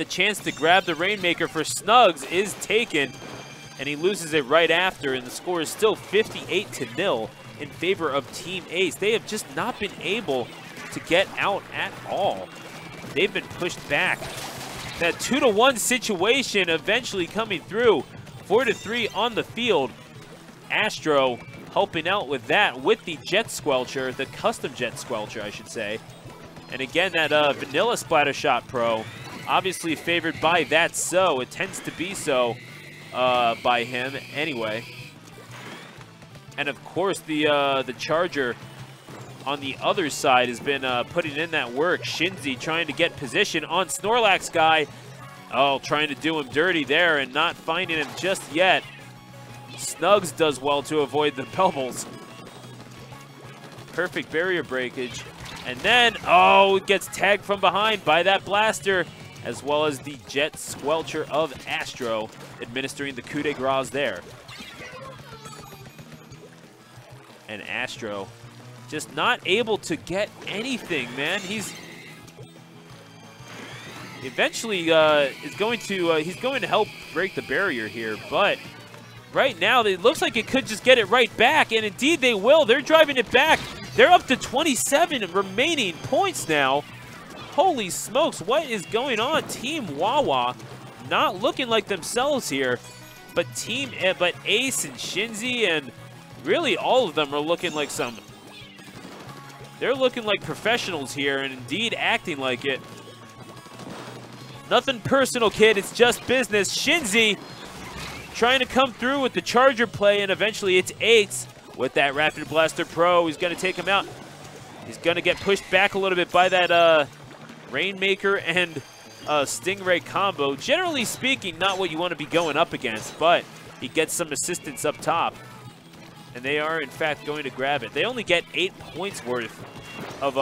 chance to grab the Rainmaker for Snugs is taken, and he loses it right after, and the score is still 58-0 in favor of Team Ace. They have just not been able to get out at all. They've been pushed back. That 2-1 situation eventually coming through. 4-3 on the field. Astro helping out with that with the Jet Squelcher, the custom Jet Squelcher, I should say. And again, that Vanilla Splatter Shot Pro, obviously favored by that, so it tends to be so by him anyway. And of course, the Charger on the other side has been putting in that work. Shinzi trying to get position on Snorlax guy. Oh, trying to do him dirty there and not finding him just yet. Snugs does well to avoid the pebbles. Perfect barrier breakage. And then, oh, it gets tagged from behind by that blaster, as well as the Jet Squelcher of Astro, administering the coup de grace there. And Astro just not able to get anything, man. He's eventually he's going to help break the barrier here, but right now it looks like it could just get it right back, and indeed they will. They're driving it back. They're up to 27 remaining points now. Holy smokes, what is going on? Team Wawa not looking like themselves here, but Ace and Shinzi and really all of them are looking like they're looking like professionals here, and indeed acting like it. Nothing personal, kid, it's just business. Shinzi trying to come through with the Charger play, and eventually it's Ace with that Rapid Blaster Pro. He's going to take him out. He's going to get pushed back a little bit by that Rainmaker and Stingray combo. Generally speaking, not what you want to be going up against, but he gets some assistance up top. And they are, in fact, going to grab it. They only get 8 points worth of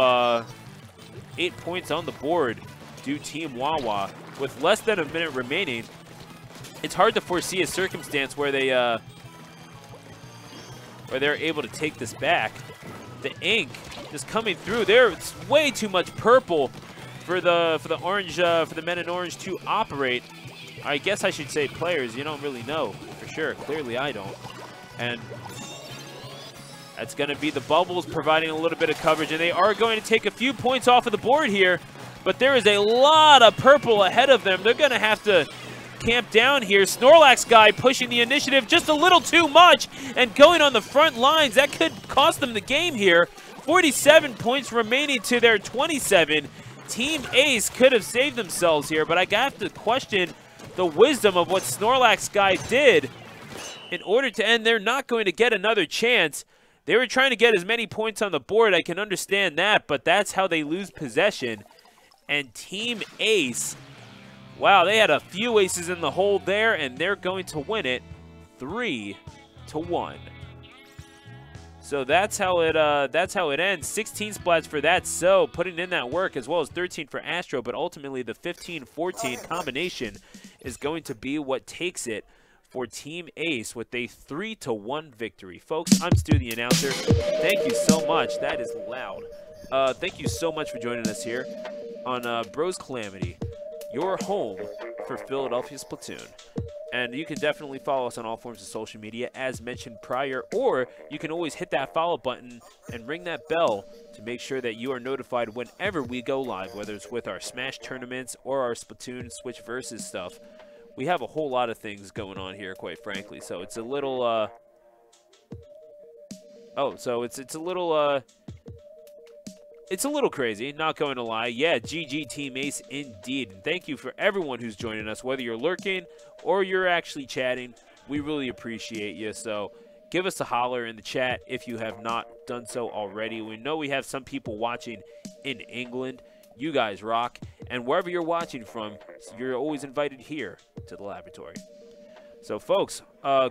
8 points on the board due Team Wawa. With less than a minute remaining, it's hard to foresee a circumstance where they're able to take this back. The ink just coming through. There's way too much purple for the orange for the men in orange to operate. I guess I should say players. You don't really know for sure. Clearly, I don't. And that's going to be the Bubbles providing a little bit of coverage, and they are going to take a few points off of the board here, but there is a lot of purple ahead of them. They're going to have to camp down here. Snorlax guy pushing the initiative just a little too much and going on the front lines. That could cost them the game here. 47 points remaining to their 27. Team Ace could have saved themselves here, but I have to question the wisdom of what Snorlax guy did in order to end. They're not going to get another chance. They were trying to get as many points on the board. I can understand that, but that's how they lose possession. And Team Ace, wow, they had a few aces in the hole there, and they're going to win it 3-1. So that's how it ends. 16 splats for that, so putting in that work, as well as 13 for Astro, but ultimately the 15-14 combination is going to be what takes it for Team Ace with a 3-1 victory. Folks, I'm Stu, the announcer. Thank you so much. That is loud. Thank you so much for joining us here on Bros Calamity, your home for Philadelphia Splatoon. And you can definitely follow us on all forms of social media as mentioned prior, or you can always hit that follow button and ring that bell to make sure that you are notified whenever we go live, whether it's with our Smash tournaments or our Splatoon Switch Versus stuff. We have a whole lot of things going on here, quite frankly, so it's a little it's a little crazy, not going to lie. Yeah, GG Team Ace indeed. And thank you for everyone who's joining us, whether you're lurking or you're actually chatting. We really appreciate you. So give us a holler in the chat if you have not done so already. We know we have some people watching in England. You guys rock. And wherever you're watching from, you're always invited here to the laboratory. So folks,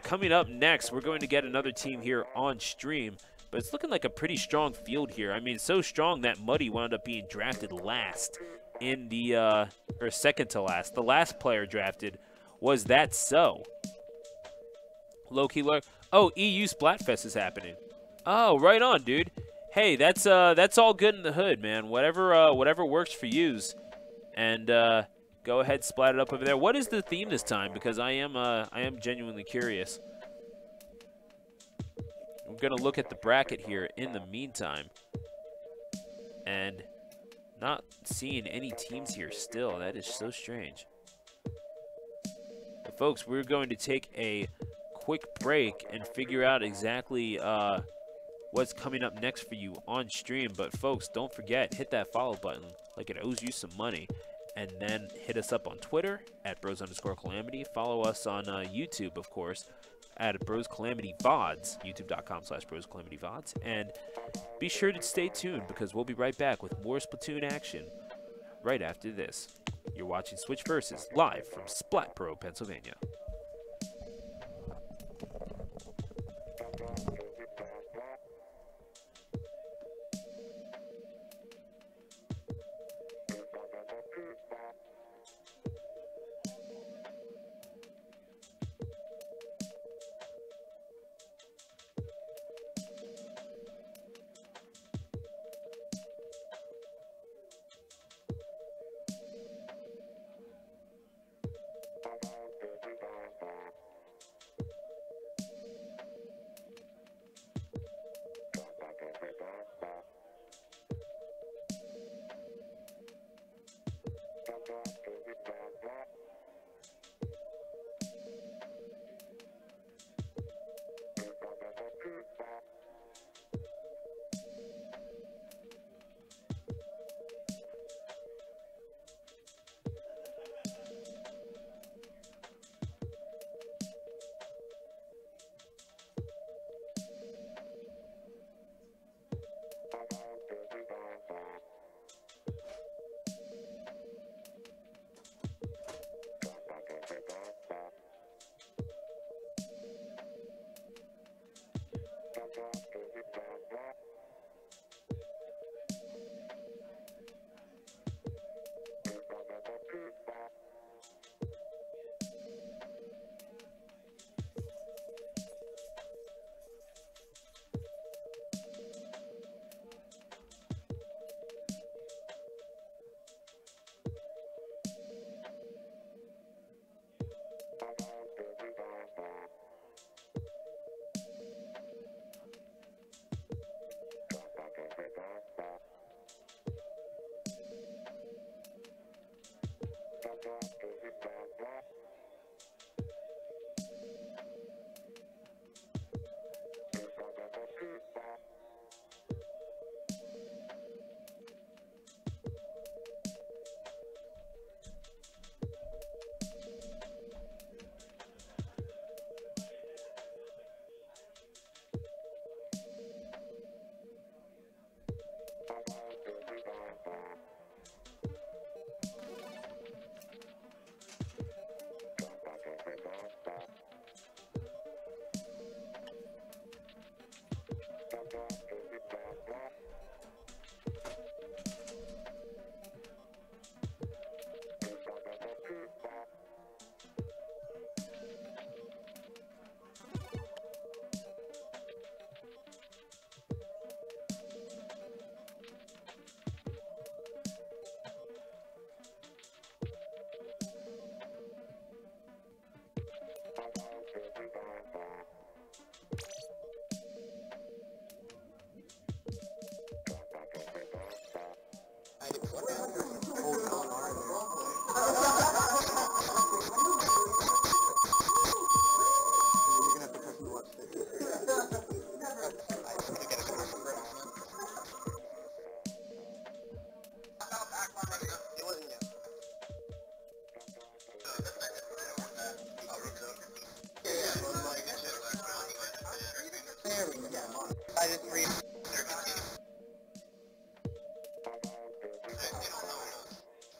coming up next, we're going to get another team here on stream. But it's looking like a pretty strong field here. I mean, so strong that Muddy wound up being drafted last in the, or second to last. The last player drafted was that so. Low-key lurk. Oh, EU Splatfest is happening. Oh, right on, dude. Hey, that's all good in the hood, man. Whatever works for yous. And Go ahead, splat it up over there. What is the theme this time? Because I am genuinely curious. We're gonna look at the bracket here in the meantime, and not seeing any teams here still. That is so strange. But folks, we're going to take a quick break and figure out exactly what's coming up next for you on stream. But folks, don't forget, hit that follow button like it owes you some money. And then hit us up on Twitter at bros_calamity. Follow us on YouTube, of course, at broscalamityvods, youtube.com/broscalamityvods. And be sure to stay tuned because we'll be right back with more Splatoon action right after this. You're watching Switch Versus live from Splatboro, Pennsylvania.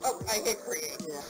Oh, I hit create. Yeah.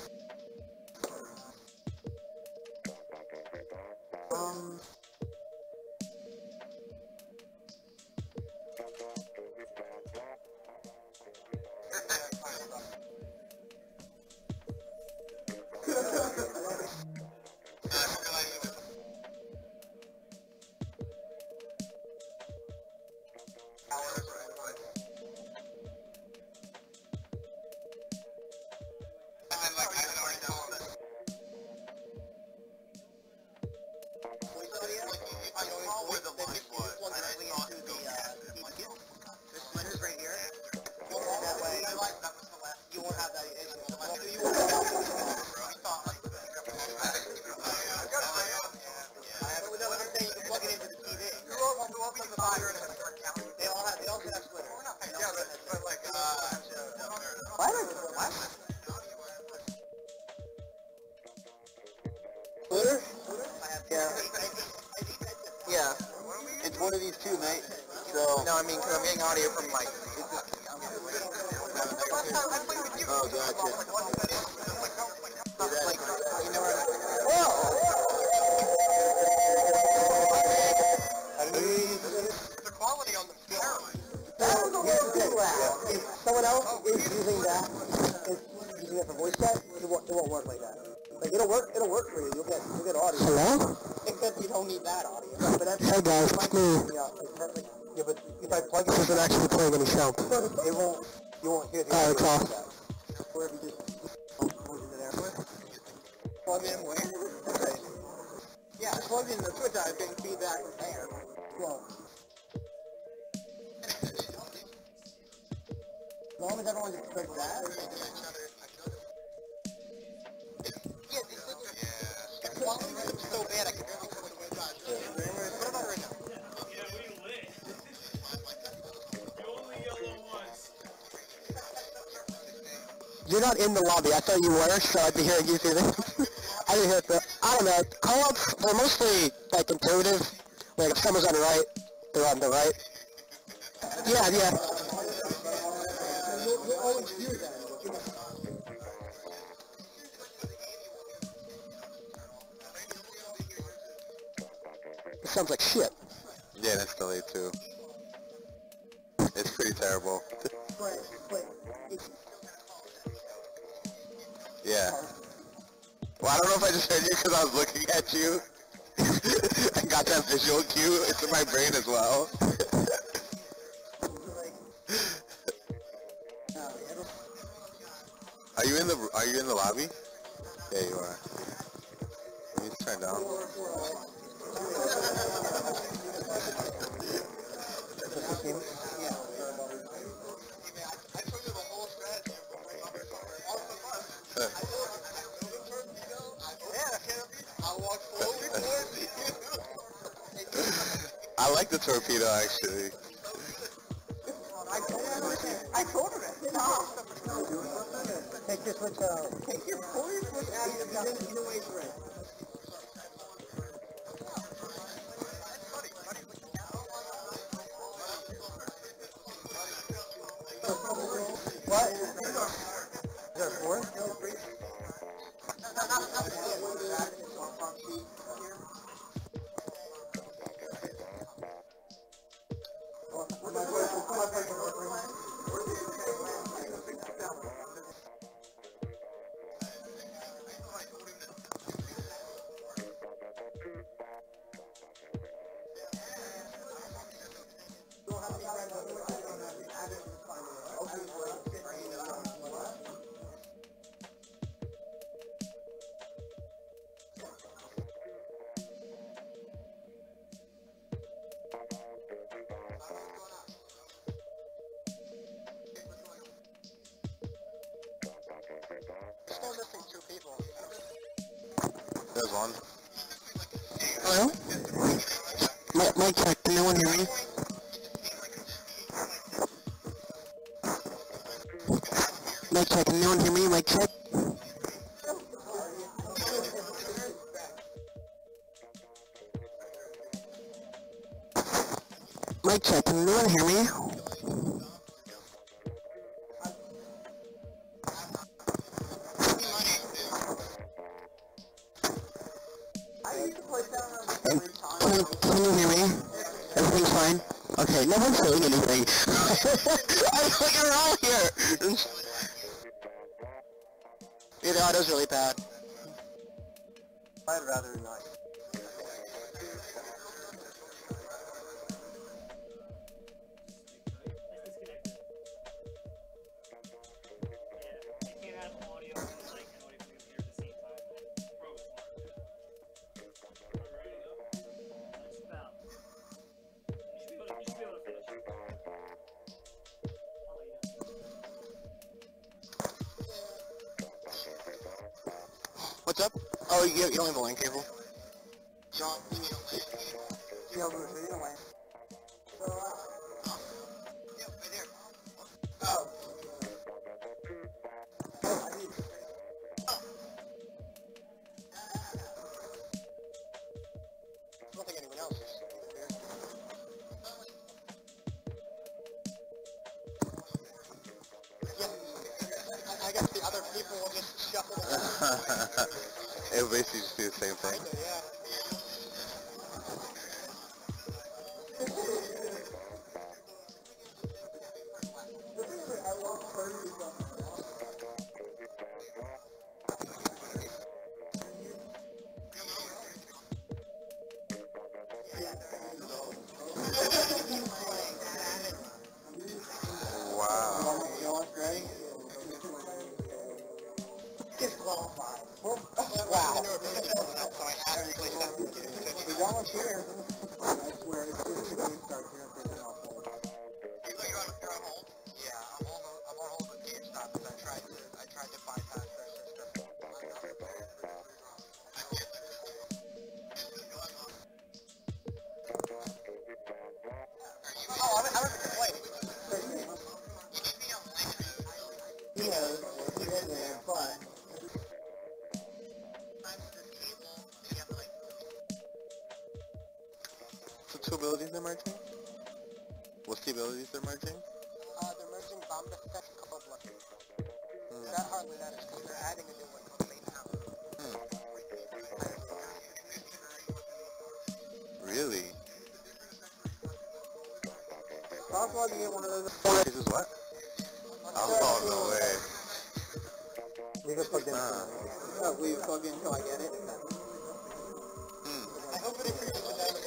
Yeah. It's one of these two, mate. So. No, I mean, because I'm getting audio from like. Oh, gotcha. Like, you know what? The quality on the steroids. If someone else is using that, is using it for voice chat, it won't work like that. Like it'll work for you. You'll get audio. Hello? Except you don't need that audio. Right, but that's, hey guys, it's me. Yeah, but if I plug it, this isn't actually playing any sound. It won't. You won't hear the audio. Or if you just plug into there. Plug in where? Okay. Yeah, plug in the switch. I was getting feedback from there. Well. As long as everyone's expecting that. Quality was so bad I could barely put it away. Put it on right now. Yeah, we lit. You only yellow once. You're not in the lobby. I thought you were, so I'd be hearing you through this. I didn't hear it. I don't know. Call-ups, they're mostly like intuitive. Like if someone's on the right, they're on the right. Yeah. You'll always hear that. It sounds like shit. Yeah, that's delayed too. It's pretty terrible. Yeah. Well, I don't know if I just heard you because I was looking at you. I got that visual cue. It's in my brain as well. Are you in the lobby? Yeah, you are. Let me just turn down. I like the torpedo actually. I told her that. Stop. Take your switch out. Take your poise switch out of the way through. What? Is there a 4? Still missing 2 people. There's one. Hello? Mic check, can no one hear me? Mic check, can no one hear me? Mic check? Mic check, can no one hear me? Can you hear me? Everything's fine? Okay, no one's saying anything. I feel like you're all here! Yeah, the audio's really bad. I'd rather not. What's up? Oh, you don't have a LAN cable? John, you need a LAN cable. Yeah, we're ready to land. Yeah, right there. Oh. It basically just do the same thing. Wow. Wow. We almost here. I swear, it's just a game start here. You're on hold? Yeah, I'm on hold with GameStop because I tried to bypass their system. Oh, I was complaining. He knows. He's in there, but... So two abilities they're merging? What's the abilities they're merging? They're merging Bomb Defect and Couple of Lucky. That hardly matters because they're adding a new one called Main House. Really? Possible to get one of those. This is what? Oh, no way. Leave it plugged in. Oh, leave it plugged in until I get it. I hope it increases the damage.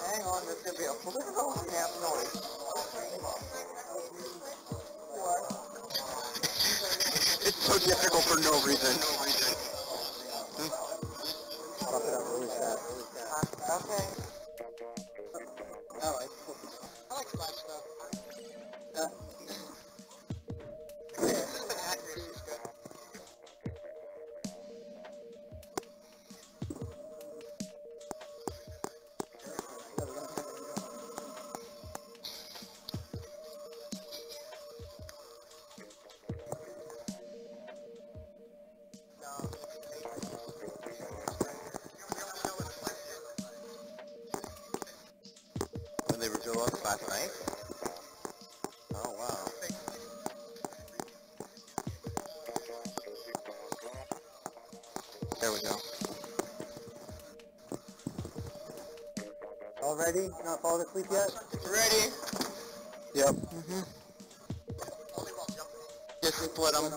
Hang on, there's going to be a political snap noise. It's so difficult for no reason. Pop it up really fast. Okay. Oh, I like Splash stuff. Accuracy is good. When they revealed us last night? Oh, wow. There we go. All ready? Not falling asleep yet? Ready? Yep. Just split them. I'm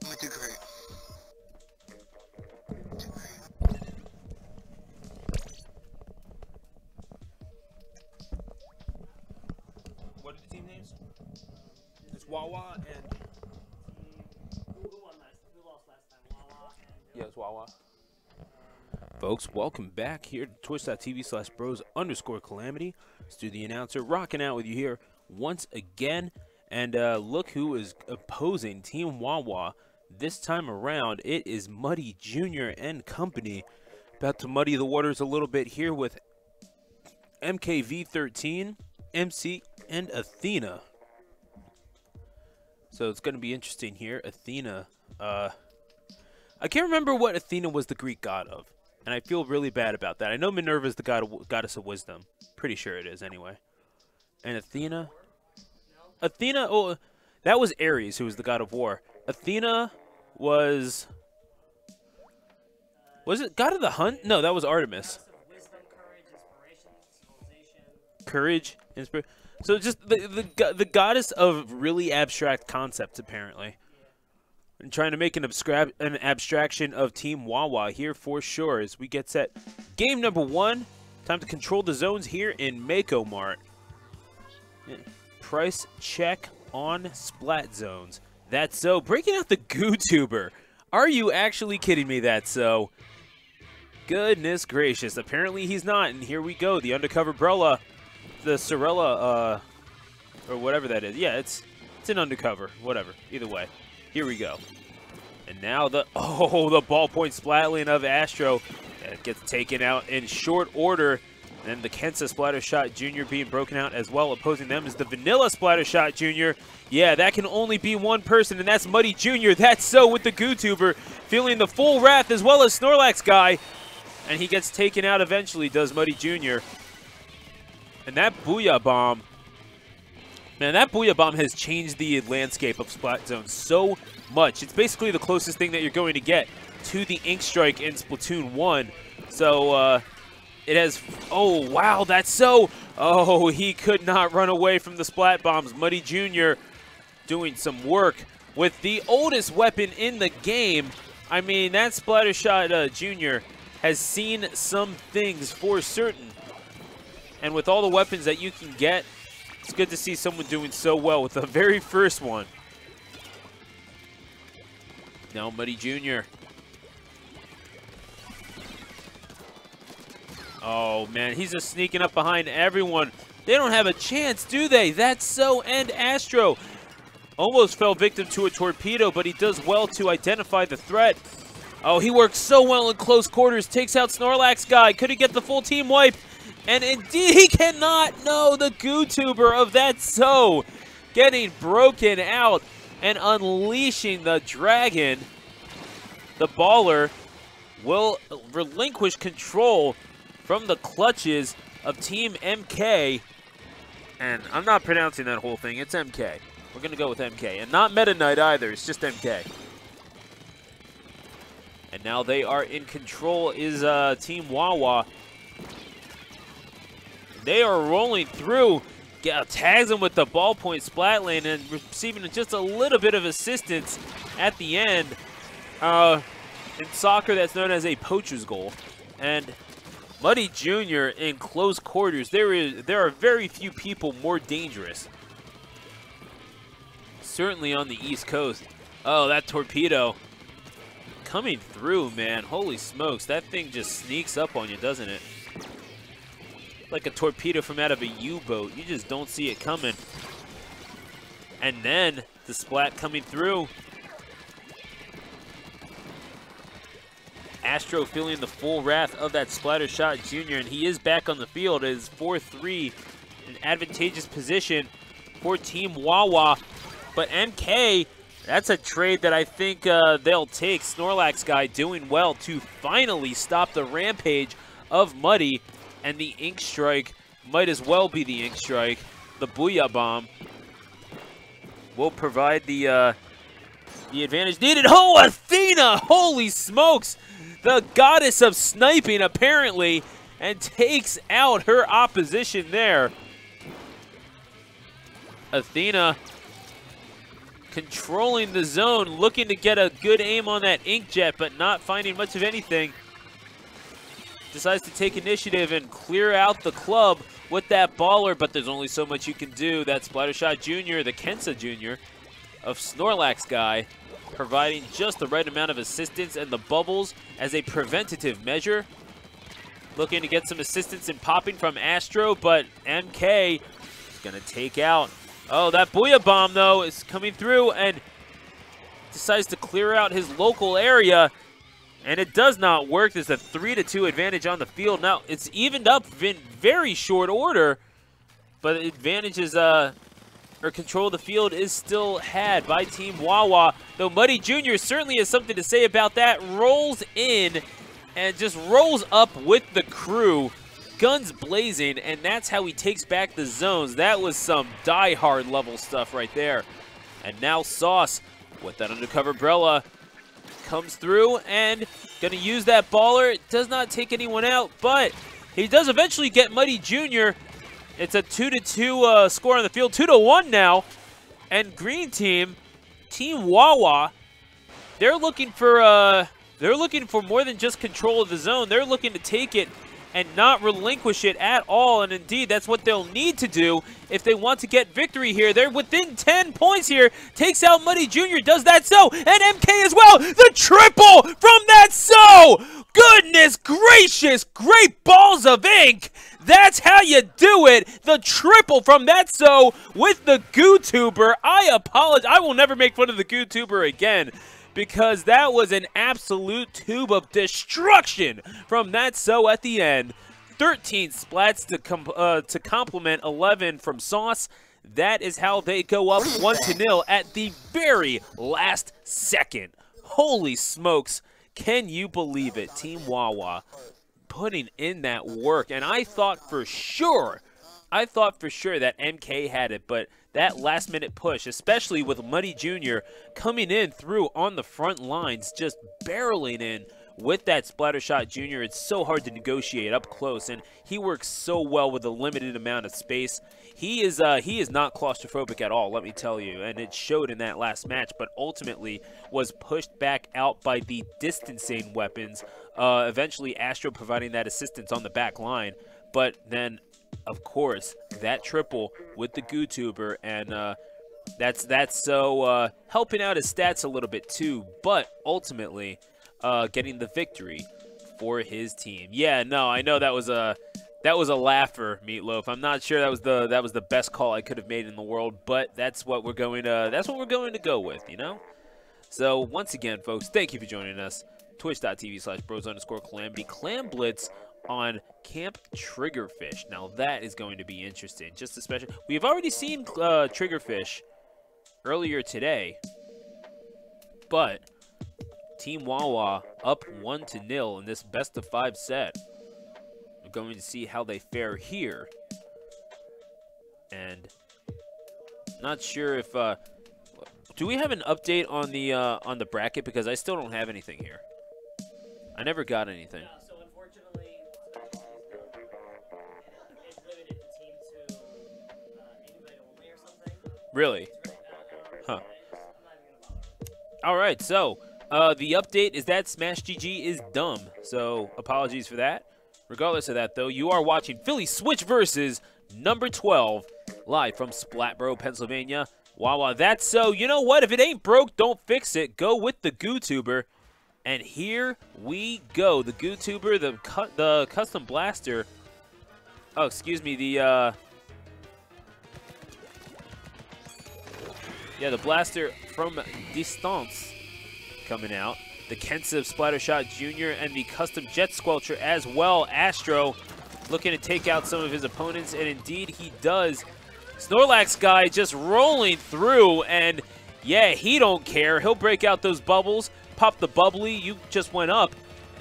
gonna do great. What are the team names? It's Wawa and... Who lost last time? Wawa and... Yeah, it's Wawa. Folks, welcome back here to twitch.tv/bros_calamity. Stu the announcer, rocking out with you here once again. And look who is opposing Team Wawa this time around. It is Muddy Jr. and company. About to muddy the waters a little bit here with MKV13, MC, and Athena. So it's going to be interesting here. Athena, I can't remember what Athena was the Greek god of, and I feel really bad about that. I know Minerva is the goddess of wisdom. Pretty sure it is anyway. And Athena, oh, that was Ares, who was the god of war. Athena was it god of the hunt? No, that was Artemis. Wisdom, courage, inspiration, civilization. Courage, inspiration. So just the goddess of really abstract concepts, apparently. And trying to make an abstraction of Team Wawa here for sure as we get set. Game number 1. Time to control the zones here in Mako Mart. Price check on Splat Zones. That's so. Breaking out the GooTuber. Are you actually kidding me, that's so? Goodness gracious. Apparently he's not. And here we go. The undercover Brella. The Sorella, or whatever that is. Yeah, it's an undercover. Whatever. Either way. Here we go. And now the ballpoint splatling of Astro. It gets taken out in short order. Then the Kensa Splattershot Jr. being broken out as well. Opposing them is the Vanilla Splattershot Jr. Yeah, that can only be one person, and that's Muddy Jr. That's so with the GooTuber, feeling the full wrath as well as Snorlax Guy. And he gets taken out eventually, does Muddy Jr. And that Booyah Bomb, man, that Booyah Bomb has changed the landscape of Splat Zone so much. It's basically the closest thing that you're going to get to the Ink Strike in Splatoon 1. So, it has, oh, wow, that's so, oh, he could not run away from the Splat Bombs. Muddy Jr. doing some work with the oldest weapon in the game. I mean, that Splattershot Jr. has seen some things for certain. And with all the weapons that you can get, it's good to see someone doing so well with the very first one. Now Muddy Jr. Oh, man, he's just sneaking up behind everyone. They don't have a chance, do they? That's so, and Astro almost fell victim to a torpedo, but he does well to identify the threat. Oh, he works so well in close quarters, takes out Snorlax Guy. Could he get the full team wipe? And indeed, he cannot. No, the GooTuber of that so getting broken out and unleashing the dragon. The baller will relinquish control from the clutches of Team MK. And I'm not pronouncing that whole thing. It's MK. We're going to go with MK. And not Meta Knight either. It's just MK. And now they are in control is Team Wawa. They are rolling through. Tags him with the ballpoint splat lane and receiving just a little bit of assistance at the end. In soccer, that's known as a poacher's goal. And Muddy Jr. in close quarters, there are very few people more dangerous. Certainly on the East Coast. Oh, that torpedo coming through, man. Holy smokes, that thing just sneaks up on you, doesn't it? Like a torpedo from out of a U-boat. You just don't see it coming. And then the splat coming through. Astro feeling the full wrath of that Splattershot Jr. And he is back on the field. It is 4-3, an advantageous position for Team Wawa. But MK, that's a trade that I think they'll take. Snorlax Guy doing well to finally stop the rampage of Muddy. And the Ink Strike might as well be the Ink Strike. The Booyah Bomb will provide the advantage needed. Oh, Athena! Holy smokes! The goddess of sniping, apparently, and takes out her opposition there. Athena controlling the zone, looking to get a good aim on that Inkjet, but not finding much of anything. Decides to take initiative and clear out the club with that baller, but there's only so much you can do. That Splattershot Jr., the Kensa Jr. of Snorlax Guy, providing just the right amount of assistance and the bubbles as a preventative measure. Looking to get some assistance in popping from Astro, but MK is going to take out. Oh, that Booyah Bomb, though, is coming through and decides to clear out his local area. And it does not work. There's a 3-2 advantage on the field. Now, it's evened up in very short order, but advantages, or control of the field is still had by Team Wawa. Though Muddy Jr. certainly has something to say about that. Rolls in and just rolls up with the crew. Guns blazing, and that's how he takes back the zones. That was some die-hard level stuff right there. And now Sauce with that undercover umbrella comes through and going to use that baller. It does not take anyone out, but he does eventually get Muddy Jr. It's a 2-2 score on the field, 2-1 now. And Green Team, Team Wawa, they're looking for more than just control of the zone. They're looking to take it and not relinquish it at all. And indeed, that's what they'll need to do if they want to get victory here. They're within 10 points here. Takes out Muddy Jr., does that so, and MK as well. The triple from that so. Goodness gracious, great balls of ink. That's how you do it. The triple from that so with the GooTuber. I apologize. I will never make fun of the GooTuber again, because that was an absolute tube of destruction from that so at the end. 13 splats to complement 11 from Sauce. That is how they go up 1-0 at the very last second. Holy smokes. Can you believe it? Team Wawa putting in that work. And I thought for sure that MK had it, but that last-minute push, especially with Muddy Jr. coming in through on the front lines, just barreling in with that Splattershot Jr., it's so hard to negotiate up close, and he works so well with a limited amount of space. He is not claustrophobic at all, let me tell you, and it showed in that last match, but ultimately was pushed back out by the distancing weapons, eventually Astro providing that assistance on the back line, but then, of course, that triple with the GooTuber, and that's so helping out his stats a little bit too, but ultimately getting the victory for his team. Yeah, no, I know that was a laugher, Meatloaf. I'm not sure that was the best call I could have made in the world, but that's what we're going to go with, you know. So once again, folks, thank you for joining us. Twitch.tv/bros_calamity Clam Blitz on Camp Triggerfish. Now that is going to be interesting. Just especially, we've already seen Triggerfish earlier today, but Team Wawa up 1-0 in this best-of-5 set. We're going to see how they fare here, and not sure if do we have an update on the bracket, because I still don't have anything here. I never got anything. No, so unfortunately, it's limited the team to invite only or something. Really? Huh. I'm not even gonna bother. All right, so the update is that Smash GG is dumb, so apologies for that. Regardless of that, though, you are watching Philly Switch versus number 12 live from Splatboro, Pennsylvania. Wawa, that's so. You know what? If it ain't broke, don't fix it. Go with the GooTuber. And here we go. The GooTuber, the custom blaster. Oh, excuse me. The blaster from Distance coming out. The Kensa Splattershot Jr. and the custom Jet Squelcher as well. Astro looking to take out some of his opponents, and indeed he does. Snorlax guy just rolling through, and yeah, he don't care. He'll break out those bubbles, pop the bubbly, you just went up.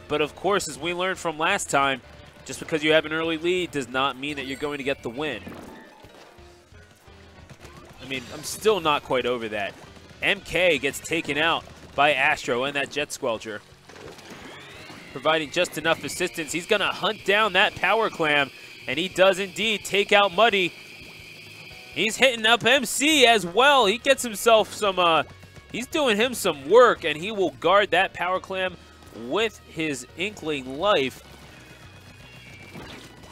But of course, as we learned from last time, just because you have an early lead does not mean that you're going to get the win. I mean, I'm still not quite over that. MK gets taken out by Astro and that Jet Squelcher, providing just enough assistance. He's going to hunt down that Power Clam, and he does indeed take out Muddy. He's hitting up MC as well. He gets himself some, he's doing him some work, and he will guard that Power Clam with his Inkling Life.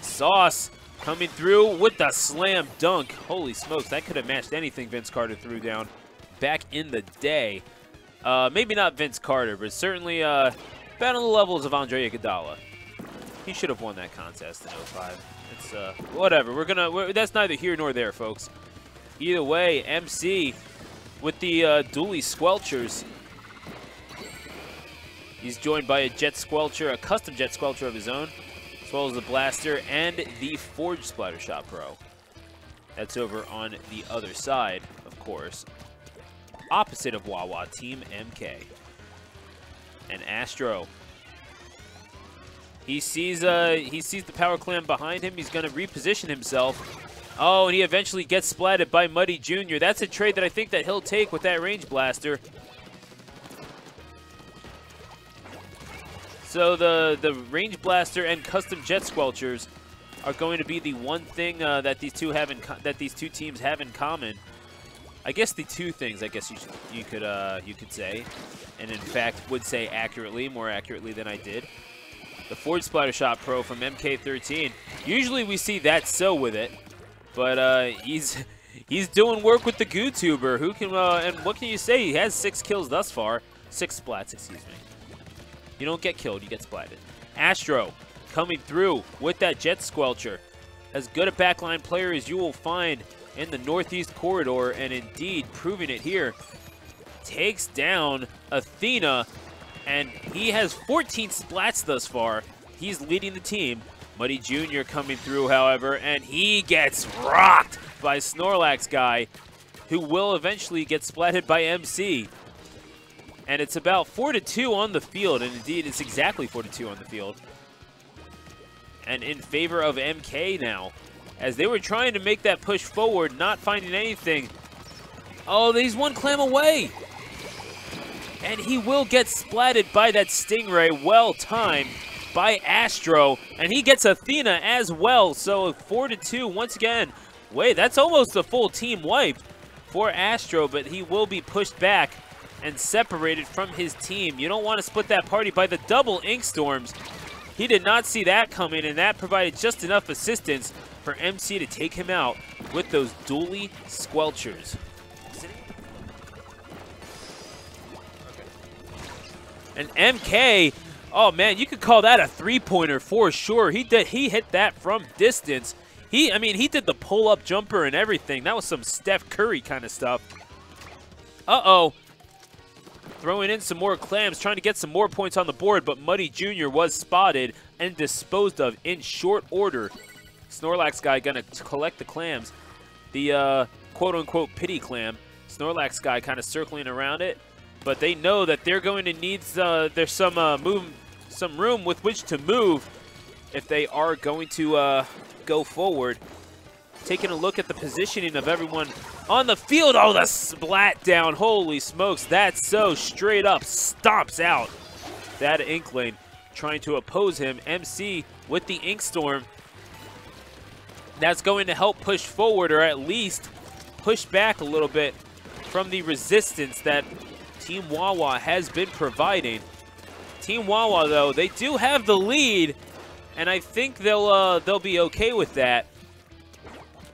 Sauce coming through with the slam dunk. Holy smokes, that could have matched anything Vince Carter threw down back in the day. Maybe not Vince Carter, but certainly about on the levels of Andre Iguodala. He should have won that contest in 05. It's whatever. That's neither here nor there, folks. Either way, MC with the dually Squelchers. He's joined by a Jet Squelcher, a custom Jet Squelcher of his own, as well as the Blaster and the Forge Splattershot Pro. That's over on the other side, of course. Opposite of Wawa, Team MK. And Astro. He sees the Power Clam behind him. He's going to reposition himself. Oh, and he eventually gets splatted by Muddy Jr. That's a trade that I think that he'll take with that Range Blaster. So the Range Blaster and custom Jet Squelchers are going to be the one thing that these two teams have in common. I guess the two things, I guess you could say, and in fact would say accurately, more accurately than I did. The Forge Splattershot Pro from MK13. Usually we see that so with it, but he's doing work with the GooTuber. Who can and what can you say? He has 6 kills thus far, 6 splats, excuse me. You don't get killed, you get splatted. Astro coming through with that Jet Squelcher, as good a backline player as you will find in the Northeast Corridor, and indeed proving it here. Takes down Athena, and he has 14 splats thus far. He's leading the team Muddy Jr. coming through, however, and he gets rocked by Snorlax guy, who will eventually get splatted by MC. And it's about 4-2 on the field, and indeed it's exactly 4-2 on the field. And in favor of MK now, as they were trying to make that push forward, not finding anything. Oh, he's one clam away. And he will get splatted by that Stingray, well timed by Astro, and he gets Athena as well. So 4-2 once again. Wait, that's almost a full team wipe for Astro, but he will be pushed back and separated from his team. You don't want to split that party by the double Ink Storms. He did not see that coming, and that provided just enough assistance for MC to take him out with those dually Squelchers. And MK, oh man, you could call that a three-pointer for sure. He hit that from distance. I mean, he did the pull-up jumper and everything. That was some Steph Curry kind of stuff. Uh-oh. Throwing in some more clams, trying to get some more points on the board, but Muddy Jr. was spotted and disposed of in short order. Snorlax guy gonna collect the clams. The quote-unquote pity clam. Snorlax guy kind of circling around it. But they know that they're going to need there's some room with which to move if they are going to go forward. Taking a look at the positioning of everyone on the field. Oh, the splat down. Holy smokes. That's so straight up stomps out that Inkling. Trying to oppose him. MC with the Ink Storm. That's going to help push forward, or at least push back a little bit from the resistance that Team Wawa has been providing. Team Wawa, though, they do have the lead, and I think they'll be okay with that.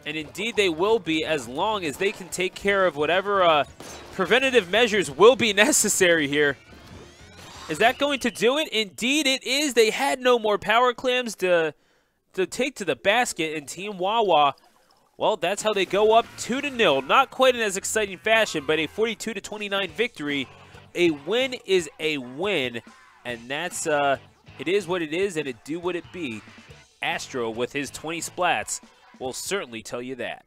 And indeed they will be, as long as they can take care of whatever preventative measures will be necessary here. Is that going to do it? Indeed it is. They had no more power clams to take to the basket, and Team Wawa, well, that's how they go up 2-0. Not quite in as exciting fashion, but a 42-29 victory. A win is a win, and that's it is what it is, and it do what it be. Astro with his 20 splats will certainly tell you that.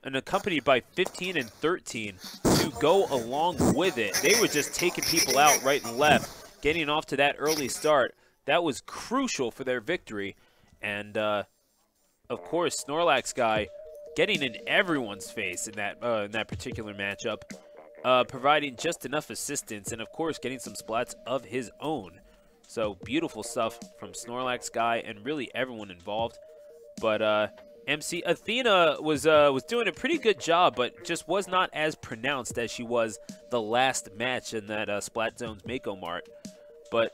And accompanied by 15 and 13 to go along with it. They were just taking people out right and left, getting off to that early start. That was crucial for their victory. And, of course, Snorlax guy getting in everyone's face in that particular matchup, providing just enough assistance, and, of course, getting some splats of his own. So, beautiful stuff from Snorlax guy and really everyone involved. But, MC Athena was doing a pretty good job, but just was not as pronounced as she was the last match in that Splat Zone's Mako Mart. But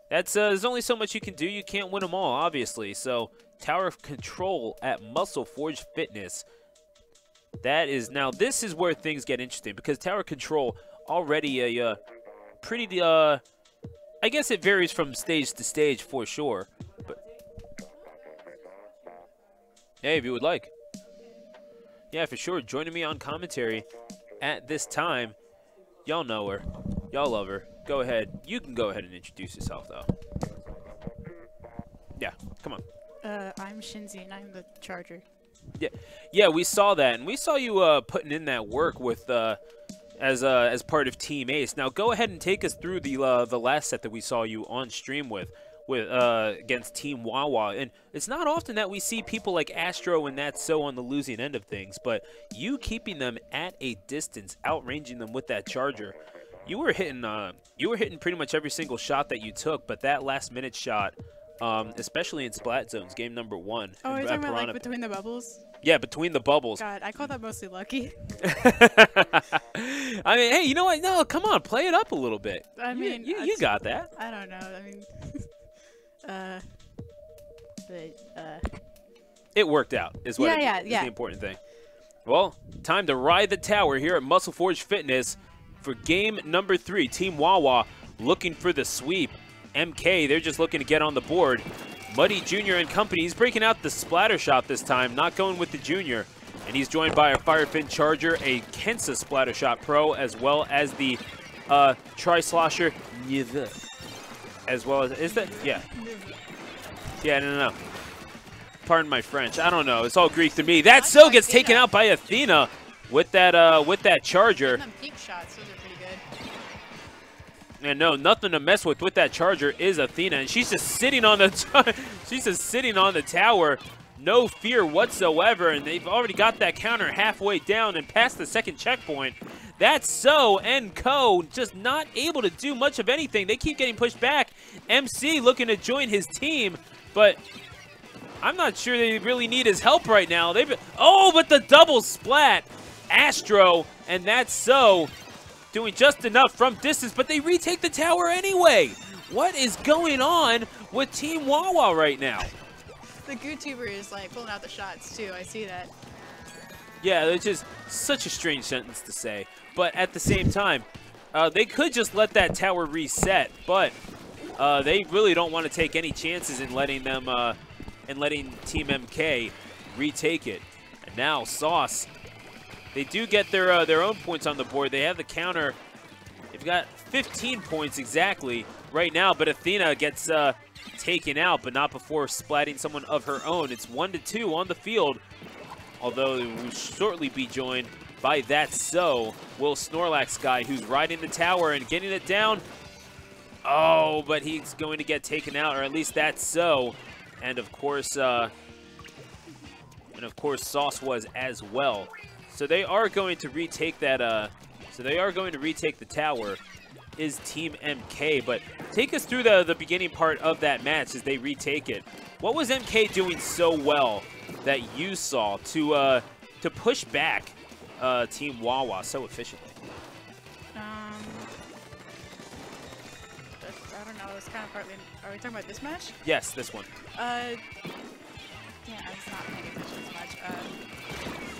that's there's only so much you can do. You can't win them all, obviously. So Tower of Control at Muscle Forge Fitness. That is now. This is where things get interesting, because Tower of Control already a pretty. I guess it varies from stage to stage for sure. But hey, if you would like. Yeah, for sure. Joining me on commentary at this time. Y'all know her. Y'all love her. Go ahead. You can go ahead and introduce yourself, though. Yeah, come on. I'm Shinzi, and I'm the Charger. Yeah, we saw that, and we saw you putting in that work with as part of Team Ace. Now, go ahead and take us through the last set that we saw you on stream with against Team Wawa. And it's not often that we see people like Astro and that's so on the losing end of things, but you keeping them at a distance, outranging them with that Charger. You were hitting pretty much every single shot that you took, but that last-minute shot, especially in Splat Zones, game number 1. Oh, you're talking about, like, between the bubbles? Yeah, between the bubbles. God, I call that mostly lucky. I mean, hey, you know what? No, come on, play it up a little bit. I mean, you got that. I don't know. I mean, it worked out, is what is the important thing. Well, time to ride the tower here at Muscle Forge Fitness for game number 3. Team Wawa looking for the sweep. MK, they're just looking to get on the board. Muddy Jr. and company, he's breaking out the splatter shot this time, not going with the Junior. And he's joined by a Firefin Charger, a Kensa Splatter Shot Pro, as well as the Tri-Slosher Nive. As well as, is that? Yeah. Yeah, no. pardon my French. I don't know. It's all Greek to me. That so gets taken out by Athena with that charger. Them peak shots, those are pretty good. And no, nothing to mess with that charger is Athena, and she's just sitting on the she's just sitting on the tower, no fear whatsoever, and they've already got that counter halfway down and past the second checkpoint. That's so and Co just not able to do much of anything. They keep getting pushed back. MC looking to join his team, but I'm not sure they really need his help right now. But the double splat, Astro, and that's so doing just enough from distance, but they retake the tower anyway. What is going on with Team Wawa right now? The GooTuber is like pulling out the shots too. I see that. Yeah, it's just such a strange sentence to say. But at the same time, they could just let that tower reset, but they really don't want to take any chances in letting them letting Team MK retake it. And now Sauce, they do get their own points on the board. They have the counter. They've got 15 points exactly right now, but Athena gets taken out, but not before splatting someone of her own. It's 1-2 on the field, although it will shortly be joined by that so Will Snorlax guy, who's riding the tower and getting it down. Oh, but he's going to get taken out, or at least that's so. And of course, Sauce was as well. So they are going to retake that. So they are going to retake the tower. Is Team MK, but take us through the beginning part of that match as they retake it. What was MK doing so well that you saw to push back Team Wawa so efficiently? I don't know. It's kind of partly. Are we talking about this match? Yes, this one. Yeah, I was not paying attention as much.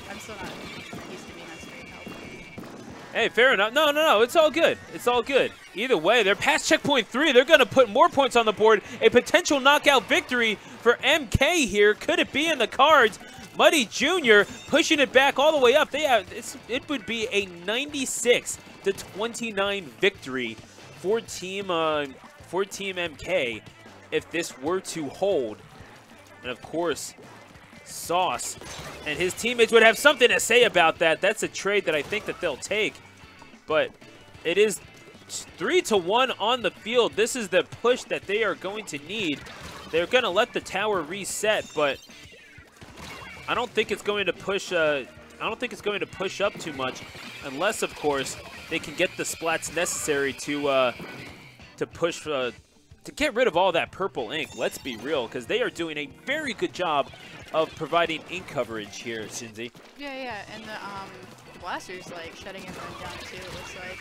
I'm still not used to being on screen help. Hey, fair enough. No. It's all good. It's all good. Either way, they're past checkpoint 3. They're going to put more points on the board. A potential knockout victory for MK here. Could it be in the cards? Muddy Jr. pushing it back all the way up. It would be a 96-29 victory for Team MK if this were to hold. And of course, Sauce and his teammates would have something to say about that. That's a trade that I think that they'll take. But it is 3-1 on the field. This is the push that they are going to need. They're going to let the tower reset, but I don't think it's going to push. I don't think it's going to push up too much, unless, of course, they can get the splats necessary to push. To get rid of all that purple ink. Let's be real, because they are doing a very good job of providing ink coverage here, Shinzi. Yeah, and the blaster's like shutting everyone down too, it looks like,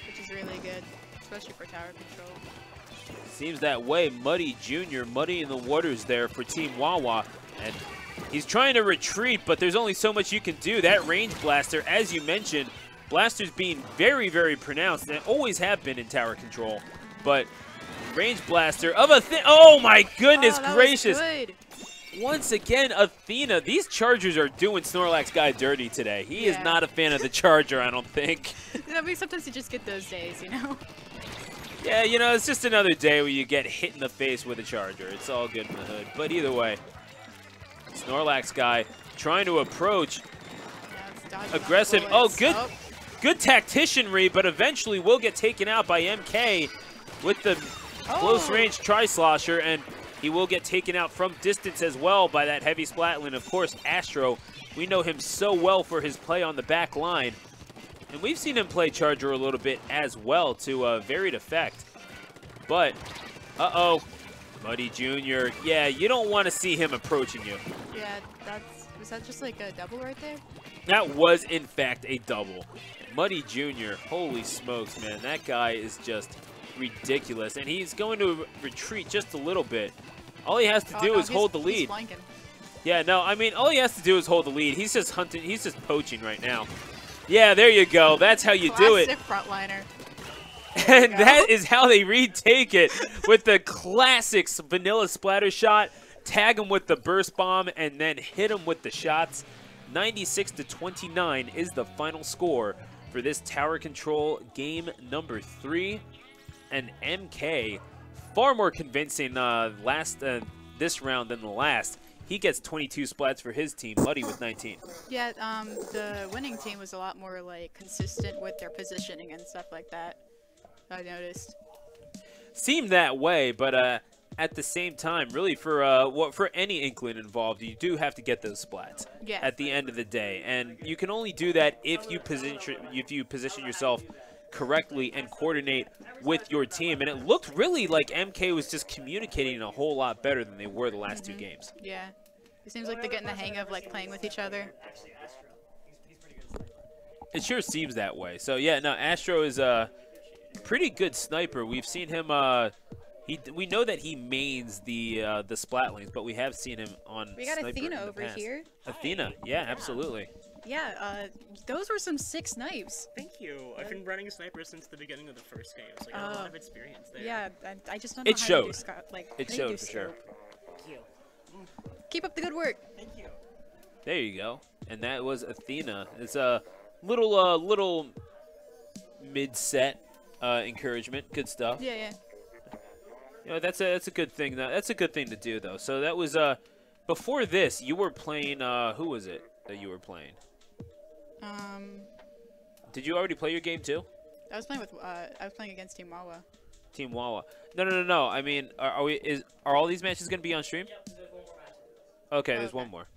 which is really good, especially for tower control. Seems that way. Muddy Jr. muddying the waters there for Team Wawa, and he's trying to retreat, but there's only so much you can do. That range blaster, as you mentioned, blasters being very, very pronounced, and always have been in tower control, but range blaster of oh my goodness gracious. Once again, Athena. These Chargers are doing Snorlax guy dirty today. He is not a fan of the Charger, I don't think. I mean, sometimes you just get those days, you know? Yeah, you know, it's just another day where you get hit in the face with a Charger. It's all good in the hood. But either way, Snorlax guy trying to approach. Aggressive. Oh, good tacticianry, but eventually will get taken out by MK with the close range Tri-Slosher, and he will get taken out from distance as well by that heavy Splatling. Of course, Astro, we know him so well for his play on the back line. And we've seen him play Charger a little bit as well to varied effect. But, Muddy Jr. Yeah, you don't want to see him approaching you. Yeah, was that just like a double right there? That was, in fact, a double. Muddy Jr., holy smokes, man. That guy is just ridiculous. And he's going to retreat just a little bit. All he has to do is hold the lead. Yeah, no, I mean, all he has to do is hold the lead. He's just hunting, he's just poaching right now. Yeah, there you go. That's how you do it. Classic frontliner. And that is how they retake it with the classic vanilla splatter shot. Tag him with the burst bomb and then hit him with the shots. 96-29 is the final score for this tower control game number 3. And MK, far more convincing this round than the last. he gets 22 splats for his team, Muddy with 19. Yeah, the winning team was a lot more like consistent with their positioning and stuff like that. I noticed. Seemed that way, but at the same time, really for any Inkling involved, you do have to get those splats at the end of the day, and you can only do that if you position yourself correctly and coordinate with your team. And it looked really like MK was just communicating a whole lot better than they were the last two games. Yeah, it seems like they're getting the hang of like playing with each other. It sure seems that way. So yeah, no, Astro is a pretty good sniper. We've seen him. We know that he mains the splat lanes, but we have seen him on. We got sniper Athena in the over past. here. Athena, yeah, absolutely. Yeah, those were some sick snipes. Thank you. I've been running sniper since the beginning of the first game, so I got a lot of experience there. Yeah, I just don't know It how showed. to do like, It how do you showed do for sure. scope? Thank you. Keep up the good work. Thank you. There you go. And that was Athena. It's a little mid-set encouragement. Good stuff. Yeah, yeah. You know, that's a good thing. That's a good thing to do, though. So that was before this. You were playing. Who was it that you were playing? Did you already play your game too? I was playing with. I was playing against Team Wawa. Team Wawa. No. I mean, are all these matches gonna be on stream? Yep, there's one more match. Okay, there's one more.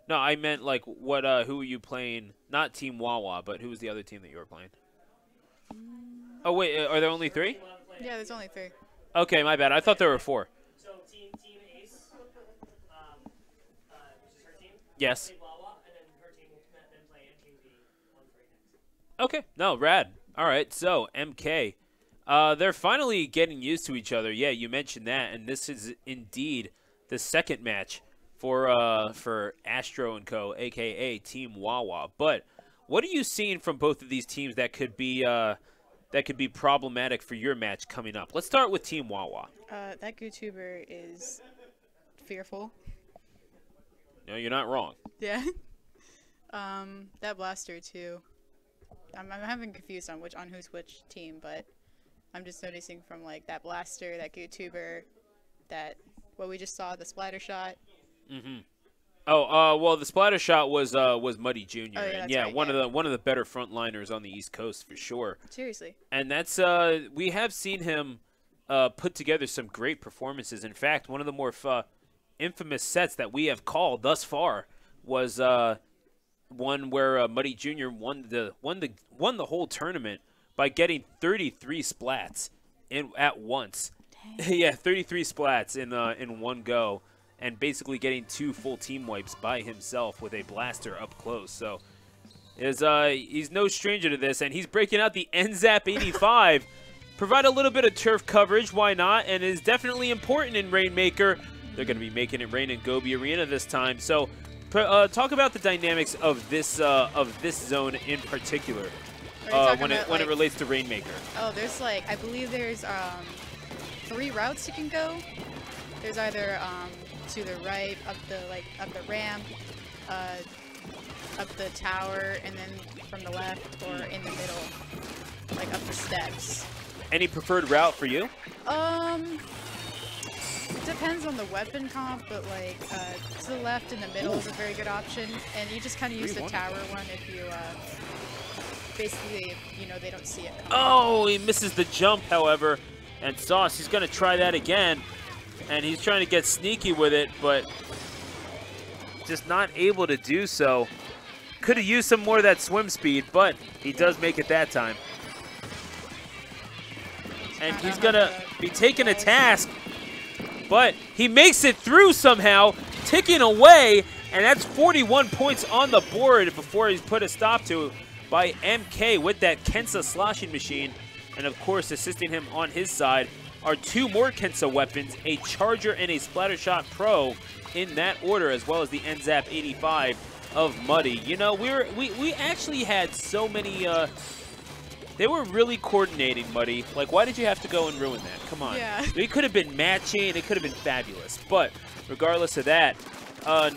No, I meant like what? Who were you playing? Not Team Wawa, but who was the other team that you were playing? Oh wait, are there only 3? Yeah, there's only 3. Okay, my bad. I thought there were 4. So Team Ace, which is her team. Yes. Played Wawa, and then her team will then play MTV 1 Okay. No, rad. All right. So MK, they're finally getting used to each other. Yeah, you mentioned that, and this is indeed the second match for Astro and Co, aka Team Wawa. But what are you seeing from both of these teams that could be problematic for your match coming up? Let's start with Team Wawa. That YouTuber is fearful. No, you're not wrong. Yeah. That Blaster too. I'm having confused on who's which team, but I'm just noticing from like that Blaster, that YouTuber, that what we just saw, the splatter shot. Mm-hmm. Oh, well, the splatter shot was Muddy Jr. Oh, yeah, and yeah, right, one of the better frontliners on the East Coast for sure. Seriously. And that's we have seen him put together some great performances. In fact, one of the more infamous sets that we have called thus far was one where Muddy Jr. won the whole tournament by getting 33 splats at once. Yeah, 33 splats in one go, and basically getting 2 full team wipes by himself with a blaster up close. So he's no stranger to this, and he's breaking out the NZAP 85. Provide a little bit of turf coverage, why not? And it is definitely important in Rainmaker. They're going to be making it rain in Gobi Arena this time. So talk about the dynamics of this zone in particular when it relates to Rainmaker. Oh, there's like, I believe there's 3 routes you can go. There's either to the right, up the ramp, up the tower, and then from the left, or in the middle, like up the steps. Any preferred route for you? Depends on the weapon comp, but like to the left and the middle is a very good option, and you just kind of use the tower one if you basically, you know, they don't see it coming. Oh, he misses the jump, however, and Sauce, he's going to try that again, and he's trying to get sneaky with it, but just not able to do so. Could have used some more of that swim speed, but he does make it that time. And he's going to be taking a task, but he makes it through somehow, ticking away, and that's 41 points on the board before he's put a stop to by MK with that Kensa sloshing machine. And of course, assisting him on his side are 2 more Kensa weapons, a Charger and a Splattershot Pro in that order, as well as the NZAP 85 of Muddy. You know, we actually had so many, they were really coordinating, Muddy. Like, why did you have to go and ruin that? Come on. Yeah. It could have been matching, it could have been fabulous. But regardless of that,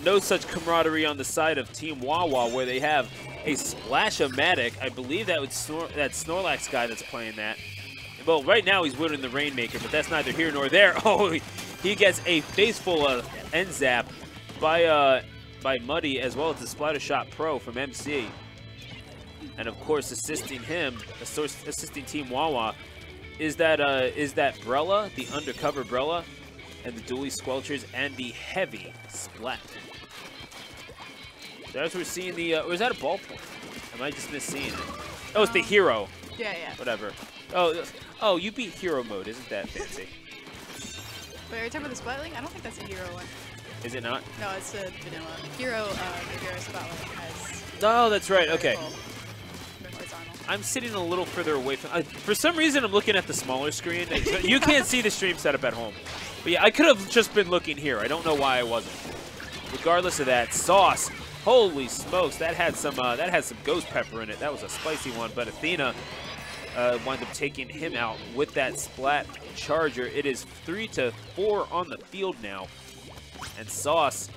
no such camaraderie on the side of Team Wawa, where they have a Splash-O-Matic. I believe that was that Snorlax guy that's playing that. Well, right now he's wielding the Rainmaker, but that's neither here nor there. Oh, he gets a face full of NZAP by Muddy, as well as the Splatter Shot Pro from MC. And of course, assisting him, assisting Team Wawa, is that Brella, the undercover Brella, and the Dually Squelchers, and the heavy Splat. So as we're seeing the, or is that a ballpoint? Am I just misseeing it? Oh, it's the hero. Yeah, yeah. Whatever. Oh, you beat hero mode. Isn't that fancy? Wait, are you talking about the Splatling? I don't think that's a hero one. Is it not? No, it's a vanilla. Hero, the hero Splatling has... Oh, that's right. Okay. Horizontal. I'm sitting a little further away from... for some reason, I'm looking at the smaller screen. You can't see the stream setup at home. But yeah, I could have just been looking here. I don't know why I wasn't. Regardless of that, Sauce. Holy smokes, that had some ghost pepper in it. That was a spicy one. But Athena wound up taking him out with that Splat Charger. It is 3-4 on the field now, and Sauce.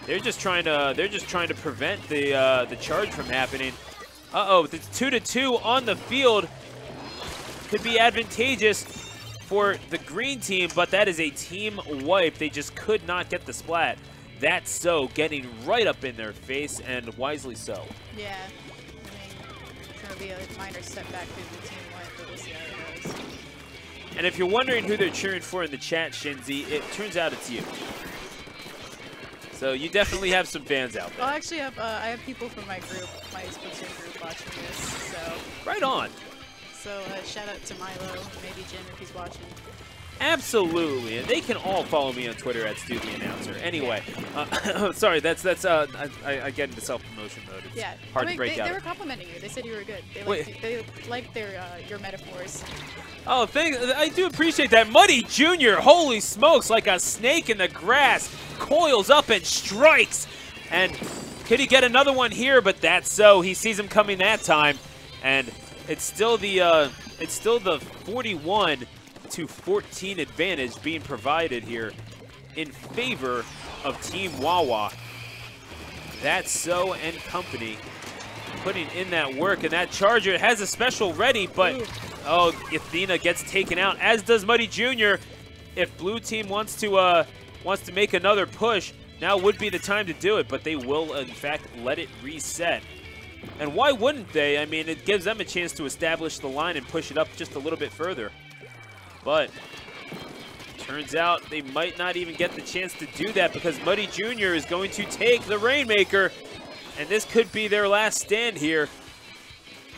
They're just trying to prevent the charge from happening. Uh-oh, it's 2-2 on the field. Could be advantageous for the green team, but that is a team wipe. They just could not get the Splat. That's so getting right up in their face, and wisely so. Yeah, I mean, it's going to be a minor setback through the team wipe, but we'll see how it goes. And if you're wondering who they're cheering for in the chat, Shinzy, it turns out it's you. So you definitely have some fans out there. Well, actually, I have people from my group, my Splatoon group, watching this, so... Right on. So shout out to Milo, maybe Jim if he's watching. Absolutely, and they can all follow me on Twitter at @StuTheAnnouncer. Anyway, sorry, that's I get into self-promotion mode. It's hard to break out. They were complimenting you. They said you were good. They liked your metaphors. Oh, thanks. I do appreciate that. Muddy Jr., holy smokes, like a snake in the grass, coils up and strikes. And could he get another one here? But that's so. He sees him coming that time, and it's still the 41-14 advantage being provided here in favor of Team Wawa. That's so and company putting in that work, and that Charger has a special ready, but oh, Athena gets taken out, as does Muddy Jr. If blue team wants to make another push, now would be the time to do it, but they will in fact let it reset. And why wouldn't they? I mean, it gives them a chance to establish the line and push it up just a little bit further. But turns out they might not even get the chance to do that, because Muddy Jr. is going to take the Rainmaker, and this could be their last stand here.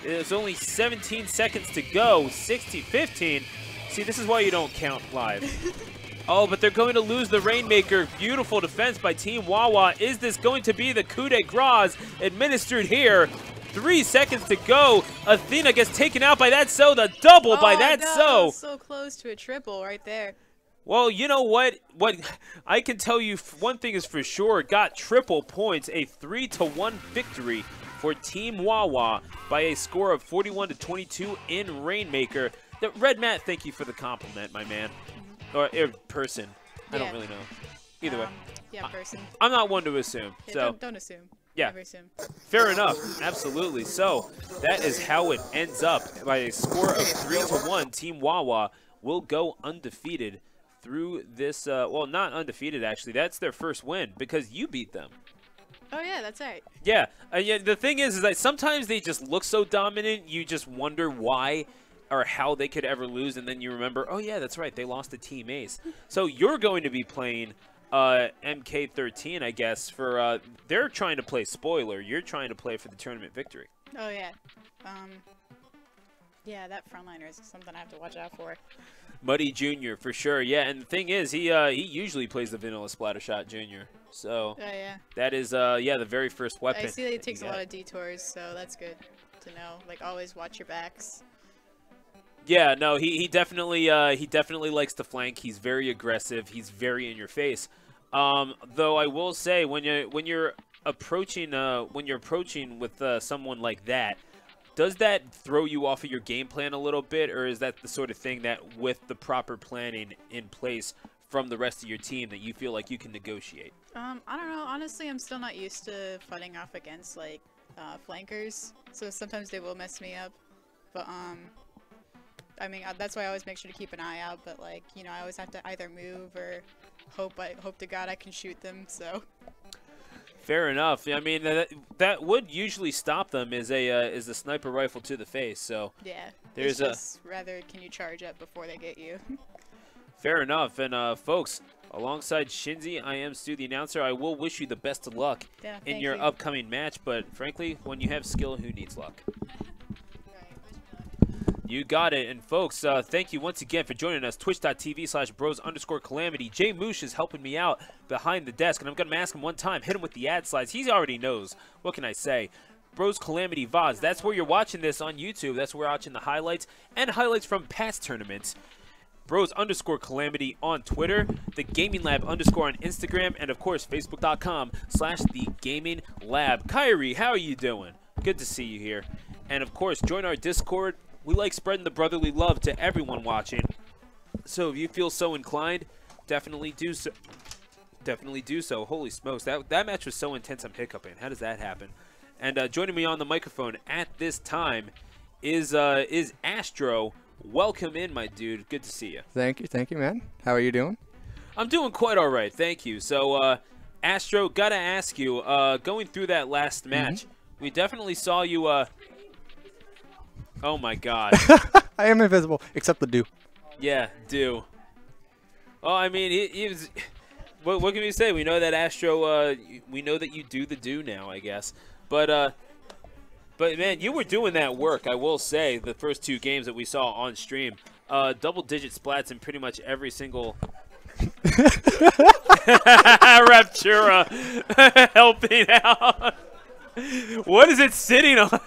There's only 17 seconds to go. 15. See, this is why you don't count live. Oh, but they're going to lose the Rainmaker. Beautiful defense by Team Wawa. Is this going to be the coup de grace administered here? 3 seconds to go. Athena gets taken out by that so. The double by that so. So close to a triple right there. Well, you know what? What I can tell you, one thing is for sure, it got triple points. A 3-1 victory for Team Wawa by a score of 41-22 in Rainmaker. Red Matt, thank you for the compliment, my man. Or person. I don't really know. Either way. Yeah, person. I'm not one to assume. Yeah, so don't assume. Yeah. Never assume. Fair enough. Absolutely. So that is how it ends up. By a score of 3-1, Team Wawa will go undefeated through this. Well, not undefeated, actually. That's their first win because you beat them. Oh, yeah, that's right. Yeah. Yeah. The thing is that sometimes they just look so dominant, you just wonder why or how they could ever lose, and then you remember, oh yeah, that's right, they lost to Team Ace. So you're going to be playing MK13, I guess, for they're trying to play spoiler. You're trying to play for the tournament victory. Oh yeah, yeah, that frontliner is something I have to watch out for. Muddy Jr. for sure, yeah. And the thing is, he usually plays the Vanilla Splattershot Jr. So yeah, that is yeah, the very first weapon. I see that he takes a lot of detours, so that's good to know. Like, always watch your backs. Yeah, no, he definitely likes to flank. He's very aggressive. He's very in your face. Though I will say, when you're approaching with someone like that, does that throw you off of your game plan a little bit, or is that the sort of thing that, with the proper planning in place from the rest of your team, that you feel like you can negotiate? I don't know. Honestly, I'm still not used to fighting off against like flankers, so sometimes they will mess me up. But I mean, that's why I always make sure to keep an eye out, but like, you know, I always have to either move or hope to God I can shoot them. So. Fair enough. I mean, that would usually stop them is the sniper rifle to the face. So Yeah. there's it's just rather can you charge up before they get you. fair enough. And folks, alongside Shinzi, I am Stu the announcer. I will wish you the best of luck Yeah, in thank your you. upcoming match. But frankly, when you have skill, who needs luck? You got it. And folks, thank you once again for joining us. Twitch.tv/bros_calamity. Jay Moosh is helping me out behind the desk, and I'm going to ask him one time, hit him with the ad slides. He already knows. What can I say? Bros Calamity VODs. That's where you're watching this on YouTube. That's where we're watching the highlights and highlights from past tournaments. Bros_Calamity on Twitter, the Gaming Lab _ on Instagram, and of course Facebook.com/the Gaming Lab. Kyrie, how are you doing? Good to see you here. And of course, join our Discord. We like spreading the brotherly love to everyone watching. So if you feel so inclined, definitely do so. Definitely do so. Holy smokes, that match was so intense I'm hiccuping. How does that happen? And joining me on the microphone at this time is Astro. Welcome in, my dude. Good to see you. Thank you, man. How are you doing? I'm doing quite all right, thank you. So, Astro, gotta ask you, going through that last match, we definitely saw you, oh my god. I am invisible, except the dew. Yeah, do. Well, I mean, he was, what can we say? We know that Astro, we know that you do the do now, I guess. But man, you were doing that work, I will say, the first 2 games that we saw on stream. Double-digit splats in pretty much every single... Raptura helping out. What is it sitting on?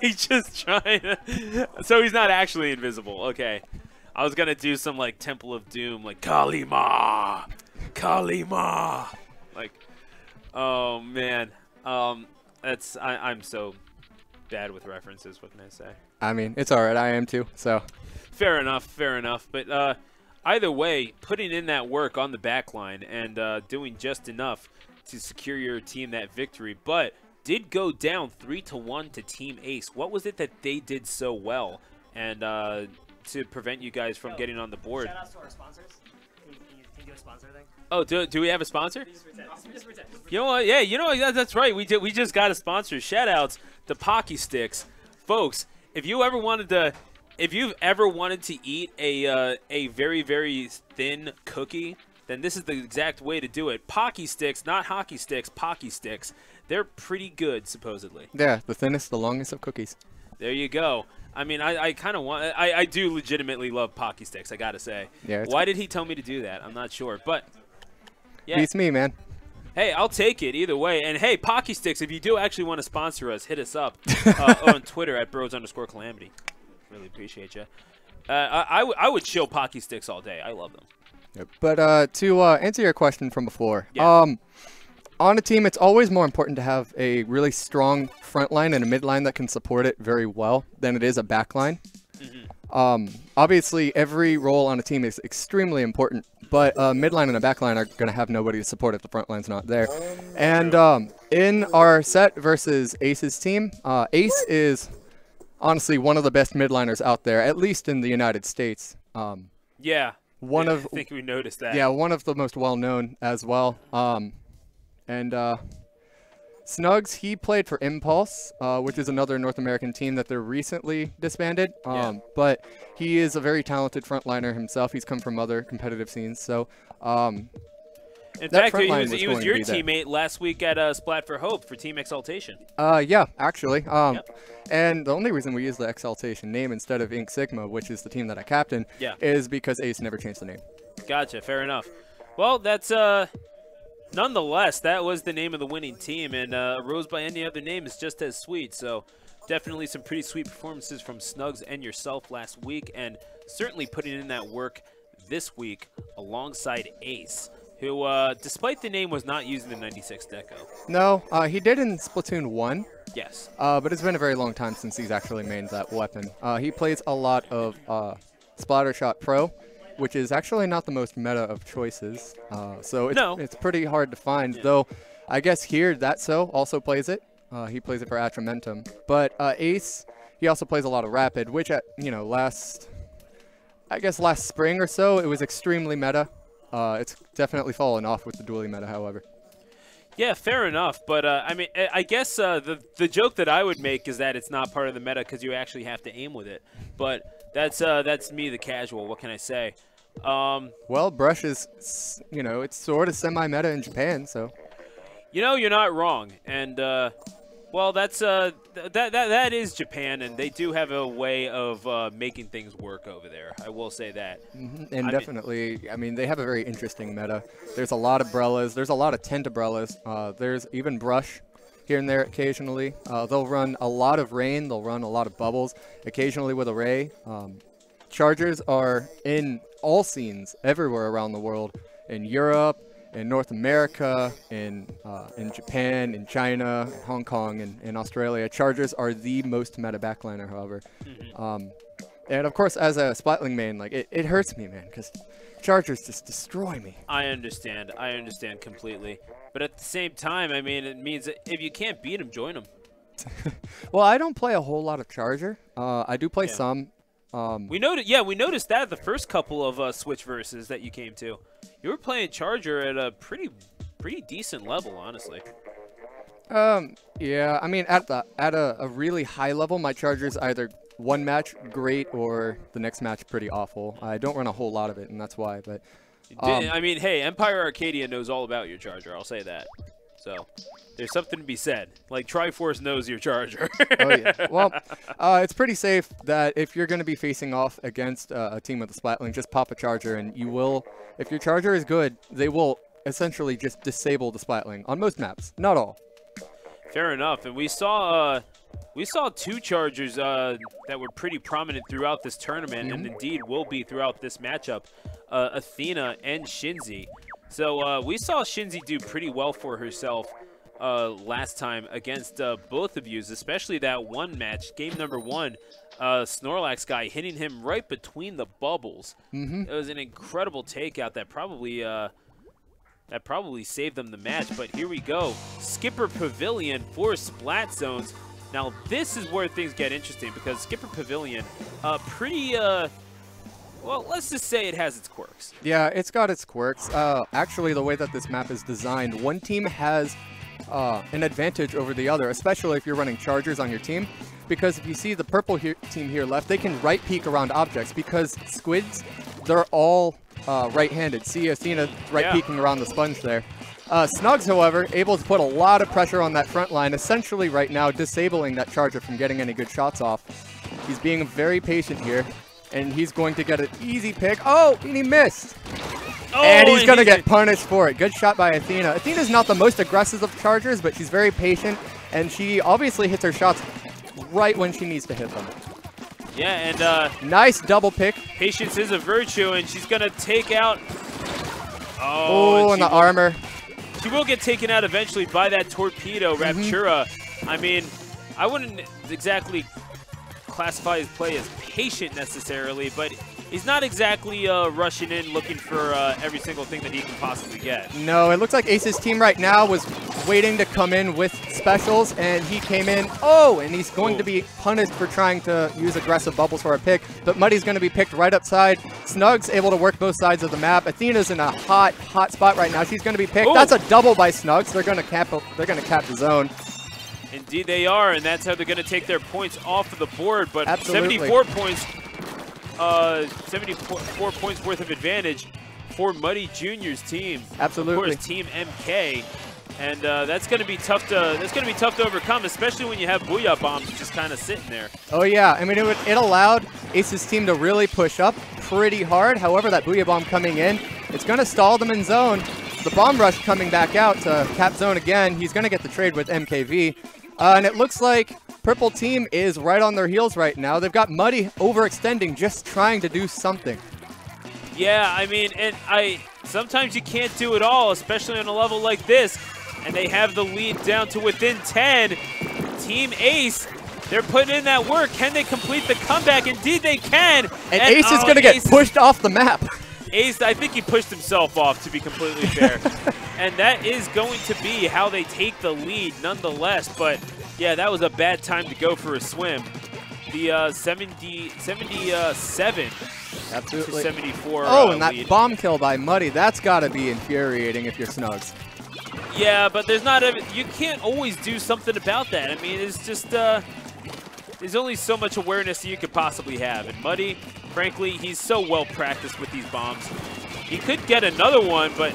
He's just trying to... So he's not actually invisible. Okay. I was going to do some, like, Temple of Doom, like, Kalima! Kalima! Like, oh, man. I'm so bad with references. What can I say? I mean, it's alright. I am too, so. Fair enough, fair enough. But either way, putting in that work on the back line and doing just enough to secure your team that victory, but did go down 3-1 to Team Ace. What was it that they did so well and to prevent you guys from getting on the board? Shout out to our sponsors. Can you do a sponsor thing? Oh, do we have a sponsor? Just pretend. You know what? Yeah, you know what? That's right. We just got a sponsor. Shout outs to Pocky Sticks, folks. If you've ever wanted to eat a very, very thin cookie, then this is the exact way to do it. Pocky Sticks, not hockey sticks. Pocky Sticks. They're pretty good, supposedly. Yeah, the thinnest, the longest of cookies. There you go. I mean, I kind of want. I do legitimately love Pocky Sticks. I gotta say. Yeah. Why did he tell me to do that? I'm not sure, but yeah. Beats me, man. Hey, I'll take it either way. And hey, Pocky Sticks, if you do actually want to sponsor us, hit us up on Twitter at bros_calamity. Really appreciate you. I would chill Pocky Sticks all day. I love them. Yep. But to answer your question from before, Yeah. On a team, it's always more important to have a really strong front line and a mid line that can support it very well than it is a back line. Obviously, every role on a team is extremely important, but mid line and a back line are going to have nobody to support if the front line's not there. And in our set versus Ace's team, Ace is honestly one of the best midliners out there, at least in the United States. Yeah. I think we noticed that. Yeah, one of the most well-known as well. And Snugs, he played for Impulse, which is another North American team that they're recently disbanded. But he is a very talented frontliner himself. He's come from other competitive scenes. So, in fact, he was your teammate last week at Splat for Hope for Team Exaltation. Yeah, actually. And the only reason we use the Exaltation name instead of Ink Sigma, which is the team that I captain, is because Ace never changed the name. Gotcha. Fair enough. Well, that's nonetheless, that was the name of the winning team, and Rose by any other name is just as sweet. So definitely some pretty sweet performances from Snugs and yourself last week, and certainly putting in that work this week alongside Ace, who, despite the name, was not using the 96 Deco. No, he did in Splatoon 1. Yes. But it's been a very long time since he's actually made that weapon. He plays a lot of Splattershot Pro, which is actually not the most meta of choices. So it's pretty hard to find, though I guess here That's So also plays it. He plays it for Atramentum. But Ace, he also plays a lot of Rapid, which at last spring or so, it was extremely meta. It's definitely fallen off with the dueling meta, however. Yeah, fair enough. But I mean, I guess the joke that I would make is that it's not part of the meta because you actually have to aim with it. But that's me, the casual. What can I say? Well, Brush is, it's sort of semi-meta in Japan, so. You're not wrong. And well, that's that is Japan, and they do have a way of making things work over there. I will say that. And definitely, they have a very interesting meta. There's a lot of Brellas. There's a lot of Tentabrellas. There's even Brush here and there occasionally. They'll run a lot of Rain. They'll run a lot of Bubbles, occasionally with Array. Chargers are in all scenes everywhere around the world, in Europe, in North America, in Japan, in China, Hong Kong, and in Australia. Chargers are the most meta backliner, however. And of course, as a Splatling main, it hurts me, man, because Chargers just destroy me. I understand completely. But at the same time, it means that if you can't beat them, join them. Well, I don't play a whole lot of Charger. I do play some. We noticed that the first couple of Switch verses that you came to. You were playing Charger at a pretty decent level, honestly. Yeah, at a really high level, my Charger's either one match great or the next match pretty awful. I don't run a whole lot of it, and that's why. But hey, Empire Arcadia knows all about your Charger. I'll say that. So there's something to be said. Like Triforce knows your Charger. Oh yeah. Well, it's pretty safe that if you're going to be facing off against a team with a Splatling, just pop a Charger, and you will. If your Charger is good, they will essentially just disable the Splatling on most maps. Not all. Fair enough. And we saw two Chargers that were pretty prominent throughout this tournament, and indeed will be throughout this matchup. Athena and Shinzi. So we saw Shinzi do pretty well for herself last time against both of you, especially that one match, game number 1. Snorlax guy hitting him right between the bubbles. It was an incredible takeout that probably saved them the match. But here we go, Skipper Pavilion for Splat Zones. Now this is where things get interesting because Skipper Pavilion, pretty well, let's just say it has its quirks. Yeah, it's got its quirks. Actually, the way that this map is designed, one team has an advantage over the other, especially if you're running Chargers on your team. Because if you see the purple team here left, they can right peek around objects because squids, they're all right-handed. See Athena right peeking around the sponge there. Snugs, however, able to put a lot of pressure on that front line, essentially right now disabling that Charger from getting any good shots off. He's being very patient here. And he's going to get an easy pick. Oh, and he missed. Oh, and he's going to get punished for it. Good shot by Athena. Athena's not the most aggressive of Chargers, but she's very patient. And she obviously hits her shots right when she needs to hit them. Yeah, and nice double pick. Patience is a virtue, and she's going to take out. Oh, and the armor. She will get taken out eventually by that torpedo, Raptura. I wouldn't exactly classify his play as patient necessarily, but he's not exactly rushing in looking for every single thing that he can possibly get. No, it looks like Ace's team right now was waiting to come in with specials, and he came in. Oh, and he's going to be punished for trying to use aggressive bubbles for a pick, but Muddy's going to be picked right upside. Snug's able to work both sides of the map. Athena's in a hot spot right now. She's going to be picked. That's a double by Snugs. They're going to cap the zone. Indeed they are, and that's how they're going to take their points off of the board. But absolutely. 74 points worth of advantage for Muddy Jr.'s team. Absolutely. Of course, Team MK, and that's going to be tough to overcome, especially when you have Booyah Bombs just kind of sitting there. Oh yeah, it allowed Ace's team to really push up pretty hard. However, that Booyah Bomb coming in, it's going to stall them in zone. The Bomb Rush coming back out to cap zone again. He's going to get the trade with MKV. And it looks like Purple Team is right on their heels right now. They've got Muddy overextending, just trying to do something. Yeah, sometimes you can't do it all, especially on a level like this. And they have the lead down to within 10. Team Ace, they're putting in that work. Can they complete the comeback? Indeed they can. And Ace is going to get pushed off the map. Ace, I think he pushed himself off, to be completely fair. And that is going to be how they take the lead nonetheless. But Yeah, that was a bad time to go for a swim. The 77 Absolutely. to 74 Oh, and that lead. bomb kill by Muddy, that's got to be infuriating if you're Snugs. Yeah, but there's not you can't always do something about that. I mean, it's just there's only so much awareness you could possibly have. And Muddy, frankly, he's so well practiced with these bombs. He could get another one, but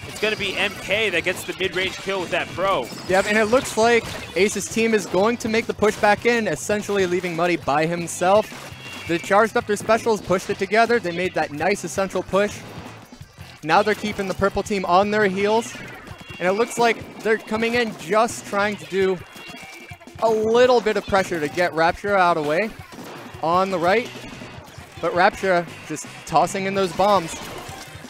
it's going to be MK that gets the mid-range kill with that pro. Yeah, and it looks like Ace's team is going to make the push back in, essentially leaving Muddy by himself. They charged up their specials, pushed it together. They made that nice essential push. Now they're keeping the purple team on their heels. And it looks like they're coming in just trying to do a little bit of pressure to get Rapture out of the way on the right. But Rapture just tossing in those bombs,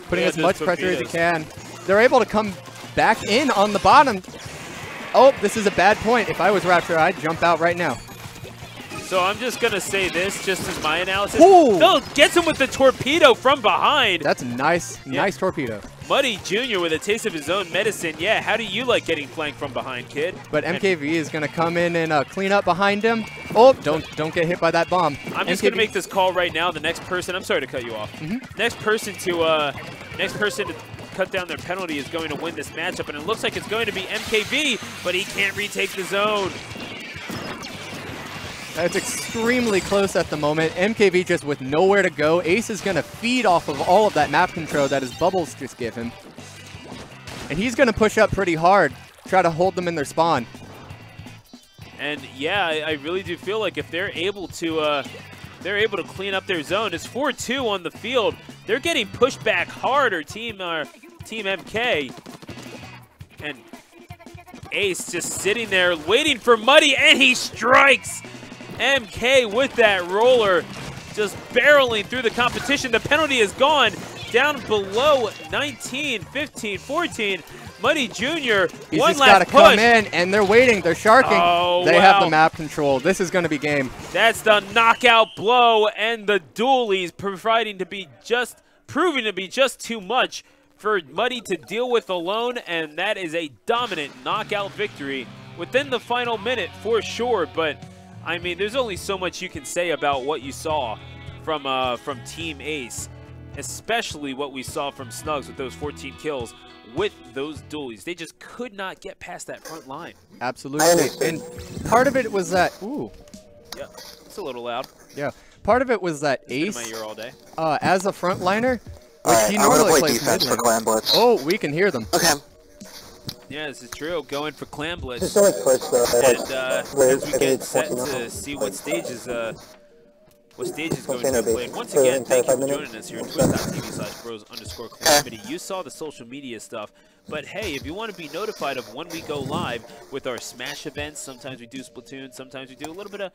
putting as much pressure as he can. They're able to come back in on the bottom. Oh, this is a bad point. If I was Rapture, I'd jump out right now. So I'm just going to say this, just as my analysis. Ooh. No, gets him with the torpedo from behind. That's a nice torpedo. Muddy Jr. with a taste of his own medicine. Yeah, how do you like getting flanked from behind, kid? But MKV is going to come in and clean up behind him. Oh, don't get hit by that bomb. I'm just going to make this call right now. The next person, I'm sorry to cut you off. Next person to cut down their penalty is going to win this matchup, and it looks like it's going to be MKV, but he can't retake the zone. That's extremely close at the moment. MKV just with nowhere to go. Ace is going to feed off of all of that map control that his bubbles just give him. And he's going to push up pretty hard, try to hold them in their spawn. And yeah, I really do feel like if they're able to clean up their zone, it's 4-2 on the field. They're getting pushed back harder, Team MK. And Ace just sitting there waiting for Muddy, and he strikes! MK with that roller, just barreling through the competition. The penalty is gone, down below 19, 15, 14. Muddy Jr. He's one just last got to push. come in, and they're waiting. They're sharking. Oh, they have the map control. This is going to be game. That's the knockout blow, and the dualies proving to be just too much for Muddy to deal with alone, and that is a dominant knockout victory within the final minute for sure. But I mean, there's only so much you can say about what you saw from Team Ace, especially what we saw from Snugs with those 14 kills with those dualies. They just could not get past that front line. Absolutely. And part of it was that, ooh. Yeah, it's a little loud. Yeah. Part of it was that Ace, in my ear all day. as a frontliner, which he I'm gonna normally play plays defense for mid-lane. Clan Blitz. Oh, we can hear them. Okay. Yeah, this is true. Going for Clan Blitz. Just like push though. And as we get set to see what stage is going to be played. Once again, thank you for joining us here at twitch.tv/bros_calamity. You saw the social media stuff, but hey, if you want to be notified of when we go live with our Smash events, sometimes we do Splatoon, sometimes we do a little bit of,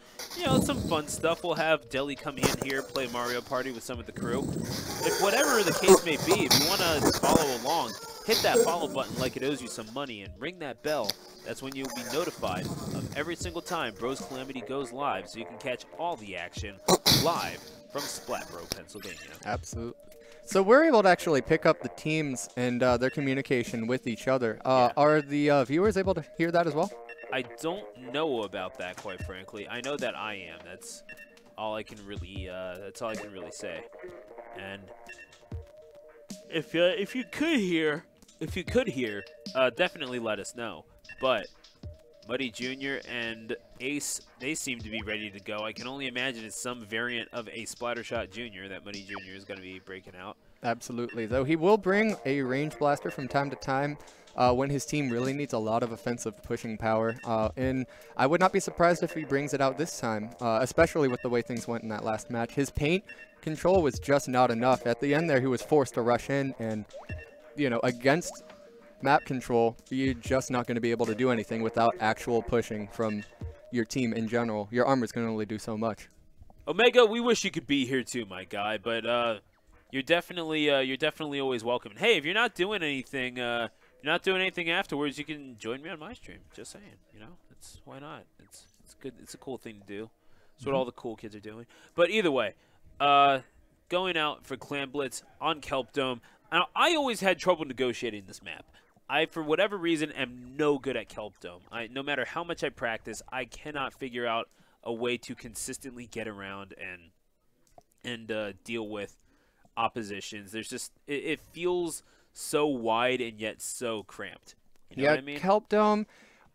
some fun stuff. We'll have Deli come in here, play Mario Party with some of the crew. If whatever the case may be, if you want to follow along, hit that follow button like it owes you some money and ring that bell. That's when you'll be notified of every single time Bros Calamity goes live, so you can catch all the action live from Splatboro, Pennsylvania. Absolutely. So we're able to actually pick up the teams and their communication with each other. Are the viewers able to hear that as well? I don't know about that, quite frankly. I know that I am. That's all I can really. That's all I can really say. And if you could hear, definitely let us know. But Muddy Jr. and Ace, they seem to be ready to go. I can only imagine it's some variant of a Splattershot Jr. that Muddy Jr. is going to be breaking out. Absolutely. Though he will bring a range blaster from time to time when his team really needs a lot of offensive pushing power. And I would not be surprised if he brings it out this time, especially with the way things went in that last match. His paint control was just not enough. At the end there, he was forced to rush in, and, against map control, you're just not going to be able to do anything without actual pushing from your team in general. Your armor's going to only do so much. Omega, we wish you could be here too, my guy, but you're definitely always welcome. Hey, if you're not doing anything, afterwards, you can join me on my stream. Just saying, it's why not? It's good. It's a cool thing to do. It's what all the cool kids are doing. But either way, going out for Clan Blitz on Kelp Dome. Now, I always had trouble negotiating this map. I, for whatever reason, am no good at Kelp Dome. No matter how much I practice, I cannot figure out a way to consistently get around and deal with oppositions. There's just it feels so wide and yet so cramped. You know what I mean? Kelp Dome.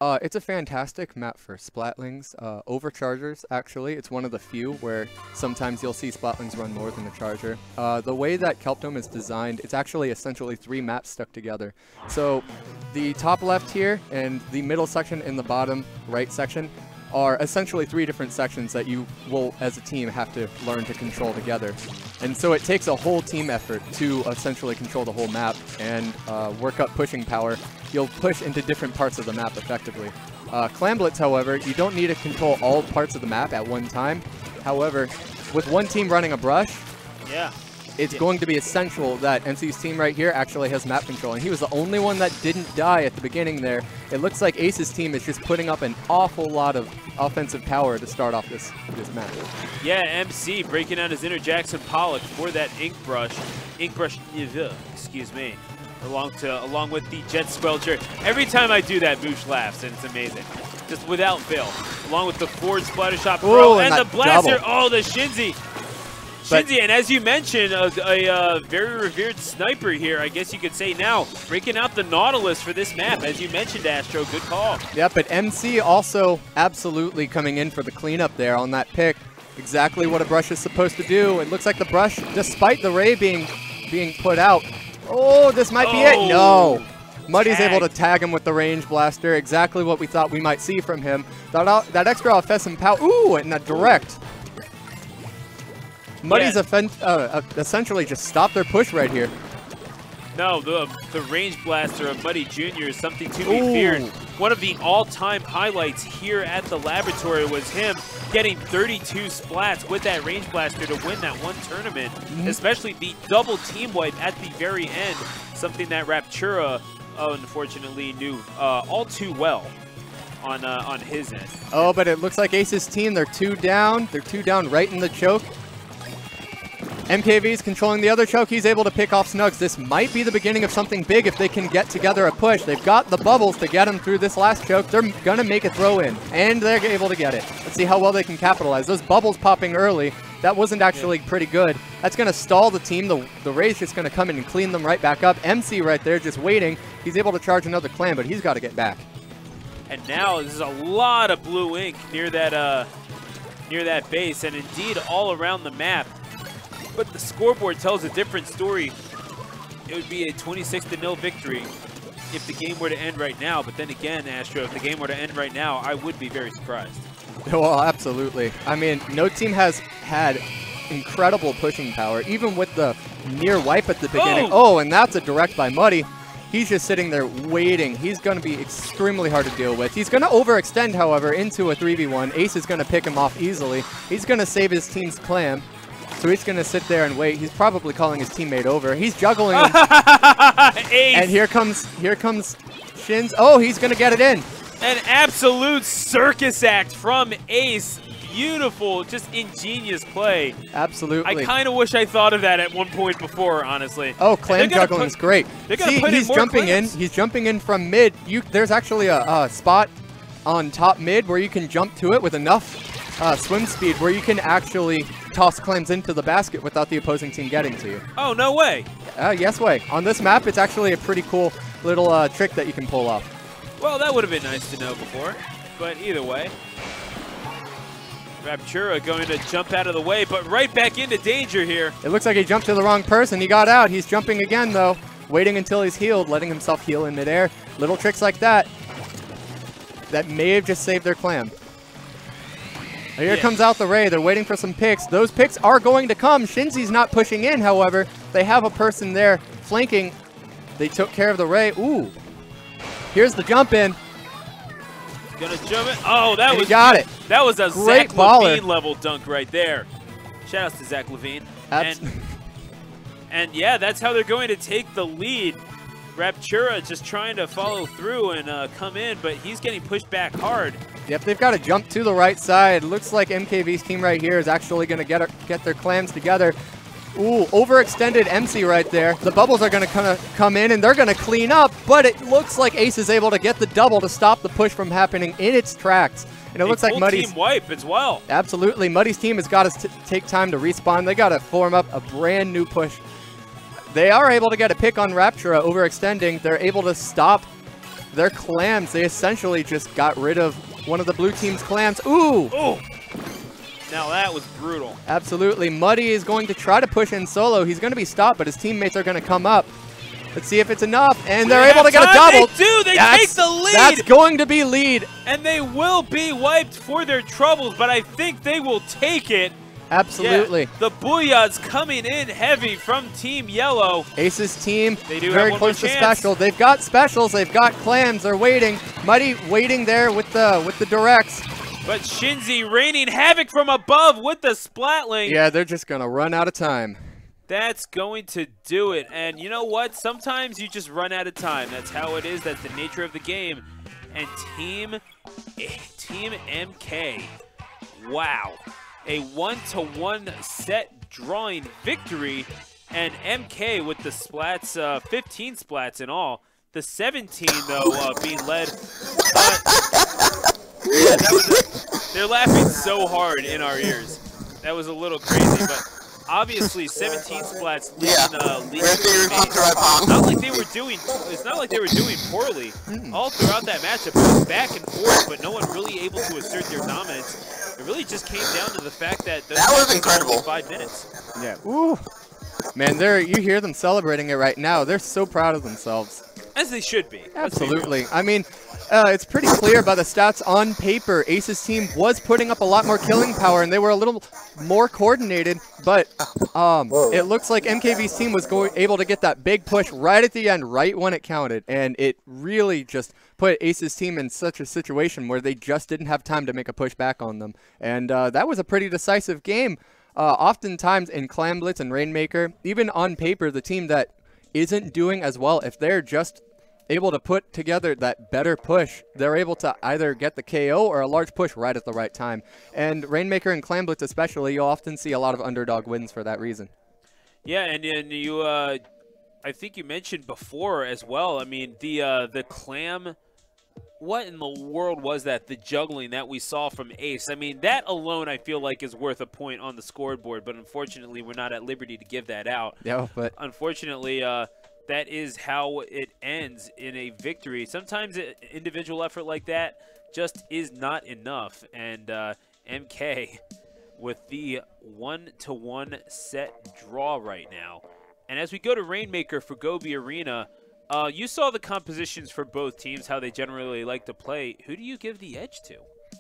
It's a fantastic map for Splatlings. Overchargers, actually. It's one of the few where sometimes you'll see Splatlings run more than a Charger. The way that Kelp Dome is designed, it's actually essentially 3 maps stuck together. So the top left here and the middle section and the bottom right section are essentially 3 different sections that you will, as a team, have to learn to control together. And so it takes a whole team effort to essentially control the whole map and work up pushing power. You'll push into different parts of the map effectively. Clamblitz, however, you don't need to control all parts of the map at one time. However, with one team running a brush, it's going to be essential that MC's team right here actually has map control. And he was the only one that didn't die at the beginning there. It looks like Ace's team is just putting up an awful lot of offensive power to start off this match. Yeah, MC breaking out his inner Jackson Pollock for that ink brush, excuse me, along with the Jet Squelcher. Every time I do that, Moosh laughs, and it's amazing. Just without fail. Along with the forward splatter shot pro and the blaster. Double. Oh, the Shinzy. And as you mentioned, a very revered sniper here, I guess you could say now, breaking out the Nautilus for this map. As you mentioned, Astro, good call. Yeah, but MC also absolutely coming in for the cleanup there on that pick. Exactly what a brush is supposed to do. It looks like the brush, despite the ray being put out. Oh, this might be it. No. Muddy's able to tag him with the range blaster. Exactly what we thought we might see from him. That extra offensive power. Ooh, and a direct. Muddy's essentially just stopped their push right here. No, the range blaster of Muddy Jr. is something to be feared. One of the all-time highlights here at the laboratory was him getting 32 splats with that range blaster to win that one tournament, especially the double team wipe at the very end, something that Raptura unfortunately knew all too well on his end. Oh, but it looks like Ace's team, they're 2 down. They're 2 down right in the choke. MKV's controlling the other choke. He's able to pick off Snugs. This might be the beginning of something big if they can get together a push. They've got the bubbles to get him through this last choke. They're going to make a throw in, and they're able to get it. Let's see how well they can capitalize. Those bubbles popping early, that wasn't actually pretty good. That's going to stall the team. The Ray's just going to come in and clean them right back up. MC right there just waiting. He's able to charge another clan, but he's got to get back. And now there's a lot of blue ink near that base, and indeed all around the map. But the scoreboard tells a different story. It would be a 26-0 victory if the game were to end right now. But then again, Astro, if the game were to end right now, I would be very surprised. Well, absolutely. I mean, no team has had incredible pushing power, even with the near wipe at the beginning. Oh, and that's a direct by Muddy. He's just sitting there waiting. He's going to be extremely hard to deal with. He's going to overextend, however, into a 3v1. Ace is going to pick him off easily. He's going to save his team's clam. So he's going to sit there and wait. He's probably calling his teammate over. He's juggling him. And here comes Shins. Oh, he's going to get it in. An absolute circus act from Ace. Beautiful, just ingenious play. Absolutely. I kind of wish I thought of that at one point before, honestly. Oh, clam juggling is great. See, he's jumping in. He's jumping in from mid. There's actually a spot on top mid where you can jump to it with enough swim speed where you can actually toss clams into the basket without the opposing team getting to you. Oh, no way. Yes way. On this map, it's actually a pretty cool little trick that you can pull off. Well, that would have been nice to know before, but either way. Raptura going to jump out of the way, but right back into danger here. It looks like he jumped to the wrong person. He got out. He's jumping again, though. Waiting until he's healed, letting himself heal in midair. Little tricks like that may have just saved their clam. Here comes out the Ray. They're waiting for some picks. Those picks are going to come. Shinzi's not pushing in, however. They have a person there flanking. They took care of the Ray. Ooh. Here's the jump in. Gonna jump it. Oh, that was got it. That was a Great Zach baller. Levine level dunk right there. Shout outs to Zach Levine. And yeah, that's how they're going to take the lead. Raptura just trying to follow through and come in, but he's getting pushed back hard. Yep, they've got to jump to the right side. Looks like MKV's team right here is actually going to get their clams together. Ooh, overextended MC right there. The bubbles are going to kind of come in, and they're going to clean up, but it looks like Ace is able to get the double to stop the push from happening in its tracks. And it looks like Muddy's team wipe as well. Absolutely. Muddy's team has got to take time to respawn. They got to form up a brand new push. They are able to get a pick on Raptura overextending. They're able to stop their clams. They essentially just got rid of one of the blue team's clams. Ooh! Ooh! Now that was brutal. Absolutely. Muddy is going to try to push in solo. He's going to be stopped, but his teammates are going to come up. Let's see if it's enough, and they're able to get a double. They do. They take the lead. That's going to be lead. And they will be wiped for their troubles, but I think they will take it. Absolutely. Yeah, the Booyah's coming in heavy from Team Yellow. Ace's team They do very have close to special. They've got specials. They've got clams. They're waiting. Muddy waiting there with the directs. But Shinzi raining havoc from above with the Splatling. Yeah, they're just going to run out of time. That's going to do it. And you know what? Sometimes you just run out of time. That's how it is. That's the nature of the game. And Team MK, wow. A 1-to-1 set drawing victory. And MK with the splats, 15 splats in all. The 17, though, being led. Yeah, they're laughing so hard in our ears. That was a little crazy, but obviously 17 splats leading it's not like they were doing poorly. All throughout that matchup, it was back and forth, but no one really able to assert their dominance. It really just came down to the fact that that was incredible. 5 minutes. Yeah. Ooh. Man, you hear them celebrating it right now. They're so proud of themselves. As they should be. Absolutely. I mean, it's pretty clear by the stats on paper. Ace's team was putting up a lot more killing power, and they were a little more coordinated. But it looks like MKV's team was able to get that big push right at the end, right when it counted. And it really just put Ace's team in such a situation where they just didn't have time to make a push back on them. And that was a pretty decisive game. Oftentimes in Clam Blitz and Rainmaker, even on paper, the team that isn't doing as well, if they're just able to put together that better push, they're able to either get the KO or a large push right at the right time. And Rainmaker and Clam Blitz especially, you'll often see a lot of underdog wins for that reason. Yeah, and you, I think you mentioned before as well, I mean, the Clam, what in the world was that? The juggling that we saw from Ace. I mean, that alone I feel like is worth a point on the scoreboard, but unfortunately we're not at liberty to give that out. Yeah, but unfortunately, that is how it ends in a victory. Sometimes an individual effort like that just is not enough. And MK with the 1-to-1 set draw right now. And as we go to Rainmaker for Gobi Arena, you saw the compositions for both teams, how they generally like to play. Who do you give the edge to?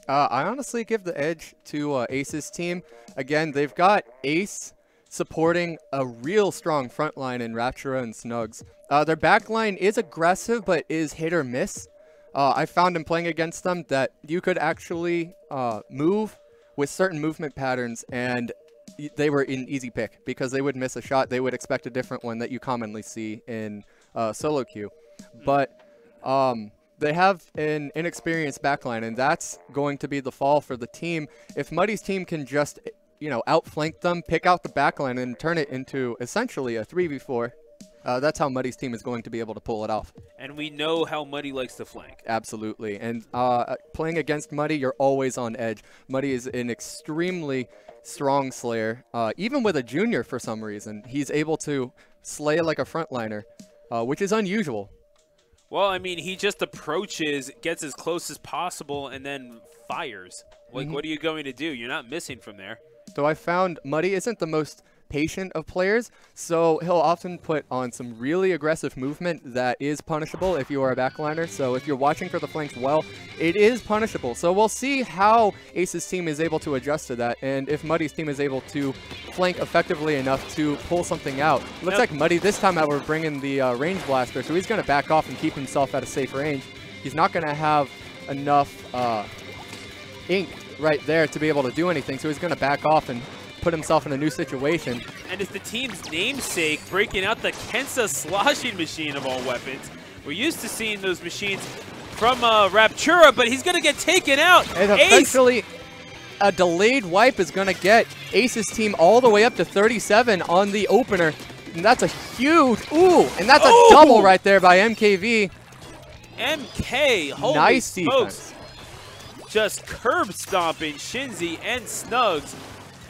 I honestly give the edge to Ace's team. Again, they've got Ace supporting a real strong front line in Raptura and Snugs. Their back line is aggressive, but is hit or miss. I found in playing against them that you could actually move with certain movement patterns, and they were an easy pick because they would miss a shot. They would expect a different one that you commonly see in solo queue. But they have an inexperienced backline, and that's going to be the fall for the team. If Muddy's team can just, outflank them, pick out the backline, and turn it into essentially a 3v4, that's how Muddy's team is going to be able to pull it off. And we know how Muddy likes to flank. Absolutely. And playing against Muddy, you're always on edge. Muddy is an extremely strong slayer. Even with a junior for some reason, he's able to slay like a frontliner, which is unusual. Well, I mean, he just approaches, gets as close as possible, and then fires. Like, what are you going to do? You're not missing from there. So I found Muddy isn't the most patient of players, so he'll often put on some really aggressive movement that is punishable if you are a backliner. So if you're watching for the flanks well, it is punishable. So we'll see how Ace's team is able to adjust to that, and if Muddy's team is able to flank effectively enough to pull something out. Looks like Muddy this time out, we're bringing the range blaster, so he's going to back off and keep himself at a safe range. He's not going to have enough ink right there to be able to do anything, so he's going to back off and put himself in a new situation. And it's the team's namesake breaking out the Kensa sloshing machine of all weapons. We're used to seeing those machines from Raptura, but he's going to get taken out. And essentially, a delayed wipe is going to get Ace's team all the way up to 37 on the opener. And that's a huge, and that's a double right there by MKV. MK, holy nice smokes. defense. Just curb stomping Shinzy and Snugs.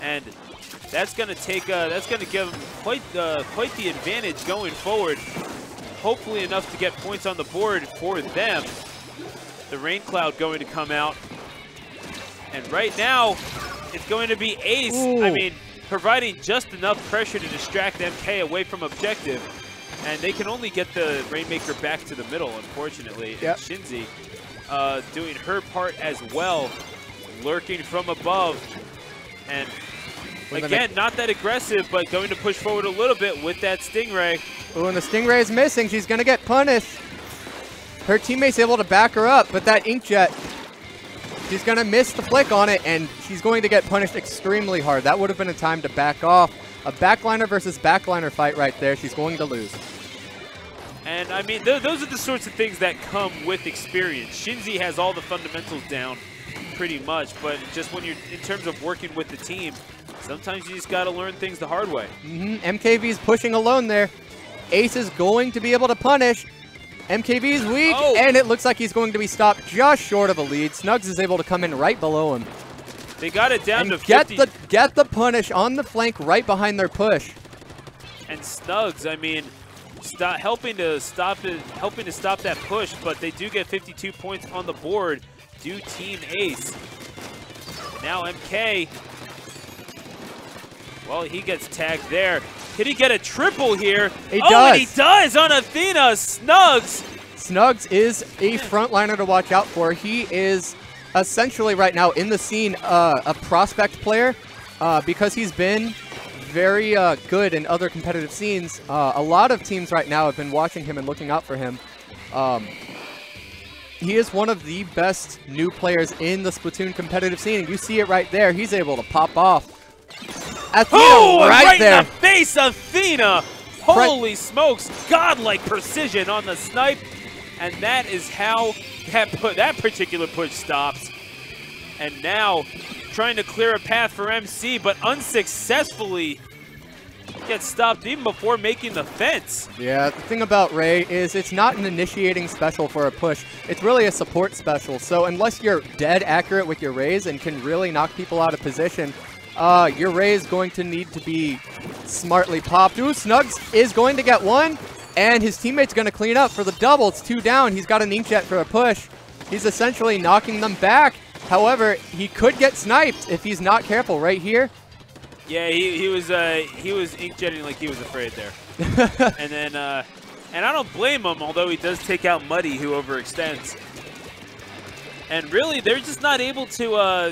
And that's going to take, that's going to give them quite the advantage going forward. Hopefully enough to get points on the board for them. The rain cloud going to come out. And right now, it's going to be Ace. I mean, providing just enough pressure to distract MK away from objective. And they can only get the Rainmaker back to the middle, unfortunately. Yep. And Shinzy doing her part as well, lurking from above. And again, not that aggressive, but going to push forward a little bit with that Stingray. Ooh, and the Stingray is missing. She's going to get punished. Her teammate's able to back her up, but that Inkjet, she's going to miss the flick on it, and she's going to get punished extremely hard. That would have been a time to back off. A backliner versus backliner fight right there. She's going to lose. And, I mean, those are the sorts of things that come with experience. Shinzy has all the fundamentals down pretty much, but just when you're in terms of working with the team, sometimes you just got to learn things the hard way. MKV is pushing alone there. Ace is going to be able to punish. MKV is weak, and it looks like he's going to be stopped just short of a lead. Snugs is able to come in right below him. They got it down to 50. get the punish on the flank right behind their push. And Snugs, I mean, helping to stop that push, but they do get 52 points on the board. Do Team Ace. Now MK, well, he gets tagged there. Could he get a triple here? He does. And he does on Athena. Snugs. Snugs is a frontliner to watch out for. He is essentially right now in the scene a prospect player because he's been very good in other competitive scenes. A lot of teams right now have been watching him and looking out for him. He is one of the best new players in the Splatoon competitive scene. And you see it right there. He's able to pop off. Athena right there. In the face of Athena. Holy smokes. Godlike precision on the snipe. And that is how that particular push stops. And now trying to clear a path for MC, but unsuccessfully gets stopped even before making the fence. Yeah, the thing about Ray is it's not an initiating special for a push. It's really a support special. So unless you're dead accurate with your Rays and can really knock people out of position, your Ray is going to need to be smartly popped. Ooh, Snugs is going to get one, and his teammate's going to clean up for the double. It's 2 down. He's got an Inkjet for a push. He's essentially knocking them back. However, he could get sniped if he's not careful right here. Yeah, he was inkjetting like he was afraid there. And then and I don't blame him, although he does take out Muddy, who overextends. And really, they're just not able to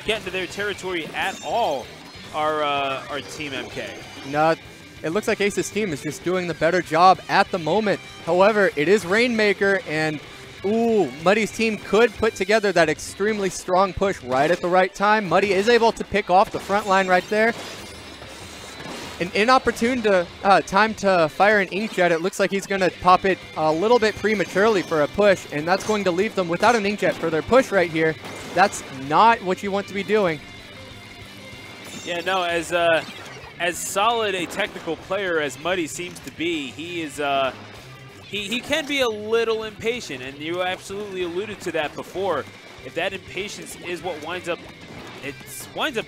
get into their territory at all. Our Team MK. No, it looks like Ace's team is just doing the better job at the moment. However, it is Rainmaker, and ooh, Muddy's team could put together that extremely strong push right at the right time. Muddy is able to pick off the front line right there. An inopportune time to fire an Inkjet. It looks like he's going to pop it a little bit prematurely for a push, and that's going to leave them without an Inkjet for their push right here. That's not what you want to be doing. Yeah, no, as solid a technical player as Muddy seems to be, he is he can be a little impatient, and you absolutely alluded to that before. If that impatience is what winds up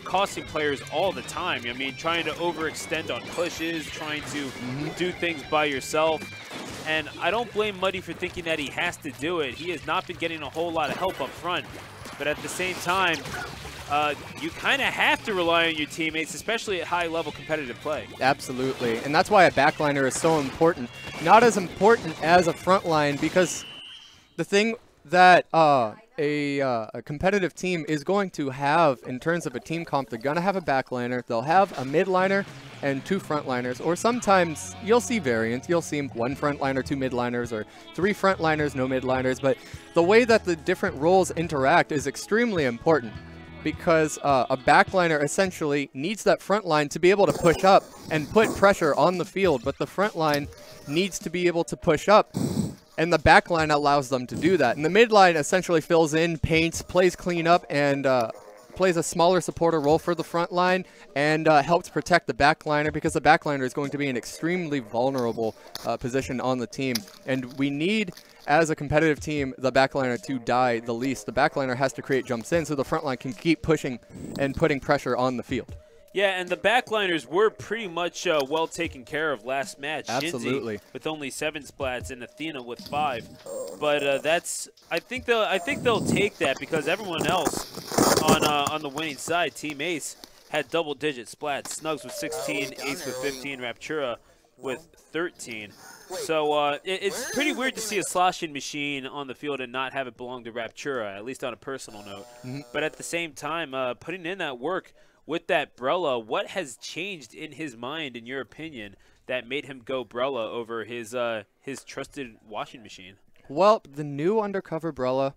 costing players all the time. I mean, trying to overextend on pushes, trying to do things by yourself. And I don't blame Muddy for thinking that he has to do it. He has not been getting a whole lot of help up front. But at the same time, you kind of have to rely on your teammates, especially at high-level competitive play. Absolutely, and that's why a backliner is so important. Not as important as a front line, because the thing that a competitive team is going to have in terms of a team comp, they're going to have a backliner, they'll have a midliner, and 2 frontliners, or sometimes you'll see variants. You'll see 1 frontliner, 2 midliners, or 3 frontliners, no midliners, but the way that the different roles interact is extremely important, because a backliner essentially needs that front line to be able to push up and put pressure on the field, but the front line needs to be able to push up, and the backline allows them to do that. And the midline essentially fills in, paints, plays clean up, and plays a smaller supporter role for the front line and helps protect the backliner, because the backliner is going to be an extremely vulnerable position on the team. And we need, as a competitive team, the backliner to die the least. The backliner has to create jumps in so the front line can keep pushing and putting pressure on the field. Yeah, and the backliners were pretty much well taken care of last match. Absolutely. Shinzi with only 7 splats and Athena with 5. But that's I think they'll take that, because everyone else on the winning side, Team Ace, had double-digit splats. Snugs with 16, Ace with 15, Raptura with 13. So it's pretty weird to see a sloshing machine on the field and not have it belong to Raptura, at least on a personal note. But at the same time, putting in that work with that Brella, what has changed in his mind, in your opinion, that made him go Brella over his trusted washing machine? Well, the new undercover Brella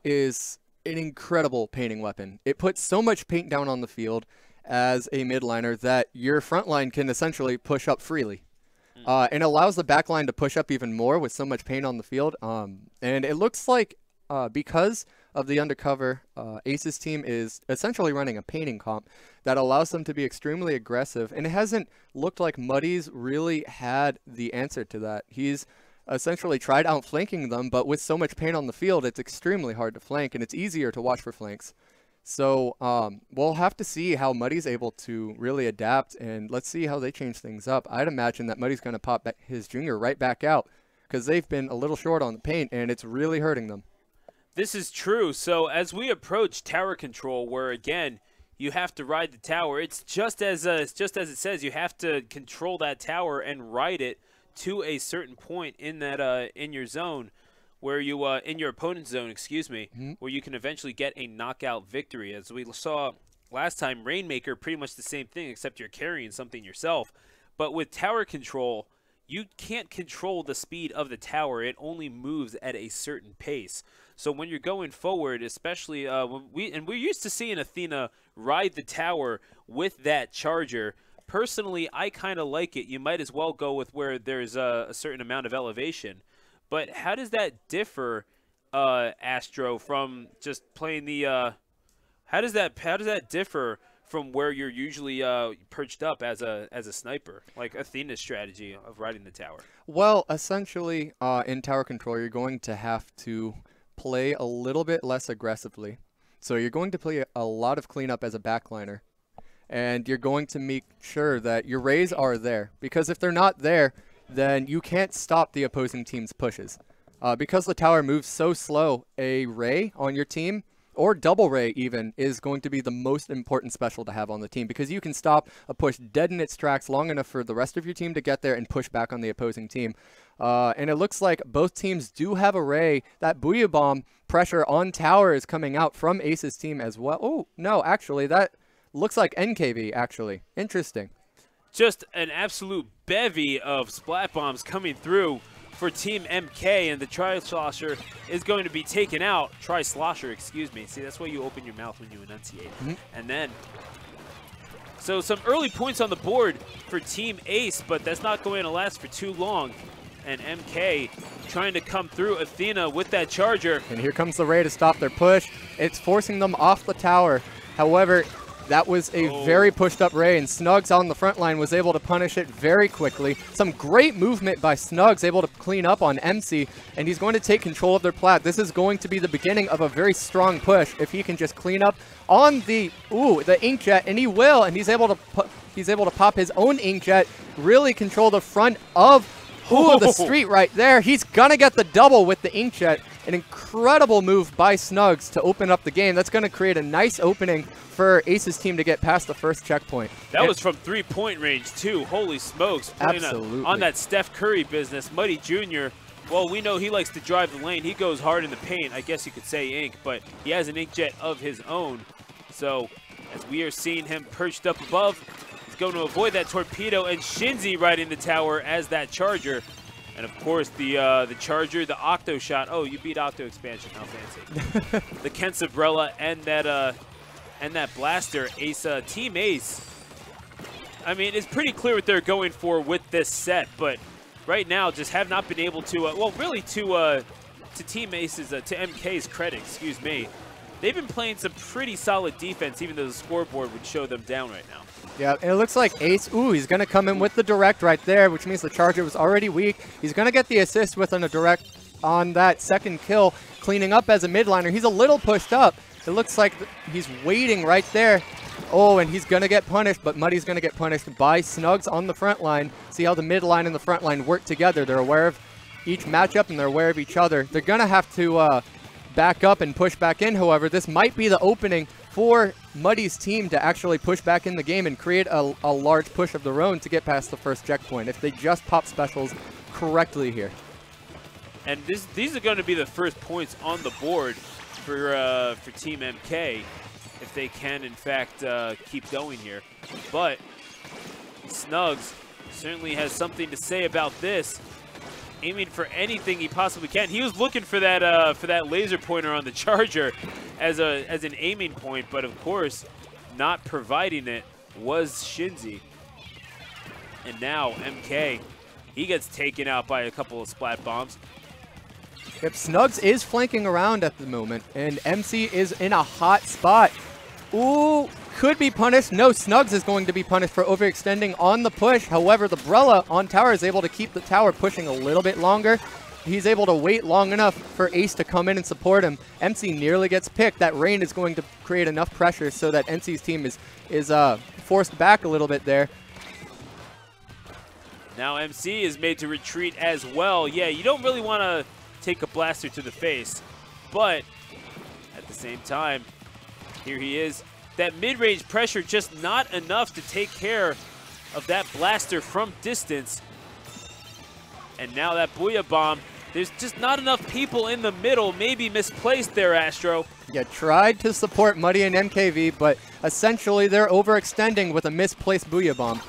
is an incredible painting weapon. It puts so much paint down on the field as a midliner that your front line can essentially push up freely. And allows the back line to push up even more with so much paint on the field. And it looks like because of the undercover, Ace's team is essentially running a painting comp that allows them to be extremely aggressive. And it hasn't looked like Muddy's really had the answer to that. He's essentially tried outflanking them, but with so much paint on the field, it's extremely hard to flank, and it's easier to watch for flanks. So we'll have to see how Muddy's able to really adapt, and let's see how they change things up. I'd imagine that Muddy's going to pop his junior right back out, because they've been a little short on the paint, and it's really hurting them. This is true. So as we approach tower control, where again you have to ride the tower, it's just as it says. You have to control that tower and ride it to a certain point in that in your zone, where you in your opponent's zone, excuse me, where you can eventually get a knockout victory. As we saw last time, Rainmaker, pretty much the same thing, except you're carrying something yourself. But with tower control, you can't control the speed of the tower. It only moves at a certain pace. So when you're going forward, especially we're used to seeing Athena ride the tower with that charger. Personally, I kind of like it. You might as well go with where there's a certain amount of elevation. But how does that differ, Astro, from just playing the? How does that differ from where you're usually perched up as a sniper, like Athena's strategy of riding the tower? Well, essentially, in tower control, you're going to have to play a little bit less aggressively. So you're going to play a lot of cleanup as a backliner, and you're going to make sure that your rays are there, because if they're not there, then you can't stop the opposing team's pushes. Because the tower moves so slow, a ray on your team, or double ray even, is going to be the most important special to have on the team, because you can stop a push dead in its tracks long enough for the rest of your team to get there and push back on the opposing team. And it looks like both teams do have a ray. That Booyah Bomb pressure on tower is coming out from Ace's team as well. Oh, no, actually, that looks like NKV, actually. Interesting. Just an absolute bevy of splat bombs coming through for Team MK, and the Tri-Slosher is going to be taken out. Tri-Slosher, excuse me. See, that's why you open your mouth when you enunciate. And then, so some early points on the board for Team Ace, but that's not going to last for too long. And MK trying to come through Athena with that charger. And here comes the ray to stop their push. It's forcing them off the tower. However, that was a very pushed up ray, and Snugs on the front line was able to punish it very quickly. Some great movement by Snugs, able to clean up on MC, and he's going to take control of their plat. This is going to be the beginning of a very strong push if he can just clean up on the inkjet, and he will, and he's able to pop his own inkjet, really control the front of the street right there. He's gonna get the double with the inkjet. An incredible move by Snugs to open up the game. That's going to create a nice opening for Ace's team to get past the first checkpoint. That was from 3-point range, too. Holy smokes. Absolutely. On that Steph Curry business. Muddy Jr., well, we know he likes to drive the lane. He goes hard in the paint. I guess you could say ink, but he has an inkjet of his own. So as we are seeing him perched up above, he's going to avoid that torpedo, and Shinzi riding the tower as that charger. And of course, the charger, the Octo shot. Oh, you beat Octo expansion. How fancy! The Kensabrella and that blaster. Ace, Team Ace. I mean, it's pretty clear what they're going for with this set, but right now, just have not been able to. Well, really, to Team Ace's, to MK's credit, excuse me, they've been playing some pretty solid defense, even though the scoreboard would show them down right now. Yeah, and it looks like Ace, ooh, he's going to come in with the direct right there, which means the charger was already weak. He's going to get the assist within a direct on that second kill, cleaning up as a midliner. He's a little pushed up. It looks like he's waiting right there. Oh, and he's going to get punished, but Muddy's going to get punished by Snugs on the front line. See how the mid line and the front line work together. They're aware of each matchup, and they're aware of each other. They're going to have to back up and push back in, however. This might be the opening for Muddy's team to actually push back in the game and create a large push of their own to get past the first checkpoint if they just pop specials correctly here. And these are going to be the first points on the board for Team MK if they can, in fact, keep going here. But Snugs certainly has something to say about this, aiming for anything he possibly can. He was looking for that laser pointer on the charger as an aiming point, but of course, not providing it was Shinzy. And now MK, he gets taken out by a couple of splat bombs. Yep, Snugs is flanking around at the moment, and MC is in a hot spot. Ooh, could be punished. No, Snugs is going to be punished for overextending on the push. However, the Brella on tower is able to keep the tower pushing a little bit longer. He's able to wait long enough for Ace to come in and support him. MC nearly gets picked. That rain is going to create enough pressure so that NC's team is forced back a little bit there. Now MC is made to retreat as well. Yeah, you don't really want to take a blaster to the face, but at the same time, here he is. That mid-range pressure just not enough to take care of that blaster from distance. And now that Booyah Bomb, there's just not enough people in the middle, maybe misplaced there, Astro. Yeah, tried to support Muddy and MKV, but essentially they're overextending with a misplaced Booyah Bomb.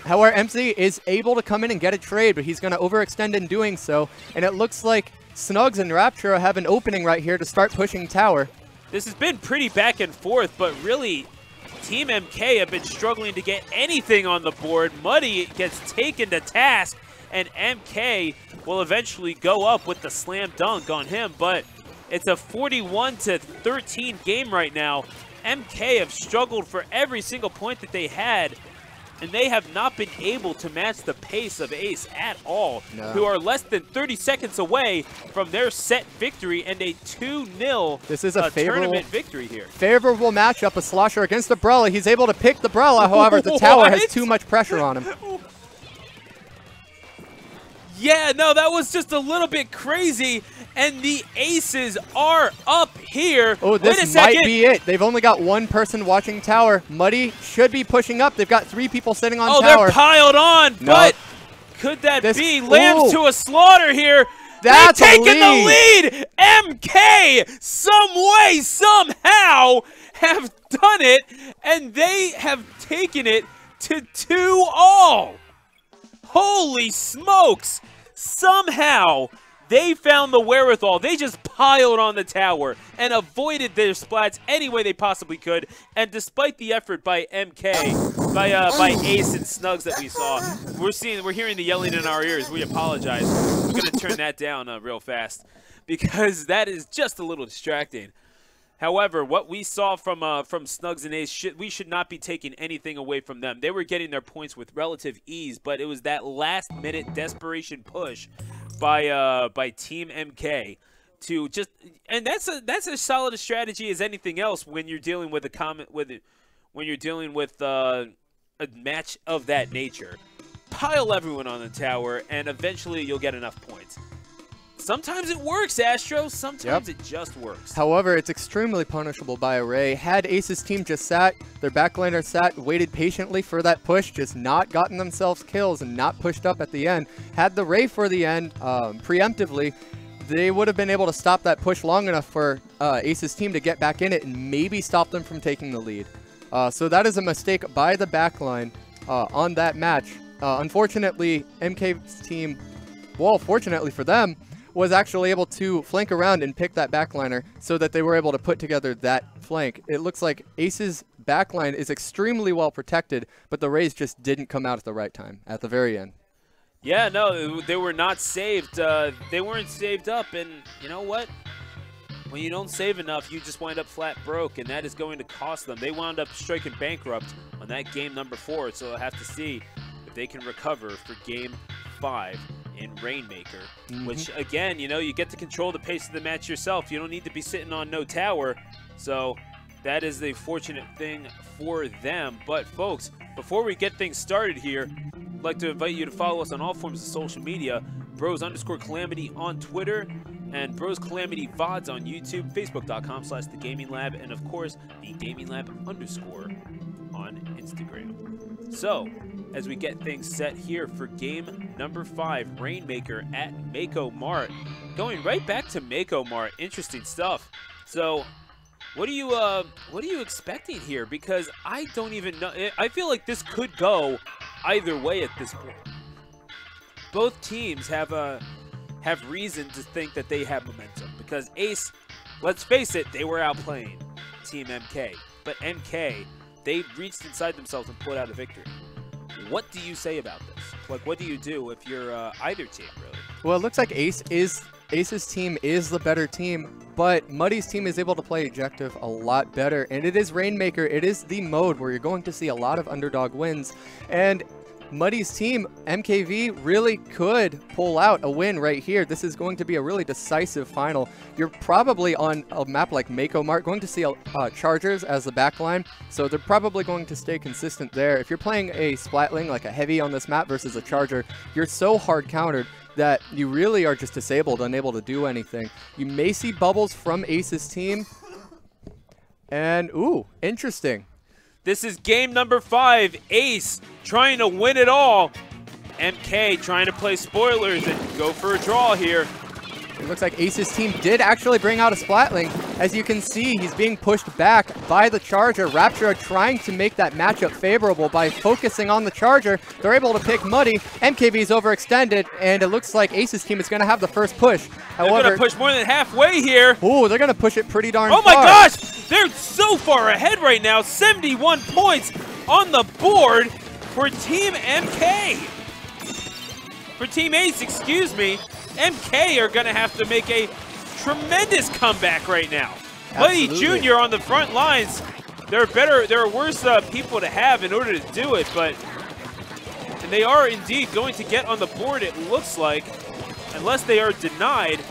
However, MC is able to come in and get a trade, but he's going to overextend in doing so. And it looks like Snugs and Rapture have an opening right here to start pushing tower. This has been pretty back and forth, but really, Team MK have been struggling to get anything on the board. Muddy gets taken to task, and MK will eventually go up with the slam dunk on him, but it's a 41-13 game right now. MK have struggled for every single point that they had, and they have not been able to match the pace of Ace at all, who are less than 30 seconds away from their set victory and a 2-0 this is a tournament victory here. Favorable matchup, a slosher against the Brella. He's able to pick the Brella, however, the tower has too much pressure on him. Yeah, no, that was just a little bit crazy, and the Aces are up here. Oh, this might be it. They've only got one person watching tower. Muddy should be pushing up. They've got 3 people sitting on tower. Oh, they're piled on, but could that be? Lambs to a slaughter here. That's They've taken the lead. MK, some way, somehow, have done it, and they have taken it to 2-all. Holy smokes! Somehow, they found the wherewithal. They just piled on the tower and avoided their splats any way they possibly could. And despite the effort by MK, by Ace and Snugs that we saw, we're hearing the yelling in our ears. We apologize. We're going to turn that down real fast because that is just a little distracting. However, what we saw from Snugs and Ace, we should not be taking anything away from them. They were getting their points with relative ease, but it was that last-minute desperation push by Team MK to just, and that's as solid a strategy as anything else when you're dealing with a match of that nature. Pile everyone on the tower, and eventually you'll get enough points. Sometimes it works, Astro. Sometimes it just works. However, it's extremely punishable by Array. Had Ace's team just sat, their backliner sat, waited patiently for that push, just not gotten themselves kills and not pushed up at the end. Had the Ray for the end preemptively, they would have been able to stop that push long enough for Ace's team to get back in it and maybe stop them from taking the lead. So that is a mistake by the backline on that match. Unfortunately, MK's team, well, fortunately for them, was actually able to flank around and pick that backliner so that they were able to put together that flank. It looks like Ace's backline is extremely well protected, but the Rays just didn't come out at the right time at the very end. Yeah, no, they were not saved. They weren't saved up, and you know what? when you don't save enough, you just wind up flat broke, and that is going to cost them. They wound up striking bankrupt on that game number 4, so they'll have to see if they can recover for game 5 in Rainmaker, which, again, you know, you get to control the pace of the match yourself. You don't need to be sitting on no tower, so that is the fortunate thing for them. But, folks, before we get things started here, I'd like to invite you to follow us on all forms of social media, Bros_Calamity on Twitter, and Bros Calamity VODs on YouTube, Facebook.com/TheGamingLab, and of course, TheGamingLab_ on Instagram. So, as we get things set here for game number 5, Rainmaker at Mako Mart. Going right back to Mako Mart, interesting stuff. So, what are you expecting here? Because I don't even know. I feel like this could go either way at this point. Both teams have reason to think that they have momentum, because Ace, let's face it, they were outplaying Team MK. But MK, they reached inside themselves and pulled out a victory. What do you say about this? Like, what do you do if you're either team, really? Well, it looks like Ace's team is the better team, but Muddy's team is able to play objective a lot better, and it is Rainmaker. It is the mode where you're going to see a lot of underdog wins, and Muddy's team, MKV, really could pull out a win right here. This is going to be a really decisive final. You're probably on a map like Mako Mart going to see Chargers as the backline, so they're probably going to stay consistent there. If you're playing a Splatling like a Heavy on this map versus a Charger, you're so hard countered that you really are just disabled, unable to do anything. You may see bubbles from Ace's team, and ooh, interesting. This is game number 5. Ace trying to win it all. MK trying to play spoilers and go for a draw here. It looks like Ace's team did actually bring out a Splatling. As you can see, he's being pushed back by the Charger. Rapture are trying to make that matchup favorable by focusing on the Charger. They're able to pick Muddy. MKV's overextended, and it looks like Ace's team is going to have the first push. They're going to push more than halfway here. Ooh, they're going to push it pretty darn far. Oh my gosh! They're so far ahead right now. 71 points on the board for Team MK. For Team Ace, excuse me. MK are going to have to make a tremendous comeback right now. Buddy Jr. on the front lines. There are worse people to have in order to do it, but and they are indeed going to get on the board, it looks like, unless they are denied.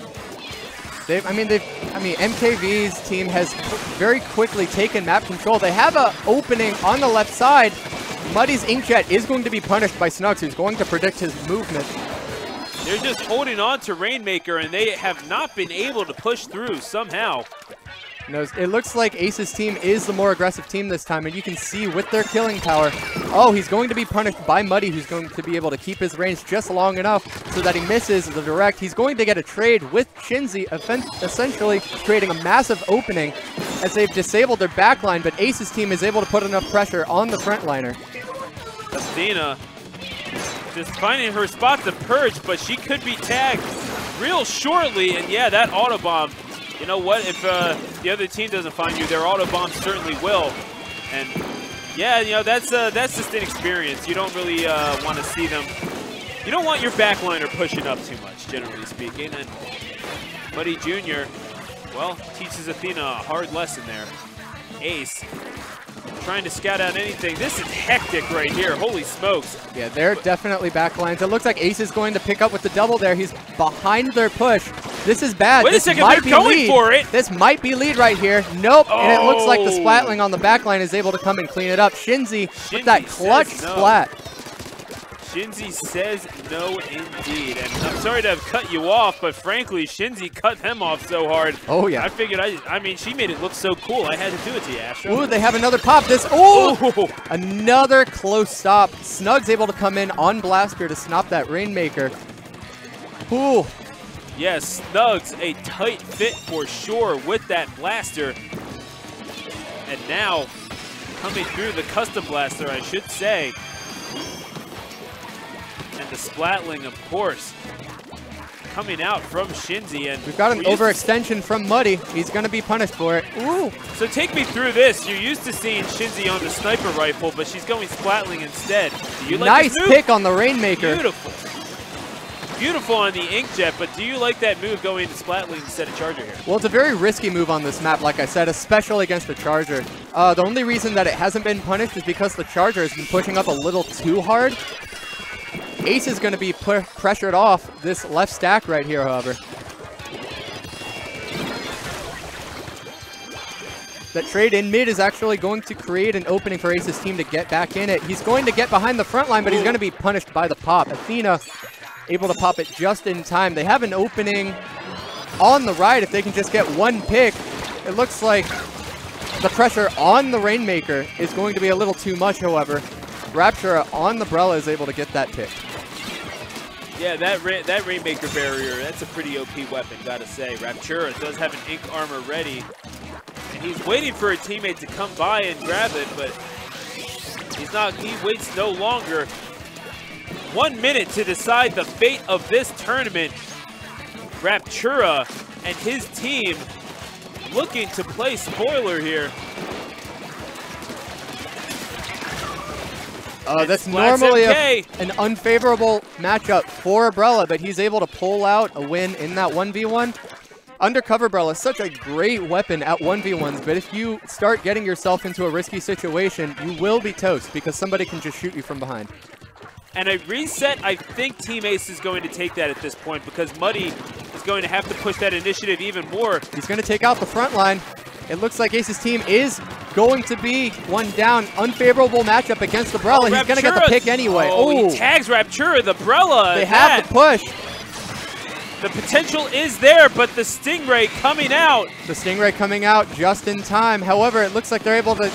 MKV's team has very quickly taken map control. They have an opening on the left side. Muddy's Inkjet is going to be punished by Snugs, who's going to predict his movement. They're just holding on to Rainmaker, and they have not been able to push through somehow. No, it looks like Ace's team is the more aggressive team this time, and you can see with their killing power. Oh, he's going to be punished by Muddy, who's going to be able to keep his range just long enough so that he misses the direct. He's going to get a trade with Shinzi, essentially creating a massive opening as they've disabled their backline, but Ace's team is able to put enough pressure on the frontliner. Athena just finding her spot to purge, but she could be tagged real shortly, and yeah, that autobomb. You know what? If the other team doesn't find you, their autobomb certainly will. And yeah, you know, that's just inexperience. You don't really want to see them. You don't want your backliner pushing up too much, generally speaking. And Buddy Jr., well, teaches Athena a hard lesson there. Ace trying to scout out anything. This is hectic right here. Holy smokes. Yeah, they're definitely backlines. It looks like Ace is going to pick up with the double there. He's behind their push. This is bad. Wait a second, they're going for it. This might be lead right here. Nope. Oh. And it looks like the Splatling on the backline is able to come and clean it up. Shinzi with that clutch splat. Shinzi says no indeed. And I'm sorry to have cut you off, but frankly, Shinzi cut them off so hard. Oh, yeah. I figured, I mean, she made it look so cool. I had to do it to you, Astro. Ooh, they have another pop. Ooh! Another close stop. Snug's able to come in on Blaster to stop that Rainmaker. Ooh. Yes, Snugs, a tight fit for sure with that Blaster. And now, coming through the custom Blaster, I should say. And the Splatling, of course, coming out from Shinzi. And we've got an overextension from Muddy. He's going to be punished for it. Ooh. So take me through this. You're used to seeing Shinzi on the sniper rifle, but she's going Splatling instead. Do you like nice this move? pick on the Rainmaker. Beautiful. beautiful on the Inkjet, but do you like that move going to Splatling instead of Charger here? Well, it's a very risky move on this map, like I said, especially against the Charger. The only reason that it hasn't been punished is because the Charger has been pushing up a little too hard. Ace is going to be pressured off this left stack right here, however. That trade in mid is actually going to create an opening for Ace's team to get back in it. He's going to get behind the front line, but he's going to be punished by the pop. Athena able to pop it just in time. They have an opening on the right if they can just get one pick. It looks like the pressure on the Rainmaker is going to be a little too much, however. Raptura on the Brella is able to get that pick. Yeah, that Rainmaker barrier, that's a pretty OP weapon, gotta say. Raptura does have an Ink armor ready. And he's waiting for a teammate to come by and grab it, but he waits no longer. 1 minute to decide the fate of this tournament. Raptura and his team looking to play spoiler here. That's normally an unfavorable matchup for Brella, but he's able to pull out a win in that 1v1. Undercover Brella is such a great weapon at 1v1s, but if you start getting yourself into a risky situation, you will be toast because somebody can just shoot you from behind. And a reset, I think Team Ace is going to take that at this point because Muddy is going to have to push that initiative even more. He's going to take out the front line. It looks like Ace's team is going to be one down. Unfavorable matchup against the Brella. He's going to get the pick anyway. Oh, he tags Raptura, the Brella. They have the push. The potential is there, but the Stingray coming out. The Stingray coming out just in time. However, it looks like they're able to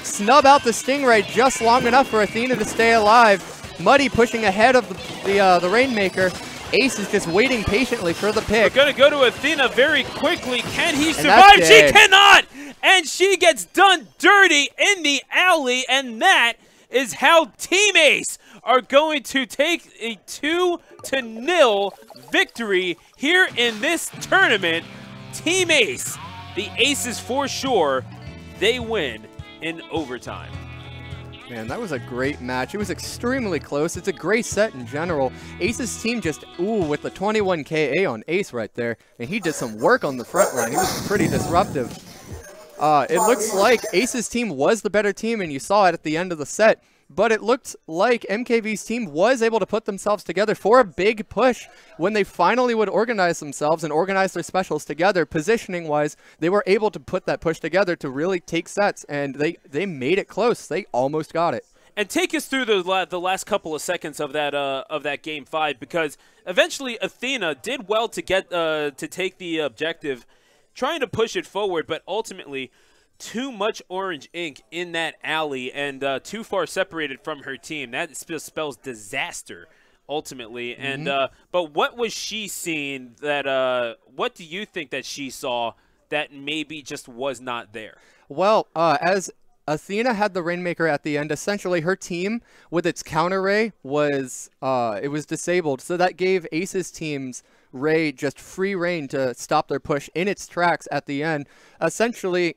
snub out the Stingray just long enough for Athena to stay alive. Muddy pushing ahead of the Rainmaker. Ace is just waiting patiently for the pick. We're going to go to Athena very quickly. Can he survive? She cannot! And she gets done dirty in the alley, and that is how Team Ace are going to take a 2-0 victory here in this tournament. Team Ace, the Aces for sure, they win in overtime. Man, that was a great match. It was extremely close. It's a great set in general. Ace's team just, with the 21 KA on Ace right there. And he did some work on the front line. He was pretty disruptive. It looks like Ace's team was the better team, and you saw it at the end of the set. But it looked like MKV's team was able to put themselves together for a big push when they finally would organize themselves and organize their specials together. Positioning-wise, they were able to put that push together to really take sets, and they made it close. They almost got it. And take us through the last couple of seconds of that Game 5, because eventually Athena did well to get to take the objective, trying to push it forward, but ultimately too much orange ink in that alley and too far separated from her team. That spells disaster ultimately. And but what was she seeing that what do you think that she saw that maybe just was not there? Well, as Athena had the Rainmaker at the end, essentially her team with its counter ray was it was disabled, so that gave Ace's team's Ray just free reign to stop their push in its tracks at the end. Essentially,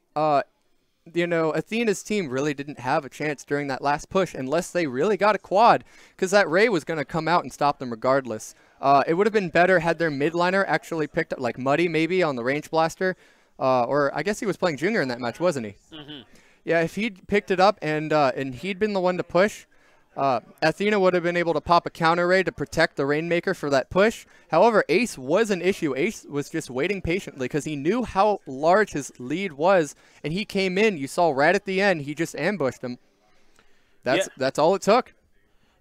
you know, Athena's team really didn't have a chance during that last push unless they really got a quad, because that Ray was going to come out and stop them regardless. It would have been better had their midliner actually picked up, like Muddy maybe on the range blaster, or I guess he was playing Junior in that match, wasn't he? Yeah, if he'd picked it up and he'd been the one to push, Athena would have been able to pop a counter ray to protect the Rainmaker for that push. However, Ace was an issue. Ace was just waiting patiently because he knew how large his lead was, and he came in. You saw right at the end, he just ambushed him. That's all it took.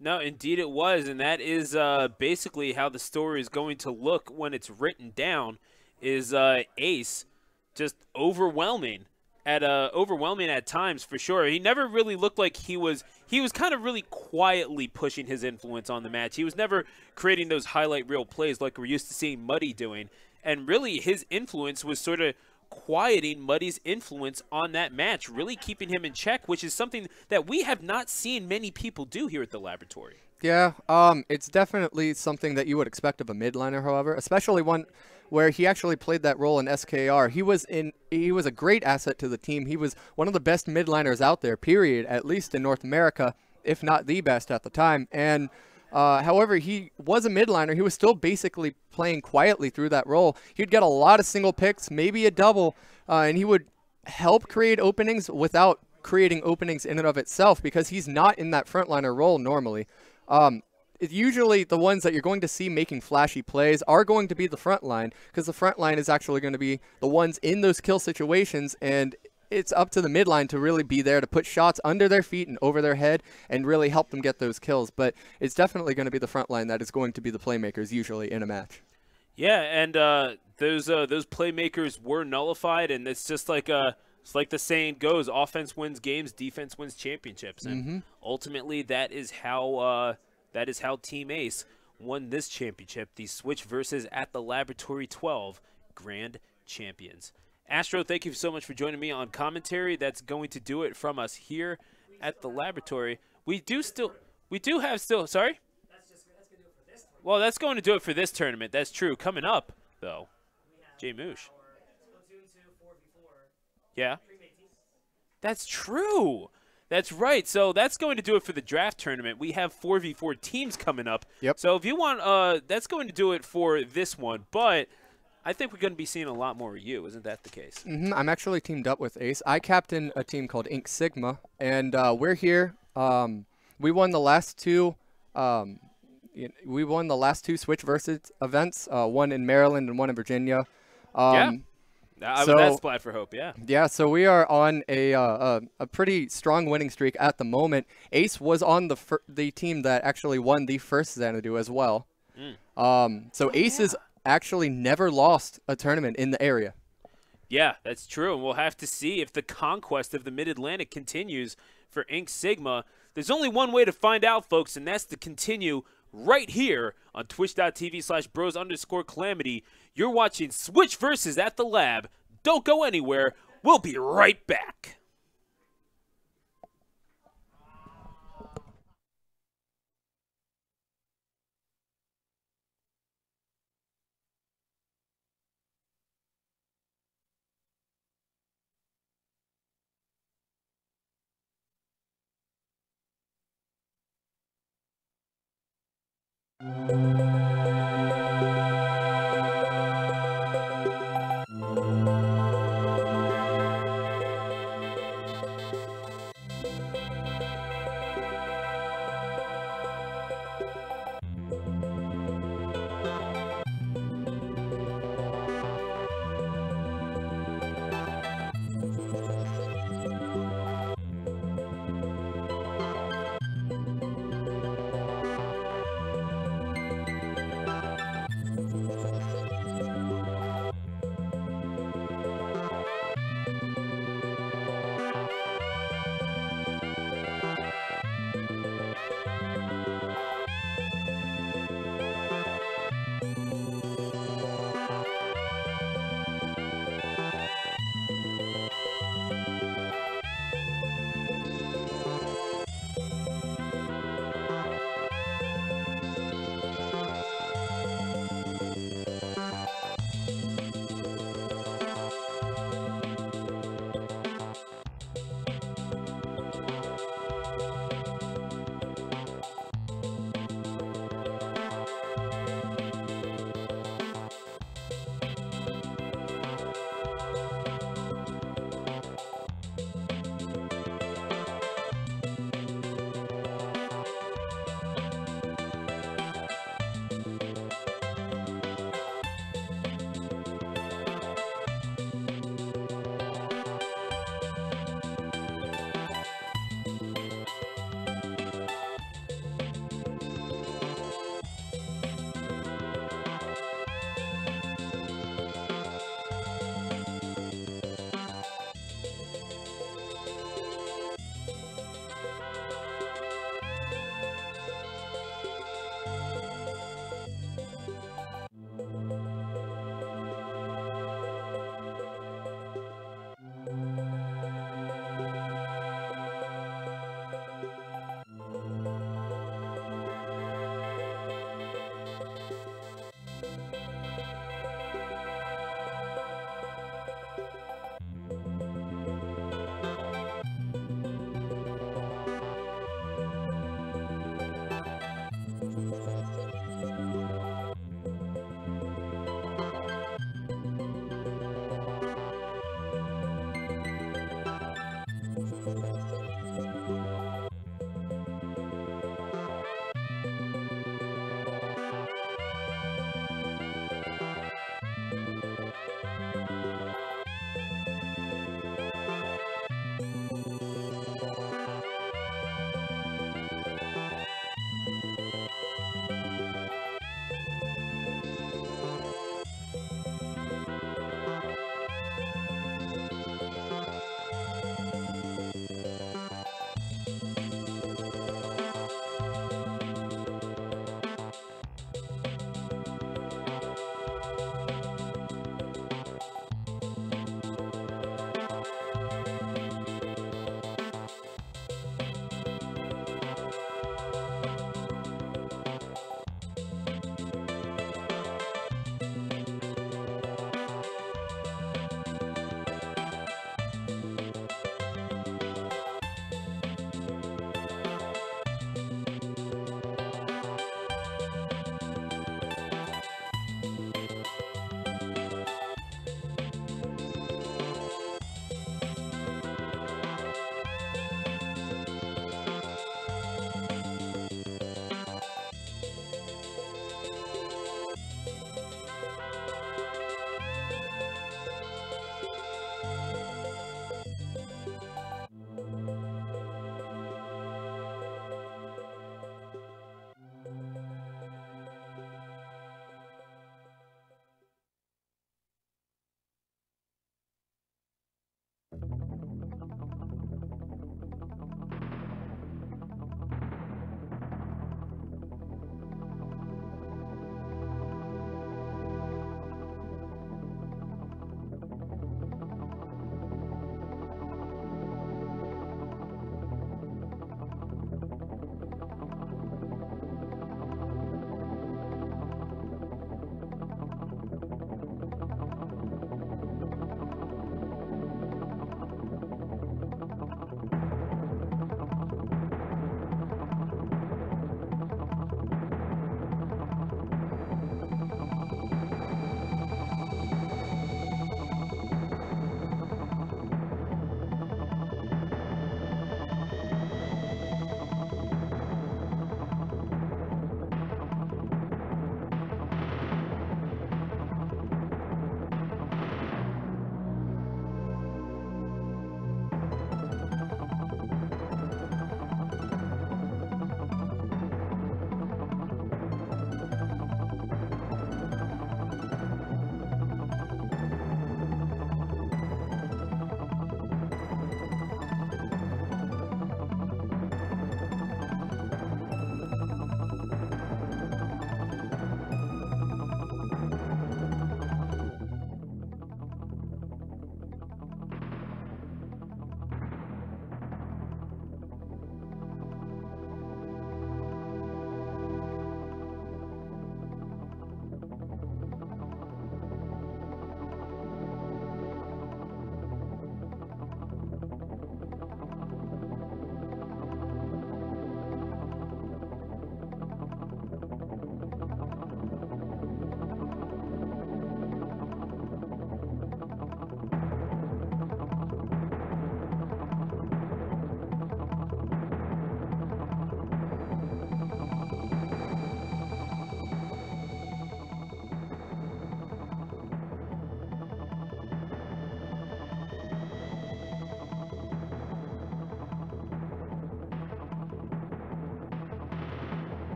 No, indeed it was, and that is basically how the story is going to look when it's written down, is Ace just overwhelming at times for sure. He never really looked like he was kind of really quietly pushing his influence on the match. He was never creating those highlight reel plays like we're used to seeing Muddy doing. And really his influence was sort of quieting Muddy's influence on that match, really keeping him in check, which is something that we have not seen many people do here at the laboratory. Yeah, it's definitely something that you would expect of a midliner, however, especially one where he actually played that role in SKR. He was a great asset to the team. He was one of the best midliners out there, period, at least in North America, if not the best at the time. And However, he was a midliner. He was still basically playing quietly through that role. He'd get a lot of single picks, maybe a double, and he would help create openings without creating openings in and of itself because he's not in that frontliner role normally. Usually the ones that you're going to see making flashy plays are going to be the front line because the front line is actually going to be the ones in those kill situations, and it's up to the midline to really be there to put shots under their feet and over their head and really help them get those kills. But it's definitely going to be the front line that is going to be the playmakers usually in a match. Yeah, and those playmakers were nullified, and it's just like it's like the saying goes: offense wins games, defense wins championships, and ultimately that is how Team Ace won this championship, the Switch versus at the Laboratory 12 Grand Champions. Astro, thank you so much for joining me on commentary. That's going to do it from us here at the Laboratory. We do have sorry? That's going to do it for this one. Well, that's going to do it for this tournament. That's true. Coming up, though, Jay Moosh. Yeah. That's true. That's right. So that's going to do it for the draft tournament. We have 4v4 teams coming up. Yep. So if you want, that's going to do it for this one. But I think we're going to be seeing a lot more of you. Isn't that the case? I'm actually teamed up with Ace. I captain a team called Inc. Sigma, and we're here. We won the last two. We won the last two Switch versus events. One in Maryland and one in Virginia. Yeah. So, that's Splat for Hope, yeah. Yeah, so we are on a pretty strong winning streak at the moment. Ace was on the team that actually won the first Xanadu as well. So Ace has actually never lost a tournament in the area. Yeah, that's true, and we'll have to see if the conquest of the Mid-Atlantic continues for Inc. Sigma. There's only one way to find out, folks, and that's to continue right here on twitch.tv/bros_calamity. You're watching Switch versus at the Lab. Don't go anywhere. We'll be right back.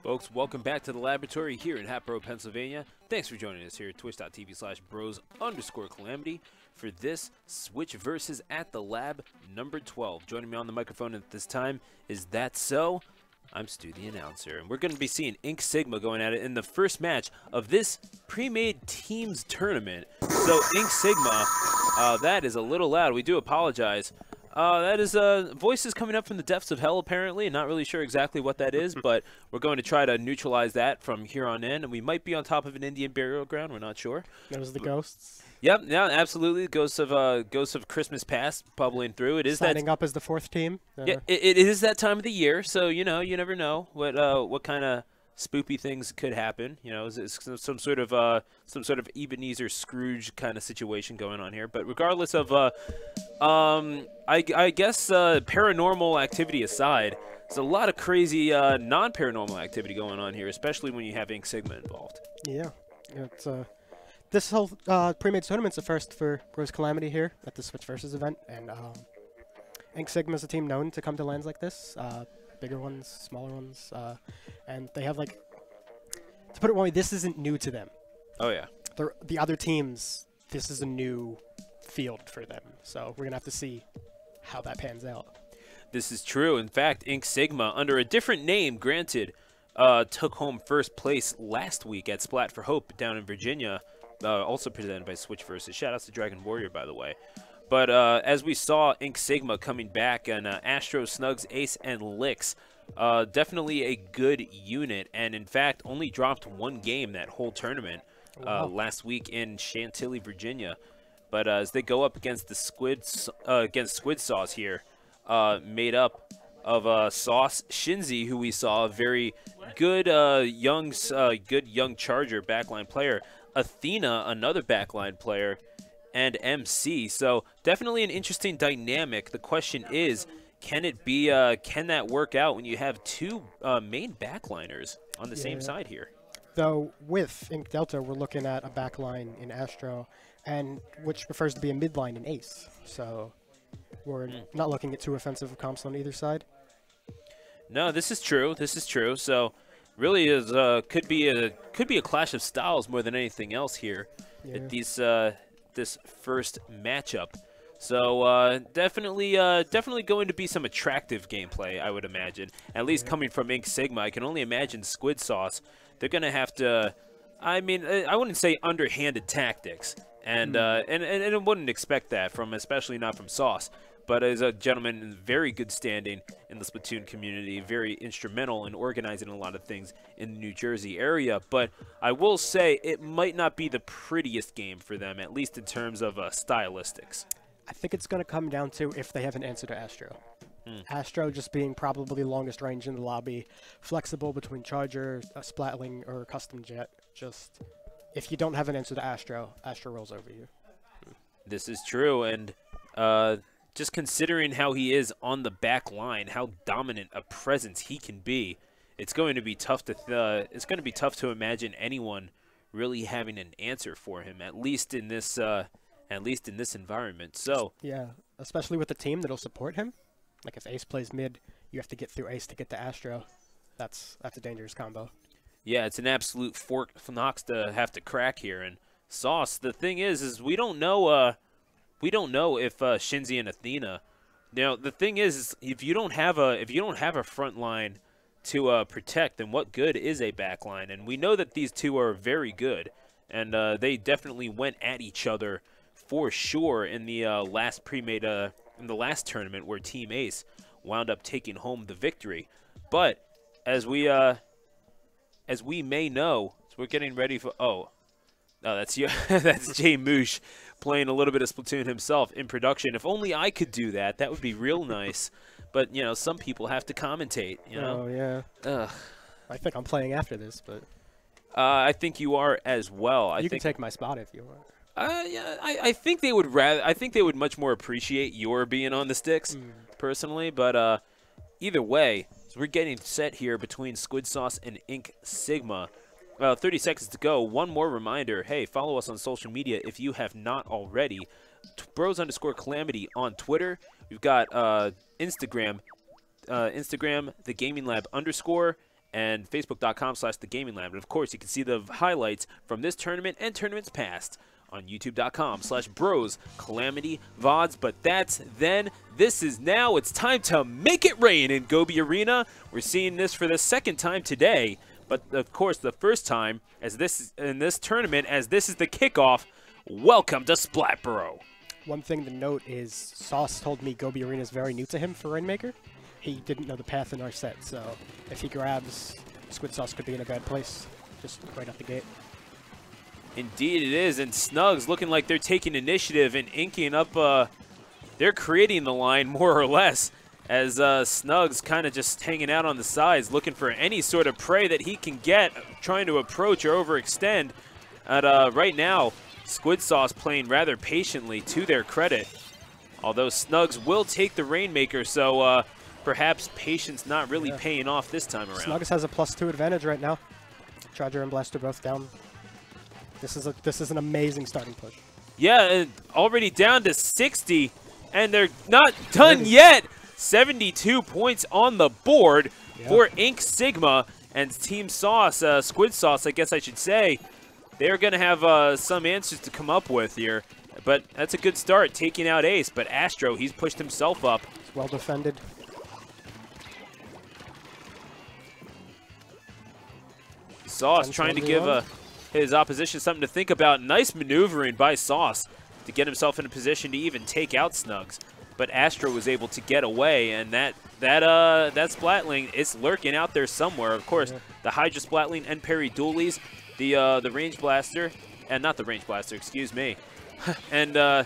Folks, welcome back to the laboratory here in Hatboro, Pennsylvania. Thanks for joining us here at twitch.tv/bros_calamity for this Switch versus at the lab number 12. Joining me on the microphone at this time is That So? I'm Stu, the announcer, and we're going to be seeing Ink Sigma going at it in the first match of this pre-made teams tournament. So Ink Sigma, that is a little loud. We do apologize. That is voices coming up from the depths of hell, apparently. Not really sure exactly what that is, but we're going to try to neutralize that from here on in. And we might be on top of an Indian burial ground. We're not sure. Those are the ghosts. Yep, yeah, absolutely. Ghosts of Christmas past bubbling through. It is Signing up as the fourth team. Yeah, it is that time of the year, so you know, you never know what kind of spoopy things could happen. You know, it's some sort of Ebenezer Scrooge kind of situation going on here. But regardless of, I guess paranormal activity aside, there's a lot of crazy non-paranormal activity going on here, especially when you have Ink Sigma involved. Yeah, it's this whole pre-made tournament's the first for Bros Calamity here at the Switch Versus event, and Ink Sigma is a team known to come to lands like this. Bigger ones, smaller ones, and they have, like, to put it one way, this isn't new to them. Oh yeah. The other teams, this is a new field for them, so we're gonna have to see how that pans out. This is true. In fact, Ink Sigma, under a different name, granted, took home first place last week at Splat for Hope down in Virginia, also presented by Switch Versus. Shoutouts to Dragon Warrior, by the way. But as we saw Ink Sigma coming back, and Astro, Snugs, Ace, and Licks, definitely a good unit, and in fact only dropped one game that whole tournament last week in Chantilly, Virginia. But as they go up against the Squid Sauce here, made up of Sauce, Shinzi, who we saw, a very good young Charger backline player, Athena, another backline player, and MC. So definitely an interesting dynamic. The question is, can it be? Can that work out when you have two main backliners on the same side here? Though with Ink Delta, we're looking at a backline in Astro, and which prefers to be a midline in Ace. So we're not looking at too offensive comps on either side. No, this is true. This is true. So really is could be a clash of styles more than anything else here at these this first matchup. So definitely going to be some attractive gameplay, I would imagine. At least coming from Ink Sigma, I can only imagine Squid Sauce. They're gonna have to, I mean, I wouldn't say underhanded tactics, and I wouldn't expect that from, especially not from Sauce. But as a gentleman in very good standing in the Splatoon community, very instrumental in organizing a lot of things in the New Jersey area. But I will say it might not be the prettiest game for them, at least in terms of stylistics. I think it's going to come down to if they have an answer to Astro. Astro just being probably longest range in the lobby, flexible between Charger, Splatling, or Custom Jet. Just, if you don't have an answer to Astro, Astro rolls over you. This is true, and just considering how he is on the back line, how dominant a presence he can be, it's going to be tough to imagine anyone really having an answer for him, at least in this environment. So yeah, especially with a team that'll support him. Like if Ace plays mid, you have to get through Ace to get to Astro. That's a dangerous combo. Yeah, it's an absolute fork for Nox to have to crack here. And Sauce, the thing is we don't know if Shinzi and Athena. Now the thing is if you don't have a front line to protect, then what good is a back line? And we know that these two are very good, and they definitely went at each other for sure in the last pre-made in the last tournament where Team Ace wound up taking home the victory. But as we may know, so we're getting ready for that's you. That's Jay Moosh playing a little bit of Splatoon himself in production. If only I could do that. That would be real nice. But you know, some people have to commentate. You know. Oh yeah. Ugh. I think I'm playing after this, but. I think you are as well. You can take my spot if you want. Yeah, I think they would rather. I think they would much more appreciate your being on the sticks, personally. But either way, so we're getting set here between Squid Sauce and Ink Sigma. 30 seconds to go. One more reminder. Hey, follow us on social media if you have not already. Bros_Calamity on Twitter. We've got Instagram, the Gaming Lab _, and facebook.com/thegaminglab. And, of course, you can see the highlights from this tournament and tournaments past on youtube.com/bros Calamity VODs. But that's then. This is now. It's time to make it rain in Gobi Arena. We're seeing this for the second time today. But, of course, the first time as this in this tournament, as this is the kickoff. Welcome to Splatboro. One thing to note is Sauce told me Gobi Arena is very new to him for Rainmaker. He didn't know the path in our set, so if he grabs, Squid Sauce could be in a bad place just right out the gate. Indeed it is, and Snugs looking like they're taking initiative and inking up, they're creating the line more or less, as Snugs kind of just hanging out on the sides, looking for any sort of prey that he can get, trying to approach or overextend. Right now, Squid Sauce playing rather patiently, to their credit, although Snugs will take the Rainmaker, so perhaps patience not really paying off this time around. Snugs has a +2 advantage right now. Charger and Blaster both down. This is an amazing starting push. Yeah, already down to 60, and they're not done yet. 72 points on the board for Ink Sigma and Team Sauce, Squid Sauce, I guess I should say. They're going to have some answers to come up with here, but that's a good start, taking out Ace. But Astro, he's pushed himself up. It's well defended. Sauce trying to give his opposition something to think about. Nice maneuvering by Sauce to get himself in a position to even take out Snugs. But Astro was able to get away, and that Splatling is lurking out there somewhere. Of course, the Hydra Splatling and Parry Dualies, the Range Blaster, and not the Range Blaster, excuse me, and the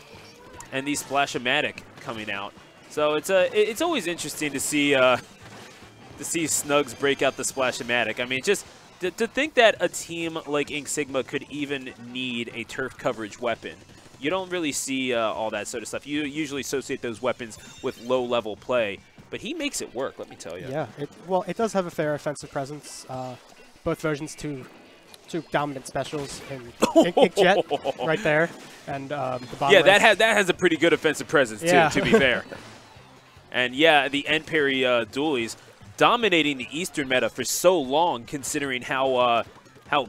Splash-O-Matic coming out. So it's always interesting to see Snugs break out the Splash-O-Matic. I mean, just to think that a team like Ink Sigma could even need a turf coverage weapon. You don't really see all that sort of stuff. You usually associate those weapons with low-level play, but he makes it work, let me tell you. Yeah, it does have a fair offensive presence. Both versions, two dominant specials, and Inkjet right there, and the bottom. Yeah, that has a pretty good offensive presence too, to be fair. And yeah, the End Parry Dualies dominating the Eastern meta for so long, considering how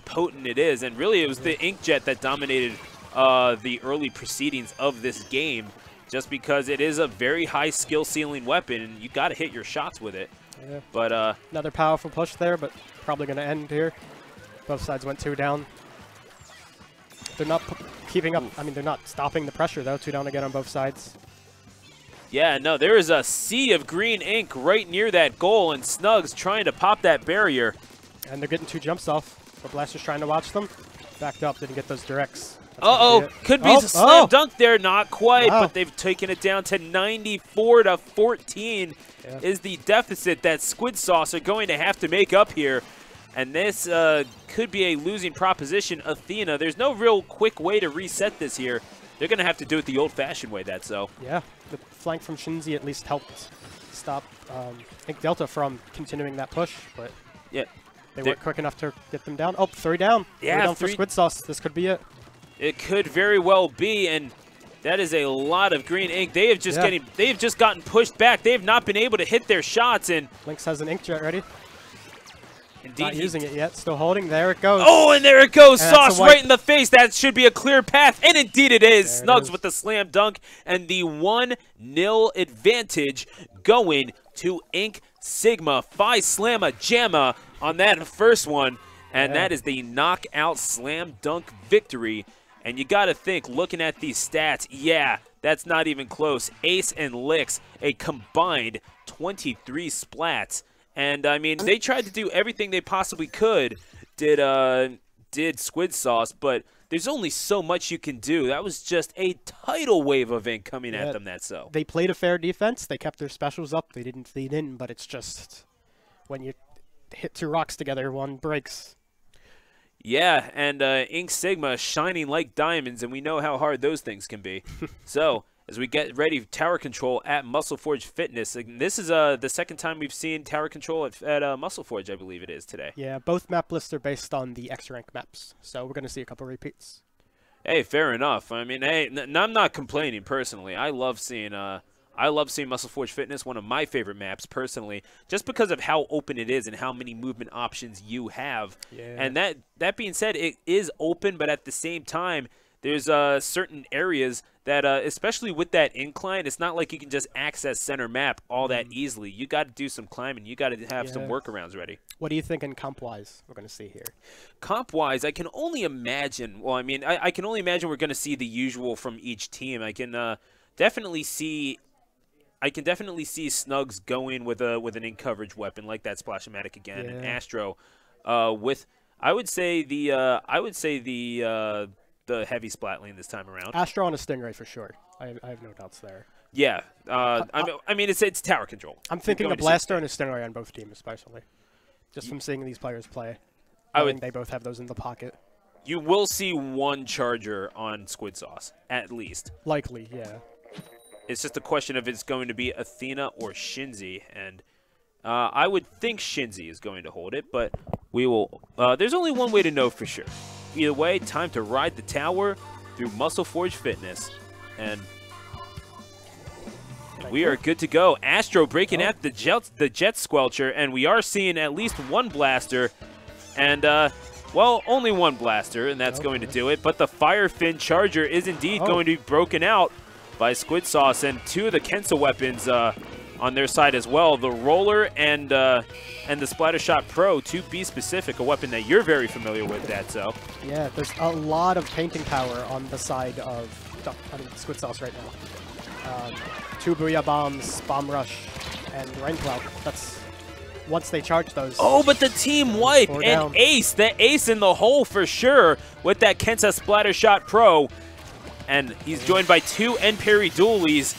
potent it is, and really it was the Inkjet that dominated the early proceedings of this game, just because it is a very high skill ceiling weapon, and you got to hit your shots with it. Yeah. But another powerful push there, but probably going to end here. Both sides went 2 down. They're not keeping up. I mean, they're not stopping the pressure though. 2 down again on both sides. Yeah, no, there is a sea of green ink right near that goal, and Snugs trying to pop that barrier. And they're getting 2 jumps off. But Blaster's trying to watch them. Backed up, didn't get those directs. Could be a slam dunk there, not quite, but they've taken it down to 94-14 is the deficit that Squid Sauce are going to have to make up here. And this could be a losing proposition. Athena, there's no real quick way to reset this here. They're going to have to do it the old-fashioned way, that's so. Yeah, the flank from Shinzi at least helped stop Ink Delta from continuing that push, but yeah, they weren't quick enough to get them down. Oh, 3 down. Yeah, 3 down for Squid Sauce. This could be it. It could very well be, and that is a lot of green ink. They have just gotten pushed back. They have not been able to hit their shots, and Lynx has an Inkjet ready. Indeed, not using it yet. Still holding. There it goes. Oh, and there it goes. And Sauce right in the face. That should be a clear path, and indeed it is. Snugs with the slam dunk, and the 1-0 advantage going to Ink Sigma. Phi Slamma Jamma on that first one, and that is the knockout slam dunk victory. And you got to think, looking at these stats, yeah, that's not even close. Ace and Licks, a combined 23 splats. And, I mean, they tried to do everything they possibly could, did Squid Sauce, but there's only so much you can do. That was just a tidal wave of ink coming at them, that's so. They played a fair defense. They kept their specials up. They didn't feed in, but it's just when you hit 2 rocks together, one breaks. Yeah, and Ink Sigma shining like diamonds, and we know how hard those things can be. So, as we get ready, tower control at Muscle Forge Fitness. And this is the second time we've seen tower control at Muscle Forge, I believe it is today. Yeah, both map lists are based on the X-Rank maps, so we're going to see a couple repeats. Hey, fair enough. I mean, hey, I'm not complaining personally. I love seeing I love seeing Muscle Forge Fitness, one of my favorite maps personally, just because of how open it is and how many movement options you have. Yeah. And that being said, it is open, but at the same time, there's certain areas that, especially with that incline, it's not like you can just access center map all that easily. You got to do some climbing. You got to have some workarounds ready. What do you think in comp-wise we're going to see here? Comp-wise, I can only imagine. Well, I mean, I can only imagine we're going to see the usual from each team. I can definitely see Snugs going with an in coverage weapon like that Splash-O-Matic again, and Astro with I would say the heavy splat lane this time around. Astro on a Stingray for sure. I have no doubts there. Yeah, I mean it's tower control. I'm thinking a Blaster and a Stingray on both teams, especially. Just from seeing these players play. They both have those in the pocket. You will see one Charger on Squid Sauce, at least. Likely, yeah. It's just a question of it's going to be Athena or Shinzi, and I would think Shinzi is going to hold it, but we will. There's only one way to know for sure. Either way, time to ride the tower through Muscle Forge Fitness, and we are good to go. Astro breaking out the Jet Squelcher, and we are seeing at least one blaster, and well, only one blaster, and that's going to do it. But the Fire Fin Charger is indeed going to be broken out by Squid Sauce, and two of the Kensa weapons on their side as well. The Roller and the Splattershot Pro, to be specific, a weapon that you're very familiar with, Datso. Yeah, there's a lot of painting power on the side of Squid Sauce right now. 2 Booyah Bombs, Bomb Rush, and Rain Cloud. That's once they charge those. Oh, but the team wipe and Ace, the ace in the hole for sure with that Kensa Splattershot Pro. And he's joined by 2 N-Parry Dualies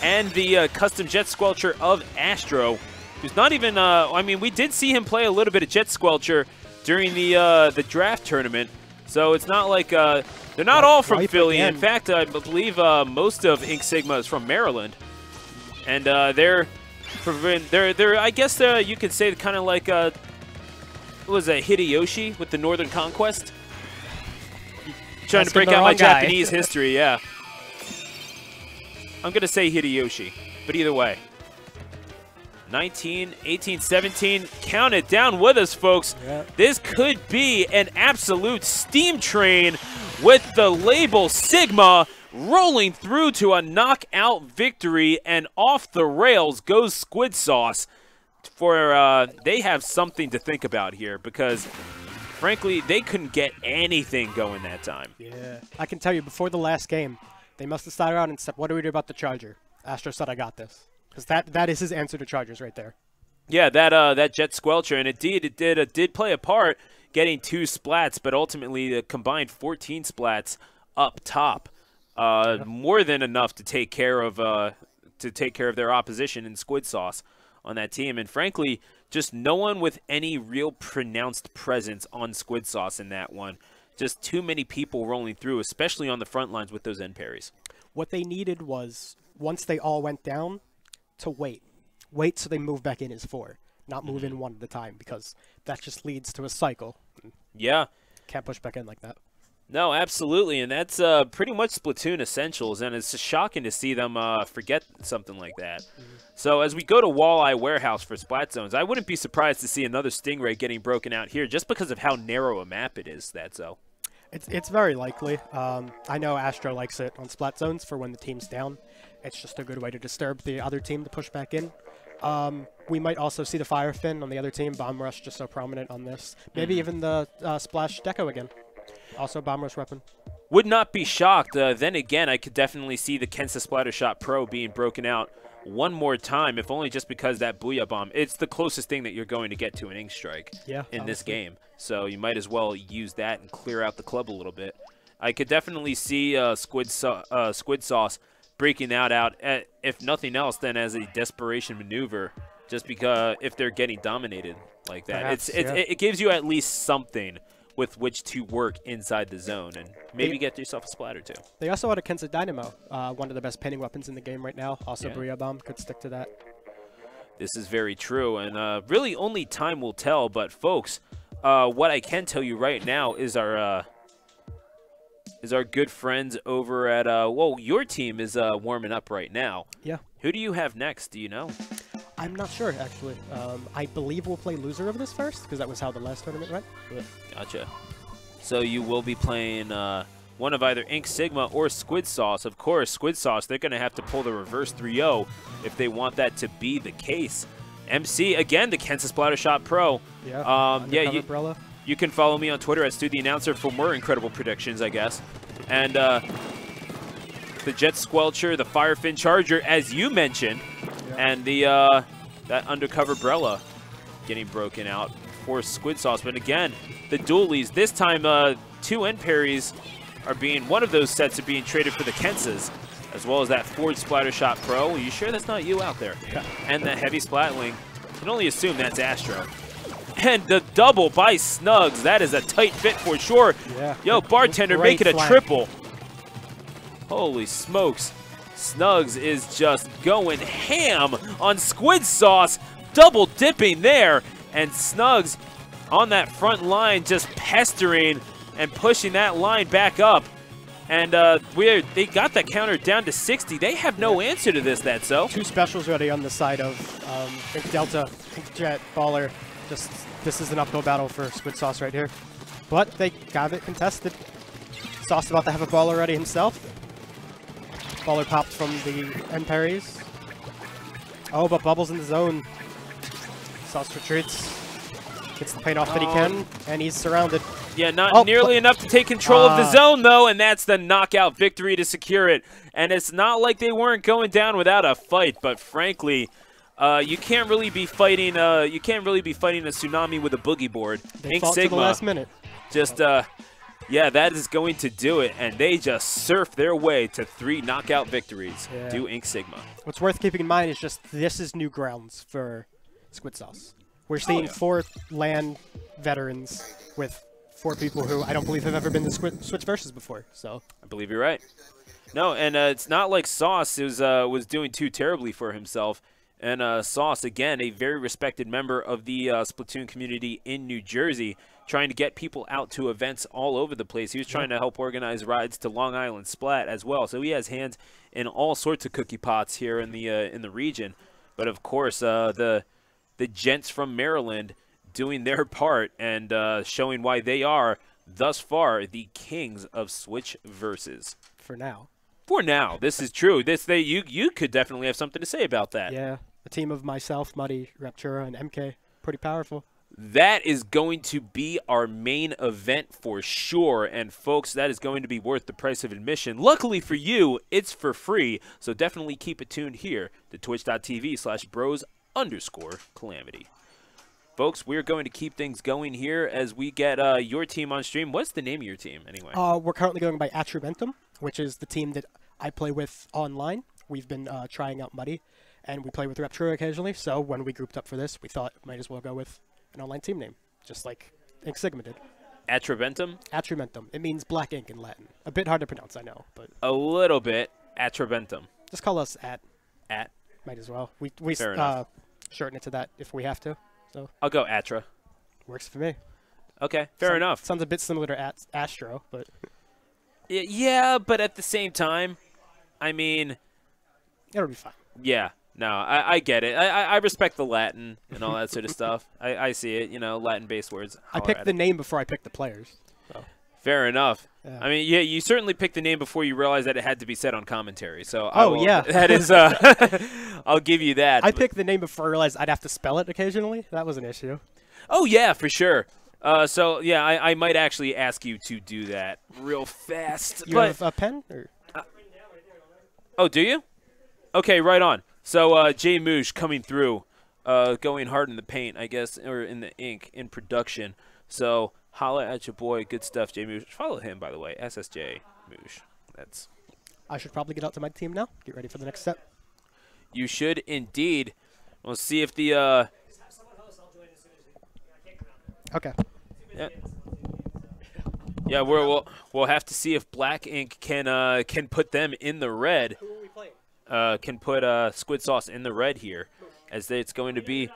and the custom Jet Squelcher of Astro, who's not even, I mean, we did see him play a little bit of Jet Squelcher during the draft tournament, so it's not like, they're not all from Philly. In fact, I believe most of Ink Sigma is from Maryland. And they're I guess you could say kind of like, what was that, Hideyoshi with the Northern Conquest? Trying to break out my Japanese history, yeah. I'm going to say Hideyoshi, but either way. 19, 18, 17, count it down with us, folks. Yep. This could be an absolute steam train with the label Sigma rolling through to a knockout victory, and off the rails goes Squid Sauce. For they have something to think about here, because frankly, they couldn't get anything going that time. Yeah. I can tell you, before the last game, they must have started out and said, what do we do about the Charger? Astro said, I got this. Because that is his answer to Chargers right there. Yeah, that Jet Squelcher, and it did play a part getting 2 splats, but ultimately the combined 14 splats up top. More than enough to take care of their opposition in Squid Sauce on that team. And frankly, just no one with any real pronounced presence on Squid Sauce in that one. Just too many people rolling through, especially on the front lines with those end parries. What they needed was, once they all went down, to wait. Wait so they move back in as 4, not move in one at a time, because that just leads to a cycle. Yeah. Can't push back in like that. No, absolutely, and that's pretty much Splatoon essentials, and it's just shocking to see them forget something like that. So as we go to Walleye Warehouse for Splat Zones, I wouldn't be surprised to see another Stingray getting broken out here, just because of how narrow a map it is, Datso. It's very likely. I know Astro likes it on Splat Zones for when the team's down. It's just a good way to disturb the other team to push back in. We might also see the Fire Fin on the other team. Bomb Rush just so prominent on this. Maybe even the Splash Deco again. Also Bomb Rush weapon. Would not be shocked. Then again, I could definitely see the Kensa Splattershot Pro being broken out one more time, if only just because that Booyah Bomb. It's the closest thing that you're going to get to an Ink Strike in this game. So you might as well use that and clear out the club a little bit. I could definitely see Squid Sauce breaking that out, if nothing else, then as a desperation maneuver, just because if they're getting dominated like that. Perhaps, it gives you at least something with which to work inside the zone and maybe get yourself a splat or 2. They also had a Kensa Dynamo, one of the best pinning weapons in the game right now. Also, Booyah Bomb could stick to that. This is very true, and really only time will tell. But folks, what I can tell you right now is our good friends over at well, your team is warming up right now. Yeah. Who do you have next? Do you know? I'm not sure, actually. I believe we'll play loser of this first, because that was how the last tournament went. But Gotcha. So you will be playing one of either Ink Sigma or Squid Sauce. Of course, Squid Sauce, they're going to have to pull the reverse 3-0 if they want that to be the case. MC, again, the Kansas Splattershot Pro. Yeah, you can follow me on Twitter at StuTheAnnouncer for more incredible predictions, I guess. And the Jet Squelcher, the Firefin Charger, as you mentioned, and the that Undercover Brella getting broken out for Squid Sauce. But again, the dualies, this time 2 end parries are being, one of those sets are being traded for the Kensas, as well as that Ford Splattershot Pro. Are you sure that's not you out there? Yeah. And the Heavy Splatling. You can only assume that's Astro. And the double by Snugs. That is a tight fit for sure. Yeah. Yo, bartender, make it a triple. Holy smokes. Snugs is just going ham on Squid Sauce. Double dipping there. And Snugs on that front line just pestering and pushing that line back up. And they got that counter down to 60. They have no answer to this, that's so. 2 specials ready on the side of Ink Delta, Ink Jet, Baller. Just, this is an uphill battle for Squid Sauce right here. But they got it contested. Sauce about to have a Baller ready himself. Baller popped from the end parries. Oh, but Bubble's in the zone. Sauce retreats. Gets the paint off that he can, and he's surrounded. Yeah, not nearly enough to take control of the zone, though, and that's the knockout victory to secure it. And it's not like they weren't going down without a fight, but frankly, you can't really be fighting. You can't really be fighting a tsunami with a boogie board. They fought to the last minute. Just, yeah, that is going to do it, and they just surf their way to 3 knockout victories. Yeah. Do Ink Sigma. What's worth keeping in mind is just this is new grounds for Squid Sauce. We're seeing 4 LAN veterans with 4 people who I don't believe have ever been to Switch Versus before. So I believe you're right. No, and it's not like Sauce was doing too terribly for himself. And Sauce, again, a very respected member of the Splatoon community in New Jersey, trying to get people out to events all over the place. He was trying to help organize rides to Long Island Splat as well. So he has hands in all sorts of cookie pots here in the region. But of course, the gents from Maryland doing their part and showing why they are, thus far, the kings of Switch Versus. For now. For now. This is true. You could definitely have something to say about that. Yeah. A team of myself, Muddy, Raptura, and MK. Pretty powerful. That is going to be our main event for sure. And, folks, that is going to be worth the price of admission. Luckily for you, it's for free. So definitely keep it tuned here to twitch.tv/bros_calamity. Folks, we're going to keep things going here as we get your team on stream. What's the name of your team, anyway? We're currently going by Attribentum, which is the team that I play with online. We've been trying out Muddy, and we play with Raptura occasionally. So when we grouped up for this, we thought might as well go with an online team name, just like Ink Sigma did. Attribentum? Attribentum. It means black ink in Latin. A bit hard to pronounce, I know, but a little bit. Attribentum. Just call us At. Might as well. We shorten it to that if we have to. So I'll go Atra. Works for me. Okay, fair enough. Sounds a bit similar to Astro, but yeah, but at the same time, I mean, it'll be fine. Yeah, no, I get it. I respect the Latin and all that sort of stuff. I see it. You know, Latin-based words. I picked the name before I picked the players. So. Fair enough. Yeah. I mean, yeah, you certainly picked the name before you realized that it had to be said on commentary. So yeah, that is. I'll give you that. I picked the name before I realized I'd have to spell it occasionally. That was an issue. Oh yeah, for sure. So yeah, I might actually ask you to do that real fast. You have a pen? Or? Oh, do you? Okay, right on. So Jay Moosh coming through, going hard in the paint, I guess, or in the ink in production. So. Holla at your boy. Good stuff, Jay Moosh. Follow him, by the way. SSJ Moosh. That's. I should probably get out to my team now. Get ready for the next step. You should indeed. We'll see if the. Okay. Yeah. Yeah, we'll have to see if Black Ink can put them in the red. Who are we playing? Can put Squid Sauce in the red here, as it's going to be.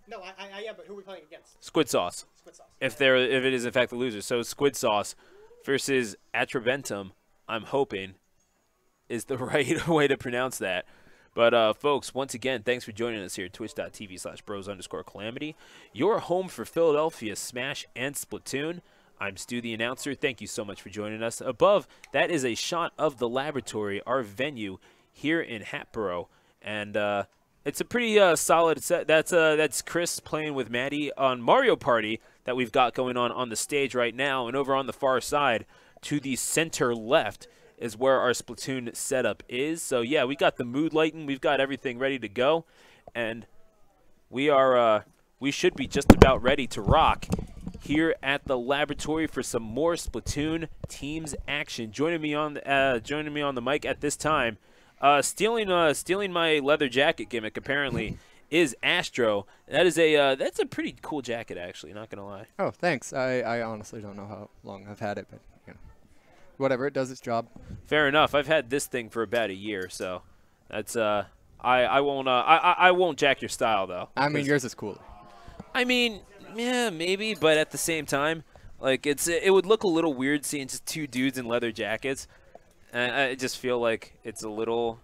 No, I am, but who are we playing against? Squid Sauce. Squid Sauce. If it is in fact the loser. So Squid Sauce versus Attribentum, I'm hoping, is the right way to pronounce that. But, folks, once again, thanks for joining us here at twitch.tv/bros_calamity. Your home for Philadelphia Smash and Splatoon. I'm Stu, the announcer. Thank you so much for joining us. Above, that is a shot of the laboratory, our venue here in Hatboro. And it's a pretty solid set. That's Chris playing with Maddie on Mario Party that we've got going on the stage right now. And over on the far side, to the center left, is where our Splatoon setup is. So yeah, we got the mood lighting, we've got everything ready to go, and we should be just about ready to rock here at the laboratory for some more Splatoon teams action. Joining me on the mic at this time, stealing my leather jacket gimmick apparently is Astro. That's a pretty cool jacket actually, not gonna lie. Oh, thanks. I honestly don't know how long I've had it, but whatever, it does its job. Fair enough. I've had this thing for about a year, so that's I won't jack your style though. I mean, yours is cooler. I mean, yeah, maybe, but at the same time, like it would look a little weird seeing just two dudes in leather jackets. I just feel like it's a little.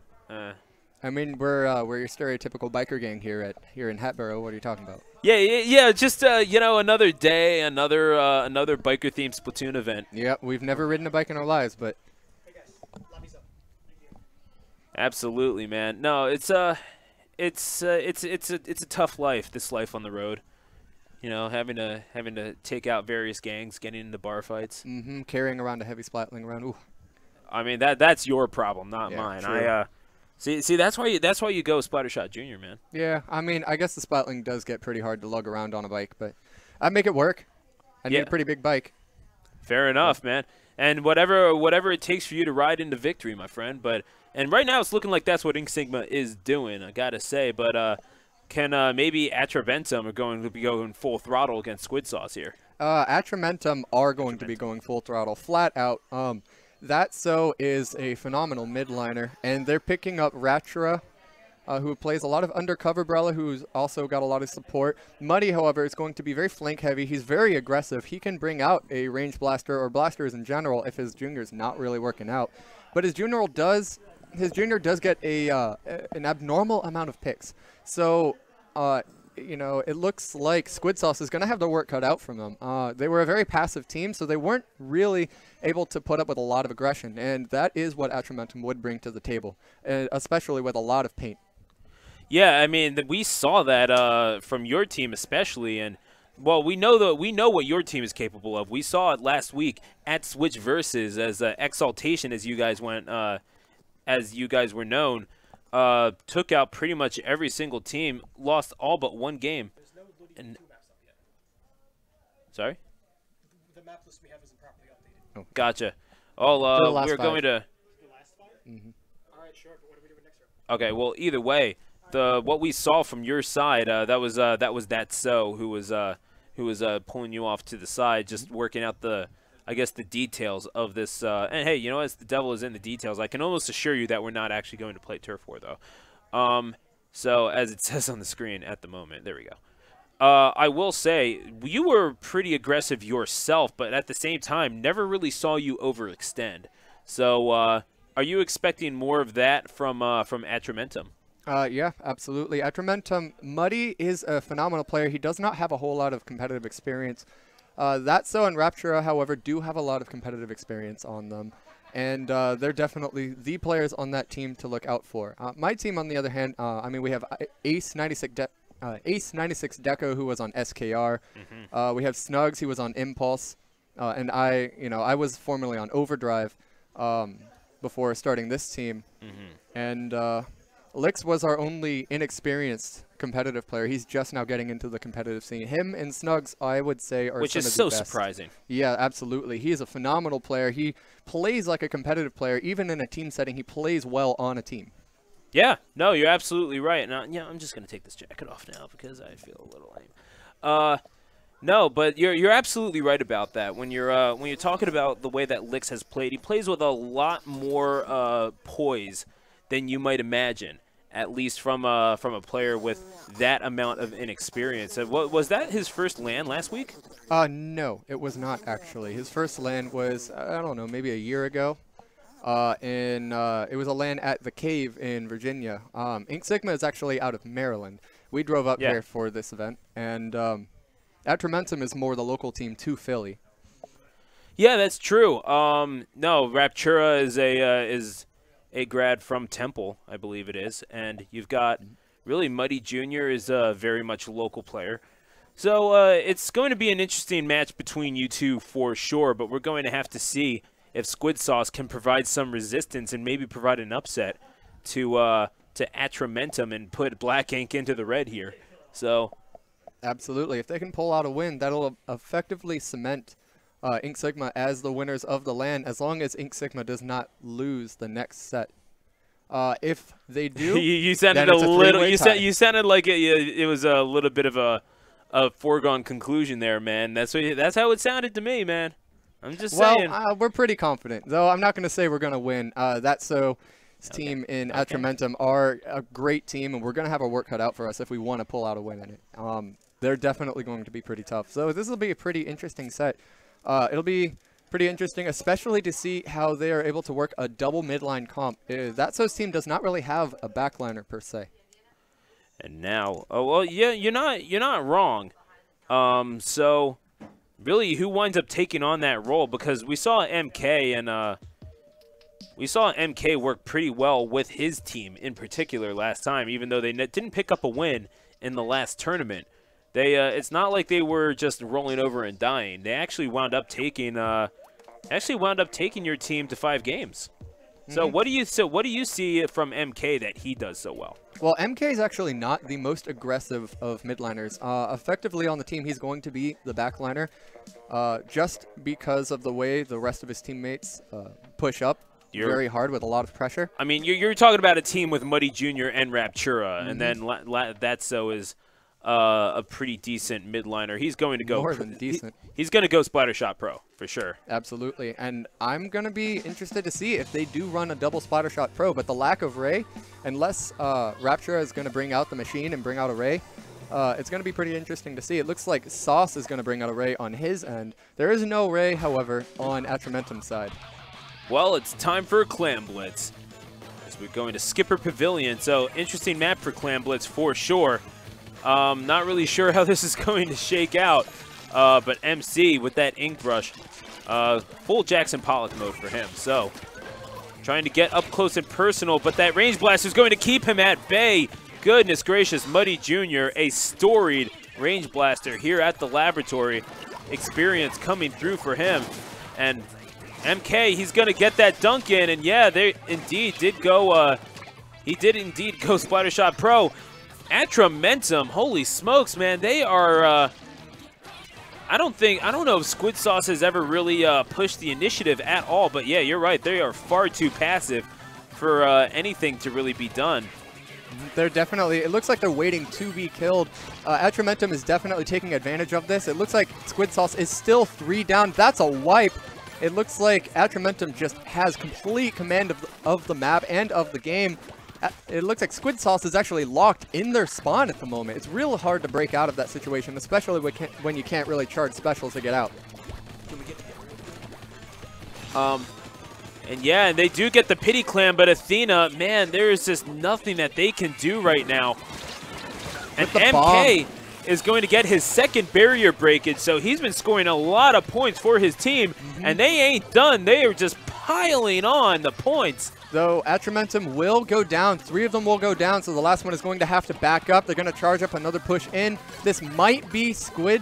I mean, we're your stereotypical biker gang here in Hatboro. What are you talking about? Yeah. Just another day, another biker themed Splatoon event. Yeah, we've never ridden a bike in our lives, but. Absolutely, man. No, it's a tough life. This life on the road. You know, having to take out various gangs, getting into bar fights. Mm-hmm. Carrying around a heavy splatling around. Ooh. I mean that's your problem, not mine. True. See, that's why you go Splattershot Junior, man. Yeah, I mean, I guess the splatling does get pretty hard to lug around on a bike, but I make it work. I need a pretty big bike. Fair enough, man. And whatever it takes for you to ride into victory, my friend. And right now it's looking like that's what Ink Sigma is doing, I gotta say. But can maybe Atraventum are going to be going full throttle against Squid Sauce here? Atramentum are going to be going full throttle, flat out. That is a phenomenal midliner, and they're picking up Ratra, who plays a lot of undercover Brella, who's also got a lot of support. Muddy, however, is going to be very flank heavy. He's very aggressive. He can bring out a range blaster or blasters in general if his junior's not really working out. But his junior does get an abnormal amount of picks. So, it looks like Squid Sauce is going to have their work cut out from them. They were a very passive team, so they weren't really able to put up with a lot of aggression, and that is what Atramentum would bring to the table, especially with a lot of paint. Yeah, I mean, we saw that from your team especially, and well, we know what your team is capable of. We saw it last week at Switch Versus as Exaltation, as you guys were known. Took out pretty much every single team, lost all but one game. There's no and, 2 maps up yet. Sorry? The map list we have isn't properly updated. Oh. Gotcha. We're going to... The last 5? Mm-hmm. All right, sure, but what are we doing next round? Okay, well, either way, what we saw from your side, that was who was pulling you off to the side, just working out the details of this. And hey, as the devil is in the details, I can almost assure you that we're not actually going to play Turf War, though. So as it says on the screen at the moment, there we go. I will say you were pretty aggressive yourself, but at the same time, never really saw you overextend. So are you expecting more of that from Atramentum? Yeah, absolutely. Atramentum, Muddy is a phenomenal player. He does not have a whole lot of competitive experience. And Raptura, however, do have a lot of competitive experience on them. And they're definitely the players on that team to look out for. My team, on the other hand, we have Ace 96 Deco, who was on SKR. Mm-hmm. We have Snugs, who was on Impulse. And I was formerly on Overdrive before starting this team. Mm-hmm. And Lix was our only inexperienced competitive player. He's just now getting into the competitive scene. Him and Snugs, I would say, are which some is of so the best. Surprising. Yeah, absolutely. He is a phenomenal player. He plays like a competitive player. Even in a team setting, he plays well on a team. Yeah, no, you're absolutely right. Now, I'm just gonna take this jacket off now because I feel a little lame. No, but you're absolutely right about that. When you're talking about the way that Lix has played, he plays with a lot more poise than you might imagine, at least from a player with that amount of inexperience. Was that his first LAN last week? No, it was not actually. His first LAN was, I don't know, maybe a year ago. It was a LAN at the Cave in Virginia. Ink Sigma is actually out of Maryland. We drove up here for this event, and Atramentum is more the local team to Philly. Yeah, that's true. No, Raptura is a grad from Temple, I believe it is, and you've got really Muddy Jr. is a very much local player. So it's going to be an interesting match between you two for sure, but we're going to have to see if Squid Sauce can provide some resistance and maybe provide an upset to Atramentum and put Black Ink into the red here. So, absolutely, if they can pull out a win, that'll effectively cement Ink Sigma as the winners of the LAN, as long as Ink Sigma does not lose the next set. If they do, you sounded then a it's little. tie. You sounded like it was a little bit of a foregone conclusion there, man. That's how it sounded to me, man. I'm just saying. Well, we're pretty confident, though. I'm not going to say we're going to win. That's so. Team in Atramentum are a great team, and we're going to have our work cut out for us if we want to pull out a win in it. They're definitely going to be pretty tough. So this will be a pretty interesting set. It'll be pretty interesting, especially to see how they are able to work a double midline comp. That SO's team does not really have a backliner per se. And now, oh well, yeah, you're not wrong. So really, who winds up taking on that role? Because we saw MK and we saw MK work pretty well with his team in particular last time, even though they didn't pick up a win in the last tournament. They it's not like they were just rolling over and dying. They actually wound up taking your team to 5 games. So what do you see from MK that he does so well? Well, MK is actually not the most aggressive of midliners. Effectively on the team, he's going to be the backliner, just because of the way the rest of his teammates push up very hard with a lot of pressure. I mean, you're talking about a team with Muddy Jr. and Raptura, and then that so is a pretty decent midliner. He's going to go more than decent. He's going to go Splattershot Pro for sure. Absolutely, and I'm going to be interested to see if they do run a double Splattershot Pro. But the lack of Ray, unless Raptura is going to bring out the machine and bring out a Ray, it's going to be pretty interesting to see. It looks like Sauce is going to bring out a Ray on his end. There is no Ray, however, on Atramentum's side. Well, it's time for Clam Blitz, as we're going to Skipper Pavilion. So interesting map for Clam Blitz for sure. Not really sure how this is going to shake out, but MC with that ink brush, full Jackson Pollock mode for him. So trying to get up close and personal, but that range blast is going to keep him at bay. Goodness gracious, Muddy Jr., a storied range blaster here at the laboratory. Experience coming through for him, and MK, he's going to get that dunk in, and yeah, they indeed did go, he did indeed go Splattershot Pro. Atramentum, holy smokes, man, they are, I don't know if Squid Sauce has ever really pushed the initiative at all, but yeah, you're right, they are far too passive for anything to really be done. They're definitely, it looks like they're waiting to be killed. Atramentum is definitely taking advantage of this. It looks like Squid Sauce is still 3 down. That's a wipe. It looks like Atramentum just has complete command of the map and of the game. It looks like Squid Sauce is actually locked in their spawn at the moment. It's real hard to break out of that situation, especially when you can't really charge specials to get out. And yeah, and they do get the pity clam, but Athena, man, there is just nothing that they can do right now. And MK is going to get his second barrier breakage, so he's been scoring a lot of points for his team, and they ain't done. They are just piling on the points. Though Atramentum will go down. 3 of them will go down, so the last one is going to have to back up. They're going to charge up another push in. This might be Squid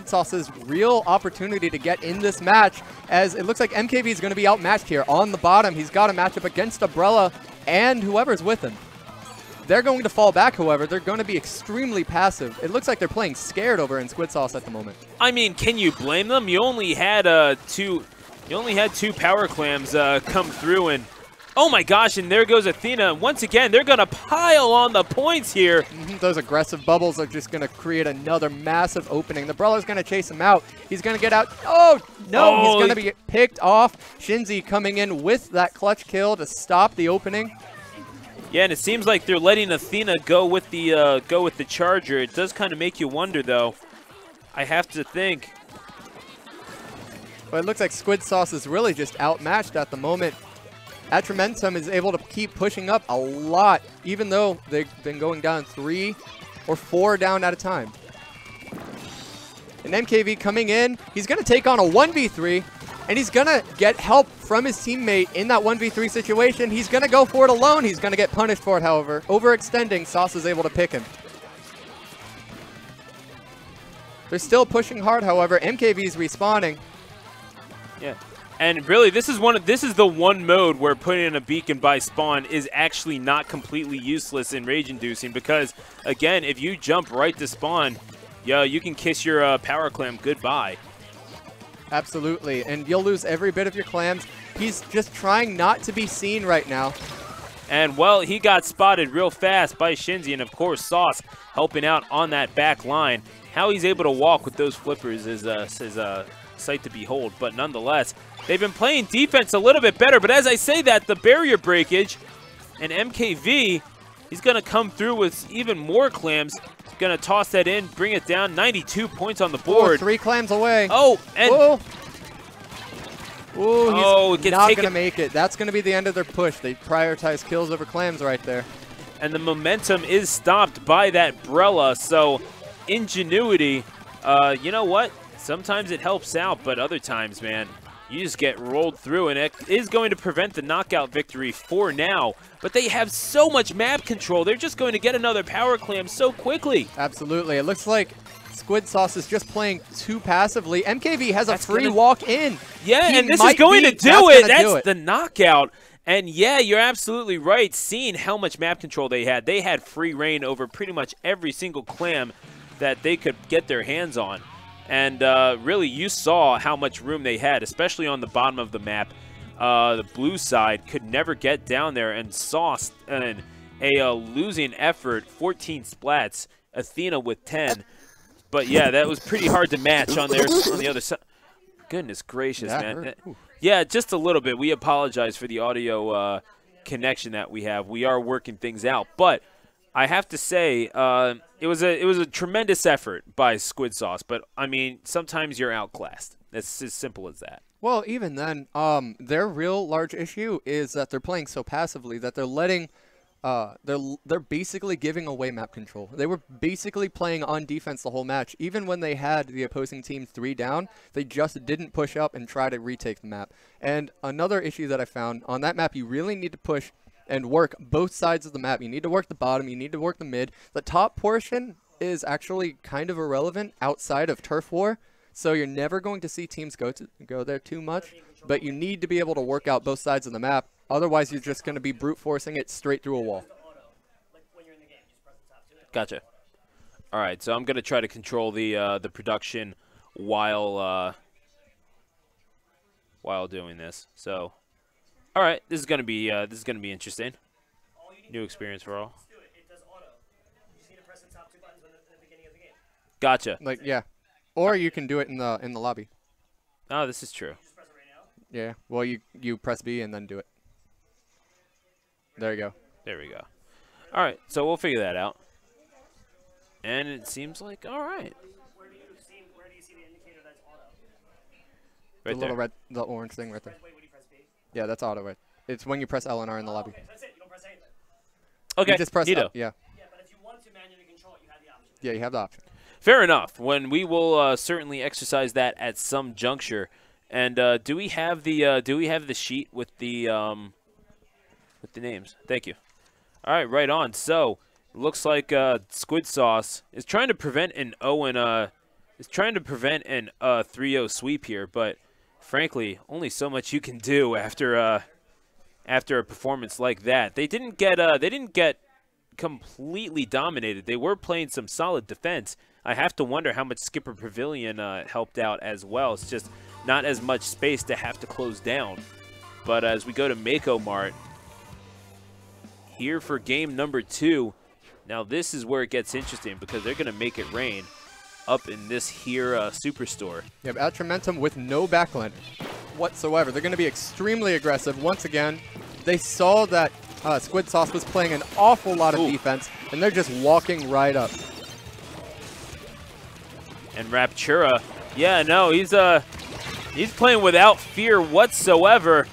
Sauce's real opportunity to get in this match, as it looks like MKV is going to be outmatched here. On the bottom, he's got a matchup against Umbrella and whoever's with him. They're going to fall back, however. They're going to be extremely passive. It looks like they're playing scared over in Squid Sauce at the moment. I mean, can you blame them? You only had two power clams come through, and oh my gosh, and there goes Athena. Once again, they're going to pile on the points here. Those aggressive bubbles are just going to create another massive opening. The Brawler's going to chase him out. He's going to get out. Oh, no, he's going to be picked off. Shinzi coming in with that clutch kill to stop the opening. Yeah, and it seems like they're letting Athena go with the charger. It does kind of make you wonder, though. I have to think. But it looks like Squid Sauce is really just outmatched at the moment. Atramentum is able to keep pushing up a lot, even though they've been going down 3 or 4 down at a time. And MKV coming in, he's going to take on a 1v3, and he's going to get help from his teammate in that 1v3 situation. He's going to go for it alone. He's going to get punished for it, however. Overextending, Sauce is able to pick him. They're still pushing hard, however. MKV is respawning. Yeah. And really, this is the one mode where putting in a beacon by spawn is actually not completely useless in rage-inducing because, again, if you jump right to spawn, you can kiss your power clam goodbye. Absolutely, and you'll lose every bit of your clams. He's just trying not to be seen right now. And, well, he got spotted real fast by Shinzy, and, of course, Sauce helping out on that back line. How he's able to walk with those flippers is a sight to behold, but nonetheless, they've been playing defense a little bit better, but as I say that, the barrier breakage and MKV, he's going to come through with even more clams. He's going to toss that in, bring it down, 92 points on the board. 3 clams away. Oh, and... Ooh, he's not going to make it. That's going to be the end of their push. They prioritize kills over clams right there. And the momentum is stopped by that Brella, so ingenuity, you know what? Sometimes it helps out, but other times, man, you just get rolled through, and it is going to prevent the knockout victory for now. But they have so much map control. They're just going to get another power clam so quickly. Absolutely. It looks like Squid Sauce is just playing too passively. MKV has a free walk in. Yeah, and this is going to do it. That's the knockout. And yeah, you're absolutely right. Seeing how much map control they had free reign over pretty much every single clam that they could get their hands on. And really, you saw how much room they had, especially on the bottom of the map. The blue side could never get down there, and Sauce in a losing effort, 14 splats, Athena with 10. But yeah, that was pretty hard to match on the other side. Goodness gracious, man. Yeah, just a little bit. We apologize for the audio connection that we have. We are working things out, but I have to say, it was a tremendous effort by Squid Sauce, but I mean, sometimes you're outclassed. It's as simple as that. Well, even then, their real large issue is that they're playing so passively that they're letting, they're basically giving away map control. They were basically playing on defense the whole match. Even when they had the opposing team 3 down, they just didn't push up and try to retake the map. And another issue that I found, on that map, you really need to push and work both sides of the map. You need to work the bottom, you need to work the mid. The top portion is actually kind of irrelevant outside of turf war, so you're never going to see teams go there too much, but you need to be able to work out both sides of the map. Otherwise, you're just going to be brute forcing it straight through a wall. Gotcha. All right, so I'm going to try to control the production while doing this. So, all right, this is going to be interesting. New experience for all. Gotcha. Like, yeah, or you can do it in the lobby. Oh, this is true. Yeah. Well, you press B and then do it. There you go. There we go. All right, so we'll figure that out. And it seems like all right. Where do you see the indicator that's auto? Right the there. little red, the orange thing right there. Wait, when you press B? Yeah, that's auto right. It's when you press L and R in the lobby. Okay, that's it. You don't press anything. Okay. You just press Neato. L. Yeah. Yeah, but if you want to manually control it, you have the option. Yeah, you have the option. Fair enough. When we will certainly exercise that at some juncture. And do we have the sheet with the names? Thank you. All right, right on. So it looks like Squid Sauce is trying to prevent an 3-0 sweep here, but frankly, only so much you can do after a performance like that. They didn't get completely dominated. They were playing some solid defense. I have to wonder how much Skipper Pavilion helped out as well. It's just not as much space to have to close down. But as we go to Mako Mart, here for game number 2. Now this is where it gets interesting because they're going to make it rain up in this here superstore. Yeah, Atramentum with no backline whatsoever. They're going to be extremely aggressive. Once again, they saw that Squid Sauce was playing an awful lot of defense, and they're just walking right up. And Raptura, yeah, no, he's playing without fear whatsoever.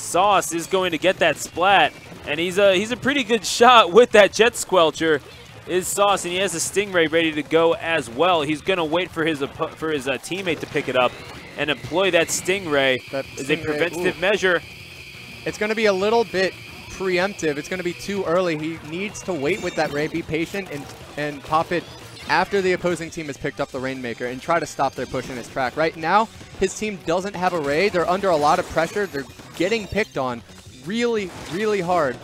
Sauce is going to get that splat, and he's a pretty good shot with that Jet Squelcher. Is Sauce, and he has a Stingray ready to go as well. He's going to wait for his teammate to pick it up and employ that Stingray as a preventative measure. It's going to be a little bit preemptive. It's going to be too early. He needs to wait with that Ray, be patient, and pop it after the opposing team has picked up the Rainmaker and try to stop their push in his track. Right now, his team doesn't have a Ray. They're under a lot of pressure. They're getting picked on really, really hard.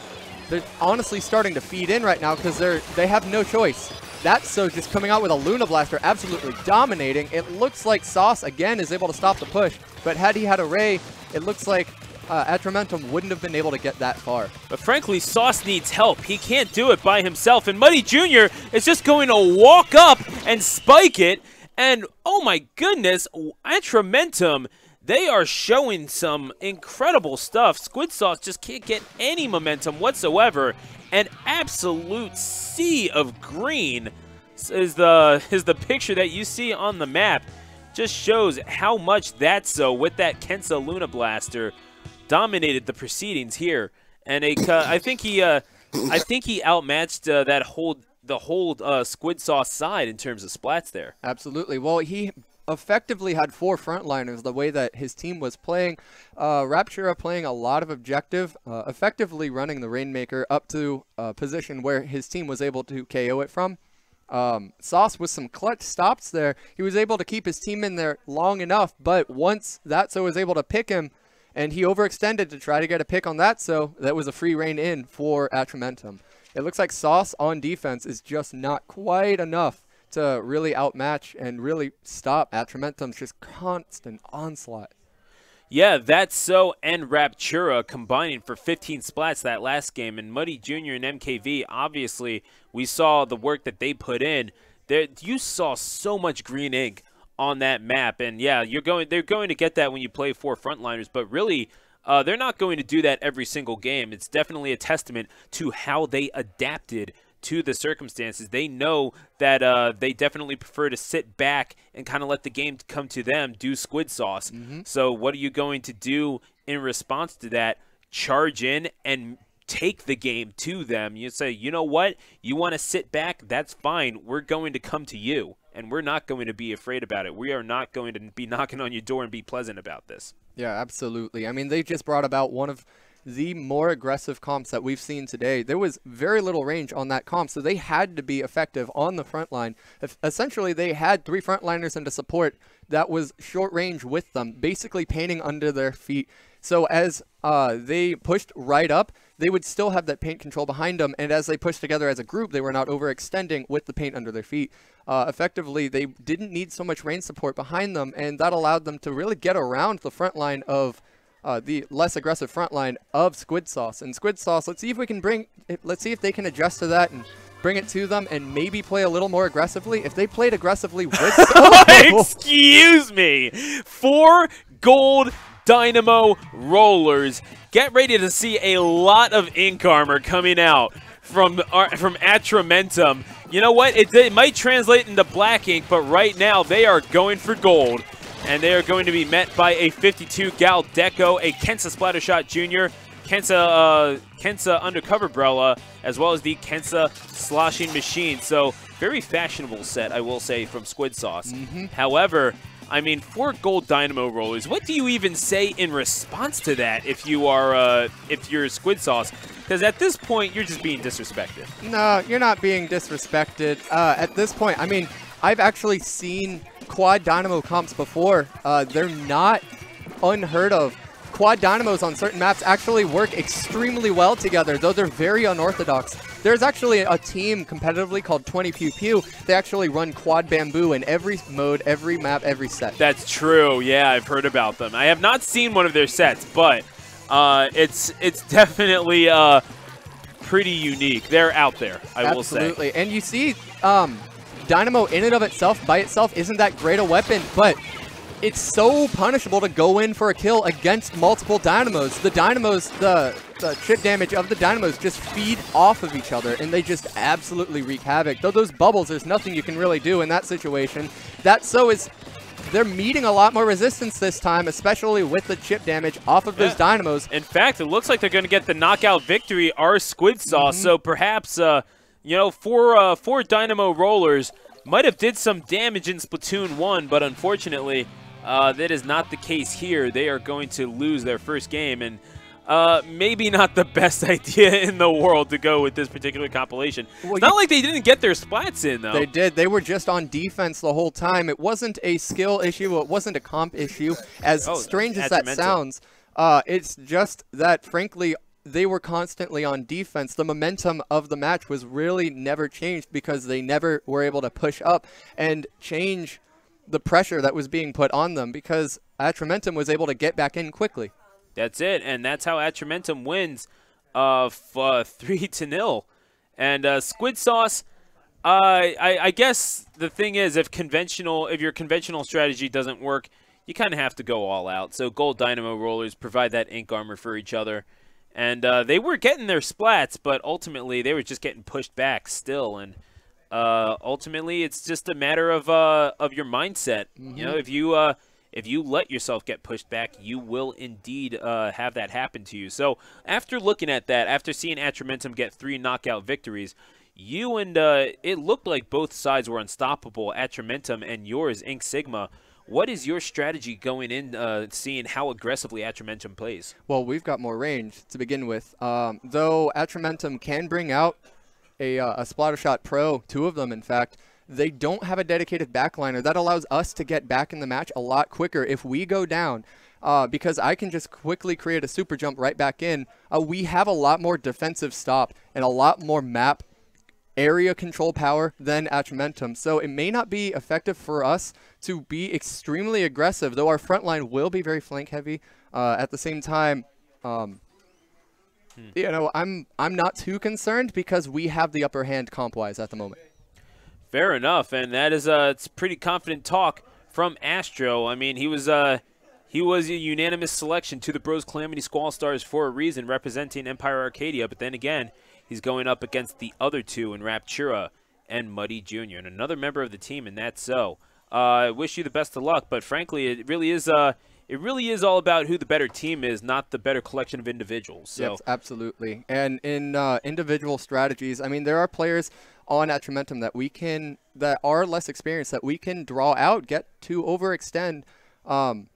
They're honestly starting to feed in right now because they have no choice. That's so just coming out with a Luna Blaster, absolutely dominating. It looks like Sauce, again, is able to stop the push. But had he had a Ray, it looks like Atramentum wouldn't have been able to get that far. But frankly, Sauce needs help. He can't do it by himself. And Muddy Jr. is just going to walk up and spike it. And, oh my goodness, Atramentum, they are showing some incredible stuff. Squid Sauce just can't get any momentum whatsoever. An absolute sea of green is the picture that you see on the map. Just shows how much Thatso with that Kensa Luna Blaster dominated the proceedings here. And I think he outmatched the whole Squid Sauce side in terms of splats there. Absolutely. Well, he effectively had 4 frontliners the way that his team was playing. Raptura playing a lot of objective, effectively running the Rainmaker up to a position where his team was able to KO it from. Sauce with some clutch stops there. He was able to keep his team in there long enough, but once Thatso was able to pick him, and he overextended to try to get a pick on Thatso, that was a free reign in for Atramentum. It looks like Sauce on defense is just not quite enough to really outmatch and really stop Atramentum's just constant onslaught. Yeah, Thatso and Raptura combining for 15 splats that last game. And Muddy Jr. and MKV, obviously, we saw the work that they put in. You saw so much green ink on that map. And, yeah, they're going to get that when you play 4 frontliners. But really, they're not going to do that every single game. It's definitely a testament to how they adapted to the circumstances. They know that they definitely prefer to sit back and kind of let the game come to them, do Squid Sauce. So what are you going to do in response to that? Charge in and take the game to them. You say, you know what? You want to sit back? That's fine. We're going to come to you, and we're not going to be afraid about it. We are not going to be knocking on your door and be pleasant about this. Yeah, absolutely. I mean, they just brought about one of the more aggressive comps that we've seen today. There was very little range on that comp, so they had to be effective on the front line. Essentially, they had 3 frontliners and a support that was short range with them, basically painting under their feet. So as they pushed right up, they would still have that paint control behind them, and as they pushed together as a group, they were not overextending with the paint under their feet. Effectively, they didn't need so much range support behind them, and that allowed them to really get around the front line of the less aggressive front line of Squid Sauce. And Squid Sauce, let's see if they can adjust to that and bring it to them and maybe play a little more aggressively. If they played aggressively with Excuse me! 4 gold Dynamo rollers. Get ready to see a lot of ink armor coming out from Atramentum. You know what? It might translate into black ink, but right now they are going for gold. And they are going to be met by a 52 Gal Deco, a Kensa Splattershot Jr., Kensa Undercover Brella, as well as the Kensa Sloshing Machine. So, very fashionable set, I will say, from Squid Sauce. However, I mean, 4 gold Dynamo rollers. What do you even say in response to that if you're Squid Sauce? Because at this point, you're just being disrespected. No, you're not being disrespected. At this point, I mean, I've actually seen quad Dynamo comps before. They're not unheard of. Quad Dynamos on certain maps actually work extremely well together, though they're very unorthodox. There's actually a team competitively called 20 Pew Pew. They actually run quad Bamboo in every mode, every map, every set. That's true. Yeah, I've heard about them. I have not seen one of their sets, but it's definitely pretty unique. They're out there, I will say. Absolutely. And you see, Dynamo in and of itself, by itself, isn't that great a weapon, but it's so punishable to go in for a kill against multiple Dynamos. The Dynamos, the chip damage of the Dynamos just feed off of each other, and they just absolutely wreak havoc. Though those bubbles, there's nothing you can really do in that situation. Thatso is they're meeting a lot more resistance this time, especially with the chip damage off of those dynamos. In fact, it looks like they're going to get the knockout victory, our Squid Sauce. So perhaps, you know, four Dynamo Rollers might have did some damage in Splatoon 1, but unfortunately, that is not the case here. They are going to lose their first game, and maybe not the best idea in the world to go with this particular compilation. Well, it's not like they didn't get their splats in, though. They did. They were just on defense the whole time. It wasn't a skill issue. It wasn't a comp issue. As strange as that sounds, it's just that, frankly, they were constantly on defense. The momentum of the match was really never changed because they never were able to push up and change the pressure that was being put on them because Atramentum was able to get back in quickly. That's it, and that's how Atramentum wins 3-0. And Squid Sauce, I guess the thing is, if your conventional strategy doesn't work, you kind of have to go all out. So Gold Dynamo Rollers provide that ink armor for each other. And they were getting their splats, but ultimately they were just getting pushed back still. And ultimately it's just a matter of your mindset. You know, if you let yourself get pushed back, you will indeed have that happen to you. So after looking at that, after seeing Atramentum get 3 knockout victories, it looked like both sides were unstoppable, Atramentum and yours, Ink Sigma. What is your strategy going in, seeing how aggressively Atramentum plays? Well, we've got more range to begin with. Though Atramentum can bring out a Splattershot Pro, 2 of them in fact, they don't have a dedicated backliner. That allows us to get back in the match a lot quicker if we go down. Because I can just quickly create a super jump right back in. We have a lot more defensive stop and a lot more map area control power than Atramentum. So it may not be effective for us to be extremely aggressive, though our front line will be very flank heavy. At the same time, you know, I'm not too concerned because we have the upper hand comp-wise at the moment. Fair enough, and that is it's pretty confident talk from Astro. I mean, he was a unanimous selection to the Bros Calamity Squall Stars for a reason, representing Empire Arcadia. But then again, he's going up against the other 2 in Raptura and Muddy Jr. and another member of the team, and that's so. I wish you the best of luck, but frankly, it really is all about who the better team is, not the better collection of individuals. So. Yes, absolutely. And in individual strategies, I mean, there are players on Atramentum that are less experienced that we can draw out, get to overextend.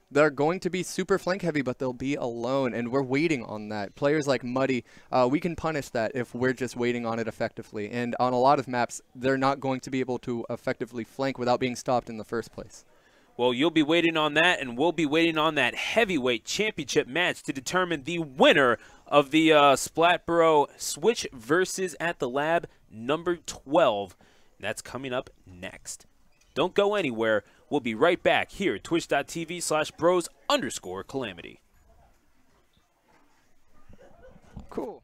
They're going to be super flank heavy, but they'll be alone, and we're waiting on that. Players like Muddy, we can punish that if we're just waiting on it effectively. And on a lot of maps, they're not going to be able to effectively flank without being stopped in the first place. Well, you'll be waiting on that, and we'll be waiting on that heavyweight championship match to determine the winner of the Splatboro Switch versus at the Lab number 12. That's coming up next. Don't go anywhere. We'll be right back here at twitch.tv/bros_calamity. Cool.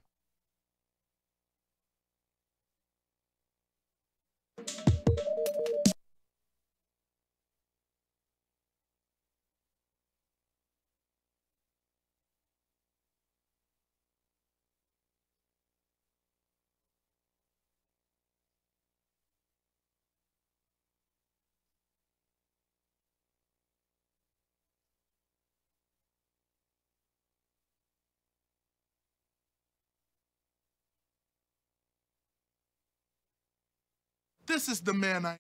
This is the man I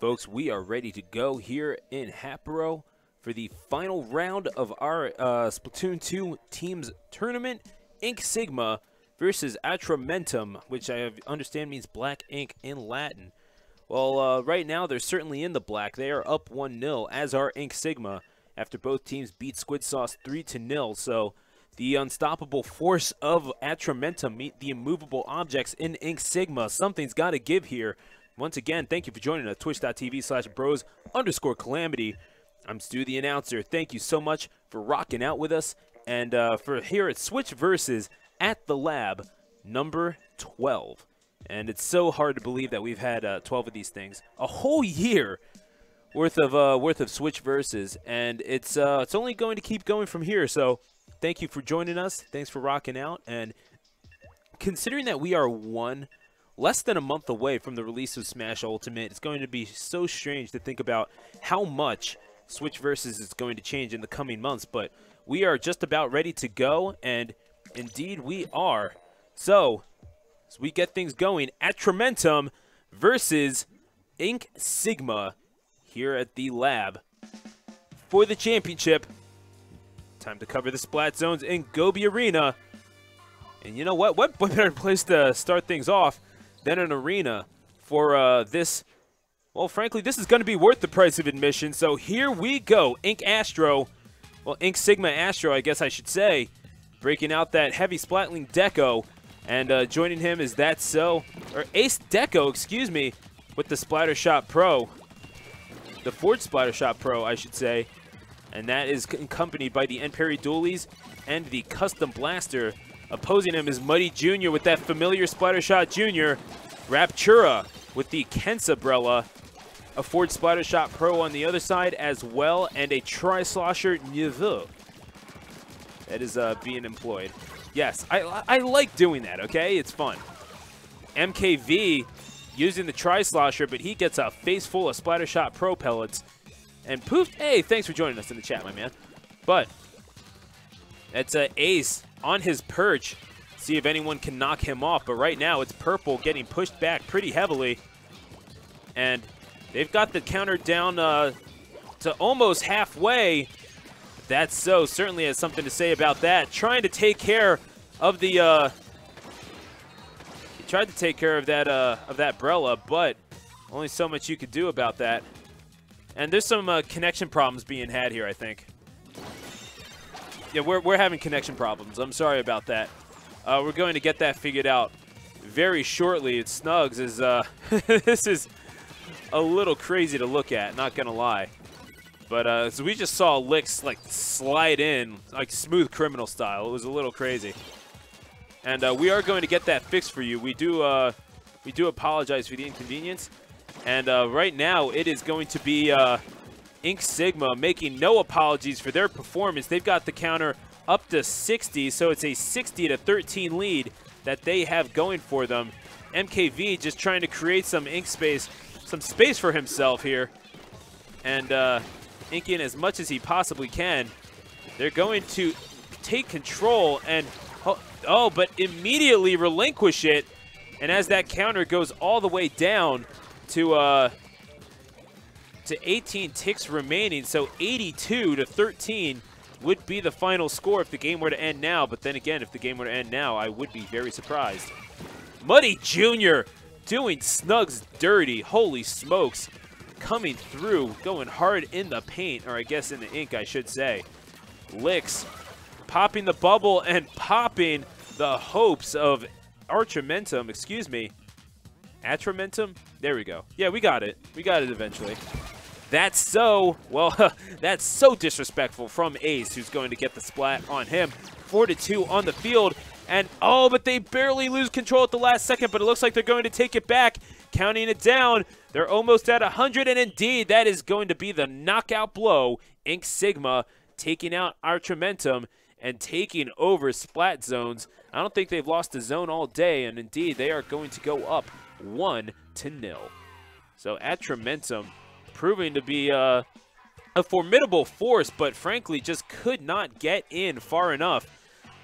Folks, we are ready to go here in Hapro for the final round of our Splatoon 2 teams tournament. Ink Sigma versus Atramentum, which I understand means black ink in Latin. Well, right now they're certainly in the black. They are up 1-0, as are Ink Sigma, after both teams beat Squid Sauce 3-0. So the unstoppable force of Atramentum meet the immovable objects in Ink Sigma. Something's got to give here. Once again, thank you for joining us, twitch.tv/bros_calamity. I'm Stu, the announcer. Thank you so much for rocking out with us. And for here at Switch Versus at the Lab, number 12. And it's so hard to believe that we've had 12 of these things. A whole year worth of Switch Versus. And it's only going to keep going from here. So thank you for joining us. Thanks for rocking out. And considering that we are less than a month away from the release of Smash Ultimate, it's going to be so strange to think about how much Switch Versus is going to change in the coming months, but we are just about ready to go, and indeed we are. So, as we get things going, Atramentum versus Ink Sigma here at the Lab for the championship. Time to cover the Splat Zones in Gobi Arena. And you know what? What better place to start things off than an arena for this? Well, frankly, this is going to be worth the price of admission. So here we go. Ink Sigma Astro, I guess I should say, breaking out that heavy Splatling Deco. And joining him is Ace Deco, excuse me, with the Splattershot Pro. The Forged Splattershot Pro, I should say. And that is accompanied by the Enperi Dualies and the Custom Blaster. Opposing him is Muddy Jr. with that familiar Splattershot Jr. Raptura with the Kensabrella. A Forged Splattershot Pro on the other side as well. And a Tri-Slosher Neveu that is being employed. Yes, I like doing that, okay? It's fun. MKV using the Tri-Slosher, but he gets a face full of Splattershot Pro pellets. And poof, hey, thanks for joining us in the chat, my man. But that's Ace on his perch. See if anyone can knock him off. But right now, it's Purple getting pushed back pretty heavily. And they've got the counter down to almost halfway. That's so. Certainly has something to say about that. Trying to take care of the... he tried to take care of that Brella, but only so much you could do about that. And there's some connection problems being had here, I think. Yeah, we're having connection problems. I'm sorry about that. We're going to get that figured out very shortly. Snugs is this is a little crazy to look at, not gonna lie. But so we just saw Licks like slide in like smooth criminal style. It was a little crazy. And we are going to get that fixed for you. We do apologize for the inconvenience. And right now it is going to be Ink Sigma making no apologies for their performance. They've got the counter up to 60, so it's a 60-13 lead that they have going for them. MKV just trying to create some ink space, some space for himself here, and inking as much as he possibly can. They're going to take control and but immediately relinquish it. And as that counter goes all the way down to 18 ticks remaining, so 82-13 would be the final score if the game were to end now. But then again, if the game were to end now, I would be very surprised. Muddy Jr. doing Snugs dirty. Holy smokes. Coming through, going hard in the paint, or I guess in the ink, I should say. Licks popping the bubble and popping the hopes of Atramentum, excuse me. Atramentum? There we go. Yeah, we got it. We got it eventually. That's so, well, that's so disrespectful from Ace, who's going to get the splat on him. 4-2 on the field. And, oh, but they barely lose control at the last second, but it looks like they're going to take it back. Counting it down. They're almost at 100, and indeed, that is going to be the knockout blow. Ink Sigma taking out Atramentum and taking over Splat Zones. I don't think they've lost a zone all day, and indeed, they are going to go up 1-0. So Atramentum proving to be a formidable force, but frankly just could not get in far enough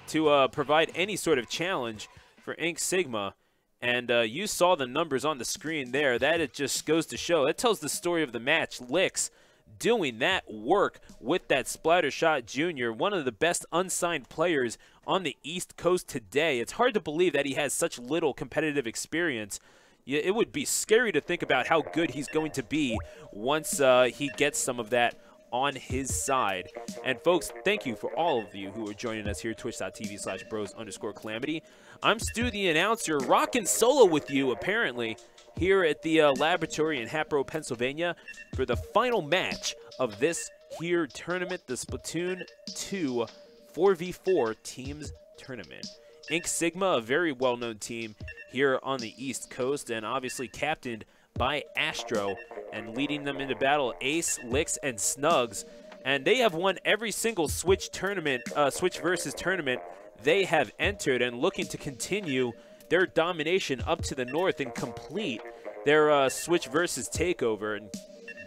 to provide any sort of challenge for Ink Sigma. And you saw the numbers on the screen there. That it just goes to show. That tells the story of the match. Licks doing that work with that Splattershot Jr., one of the best unsigned players on the East Coast today. It's hard to believe that he has such little competitive experience. It would be scary to think about how good he's going to be once he gets some of that on his side. And folks, thank you for all of you who are joining us here, twitch.tv/bros_calamity. I'm Stu, the announcer, rocking solo with you, apparently, here at the laboratory in Hatboro, Pennsylvania, for the final match of this here tournament, the Splatoon 2 4v4 teams tournament. Inc. Sigma, a very well-known team here on the East Coast, and obviously captained by Astro, and leading them into battle, Ace, Licks, and Snugs. And they have won every single Switch tournament, Switch versus tournament they have entered, and looking to continue their domination up to the north and complete their Switch versus takeover and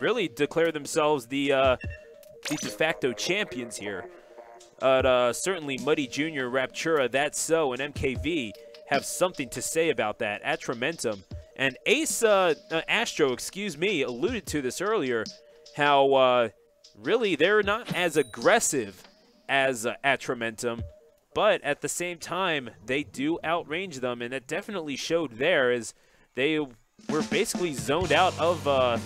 really declare themselves the de facto champions here. Certainly Muddy Jr., Raptura, That's So, and MKV have something to say about that. Atramentum and Ace, Astro, excuse me, alluded to this earlier, how really they're not as aggressive as Atramentum, but at the same time, they do outrange them, and that definitely showed there as they were basically zoned out of the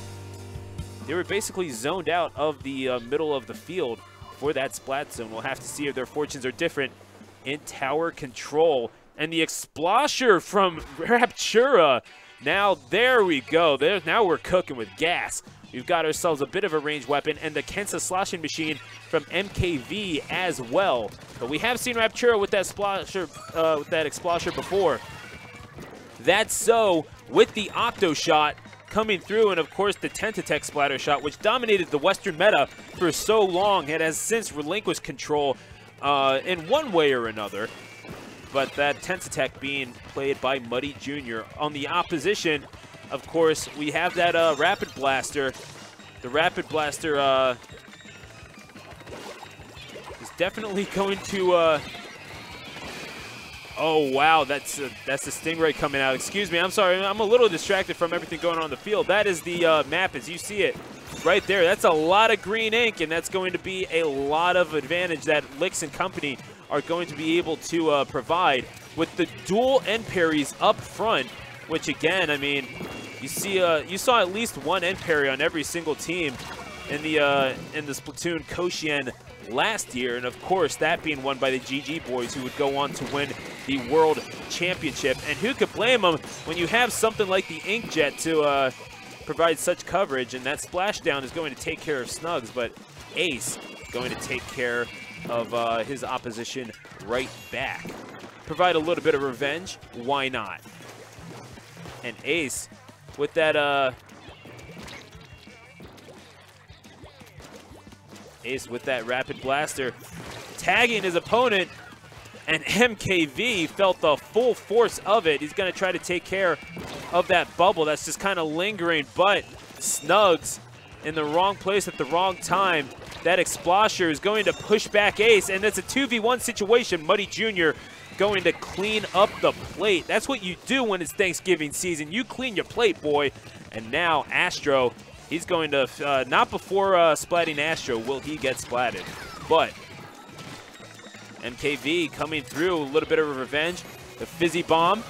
middle of the field for that splat zone. We'll have to see if their fortunes are different in tower control. And the Explosher from Raptura. Now, there we go. Now we're cooking with gas. We've got ourselves a bit of a ranged weapon, and the Kensa sloshing machine from MKV as well. But we have seen Raptura with that Explosher before. That's so with the Octo Shot coming through, and of course the Tentatech Splatter Shot, which dominated the Western meta for so long. It has since relinquished control in one way or another. But that Tentatech being played by Muddy Jr. On the opposition, of course, we have that Rapid Blaster. The Rapid Blaster is definitely going to... oh, wow, that's the Stingray coming out. Excuse me, I'm sorry. I'm a little distracted from everything going on in the field. That is the map as you see it right there. That's a lot of green ink, and that's going to be a lot of advantage that Licks and company are going to be able to provide with the dual end parries up front, which again, I mean, you saw at least one end parry on every single team in the Splatoon Koshien last year, and of course that being won by the GG boys, who would go on to win the World Championship. And who could blame them when you have something like the Inkjet to provide such coverage, and that splashdown is going to take care of Snugs, but Ace going to take care of his opposition right back. Provide a little bit of revenge, why not? And Ace with that Rapid Blaster, tagging his opponent, and MKV felt the full force of it. He's going to try to take care of that bubble that's just kind of lingering, but Snugs in the wrong place at the wrong time. That Explosher is going to push back Ace, and it's a 2v1 situation. Muddy Jr. going to clean up the plate. That's what you do when it's Thanksgiving season. You clean your plate, boy. And now Astro, he's going to, not before splatting Astro will he get splatted, but MKV coming through, a little bit of a revenge. The Fizzy Bomb,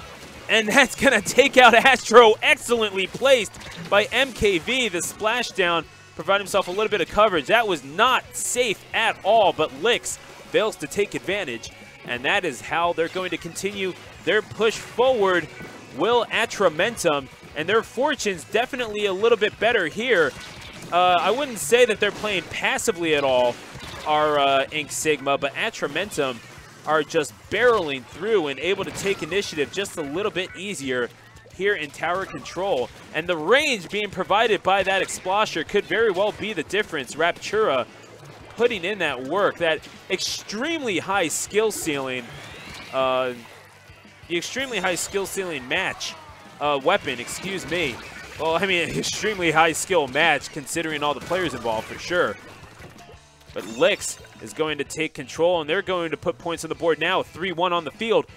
and that's going to take out Astro. Excellently placed by MKV. The splashdown provide himself a little bit of coverage. That was not safe at all, but Licks fails to take advantage, and that is how they're going to continue their push forward. Will Atramentum, and their fortunes definitely a little bit better here. I wouldn't say that they're playing passively at all, our Inc. Sigma, but Atramentum are just barreling through and able to take initiative just a little bit easier here in tower control. And the range being provided by that Explosher could very well be the difference. Raptura putting in that work, that extremely high skill ceiling, the extremely high skill ceiling match, weapon, excuse me. Well, I mean, extremely high skill match considering all the players involved for sure. But Licks is going to take control, and they're going to put points on the board now. 3-1 on the field.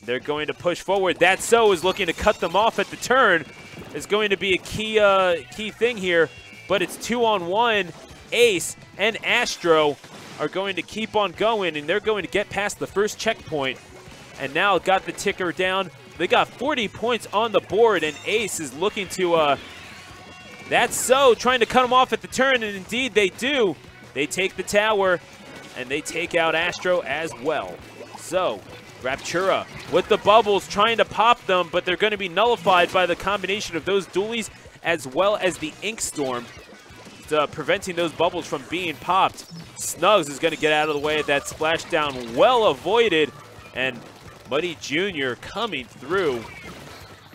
They're going to push forward. That So is looking to cut them off at the turn. Is going to be a key thing here, but it's 2-on-1. Ace and Astro are going to keep on going, and they're going to get past the first checkpoint. And now got the ticker down. They got 40 points on the board, and Ace is looking to, That's So trying to cut him off at the turn, and indeed they do. They take the tower, and they take out Astro as well. So, Raptura with the bubbles trying to pop them, but they're going to be nullified by the combination of those dualies as well as the Ink Storm, preventing those bubbles from being popped. Snugs is going to get out of the way. That splashdown well avoided, and Muddy Jr. coming through.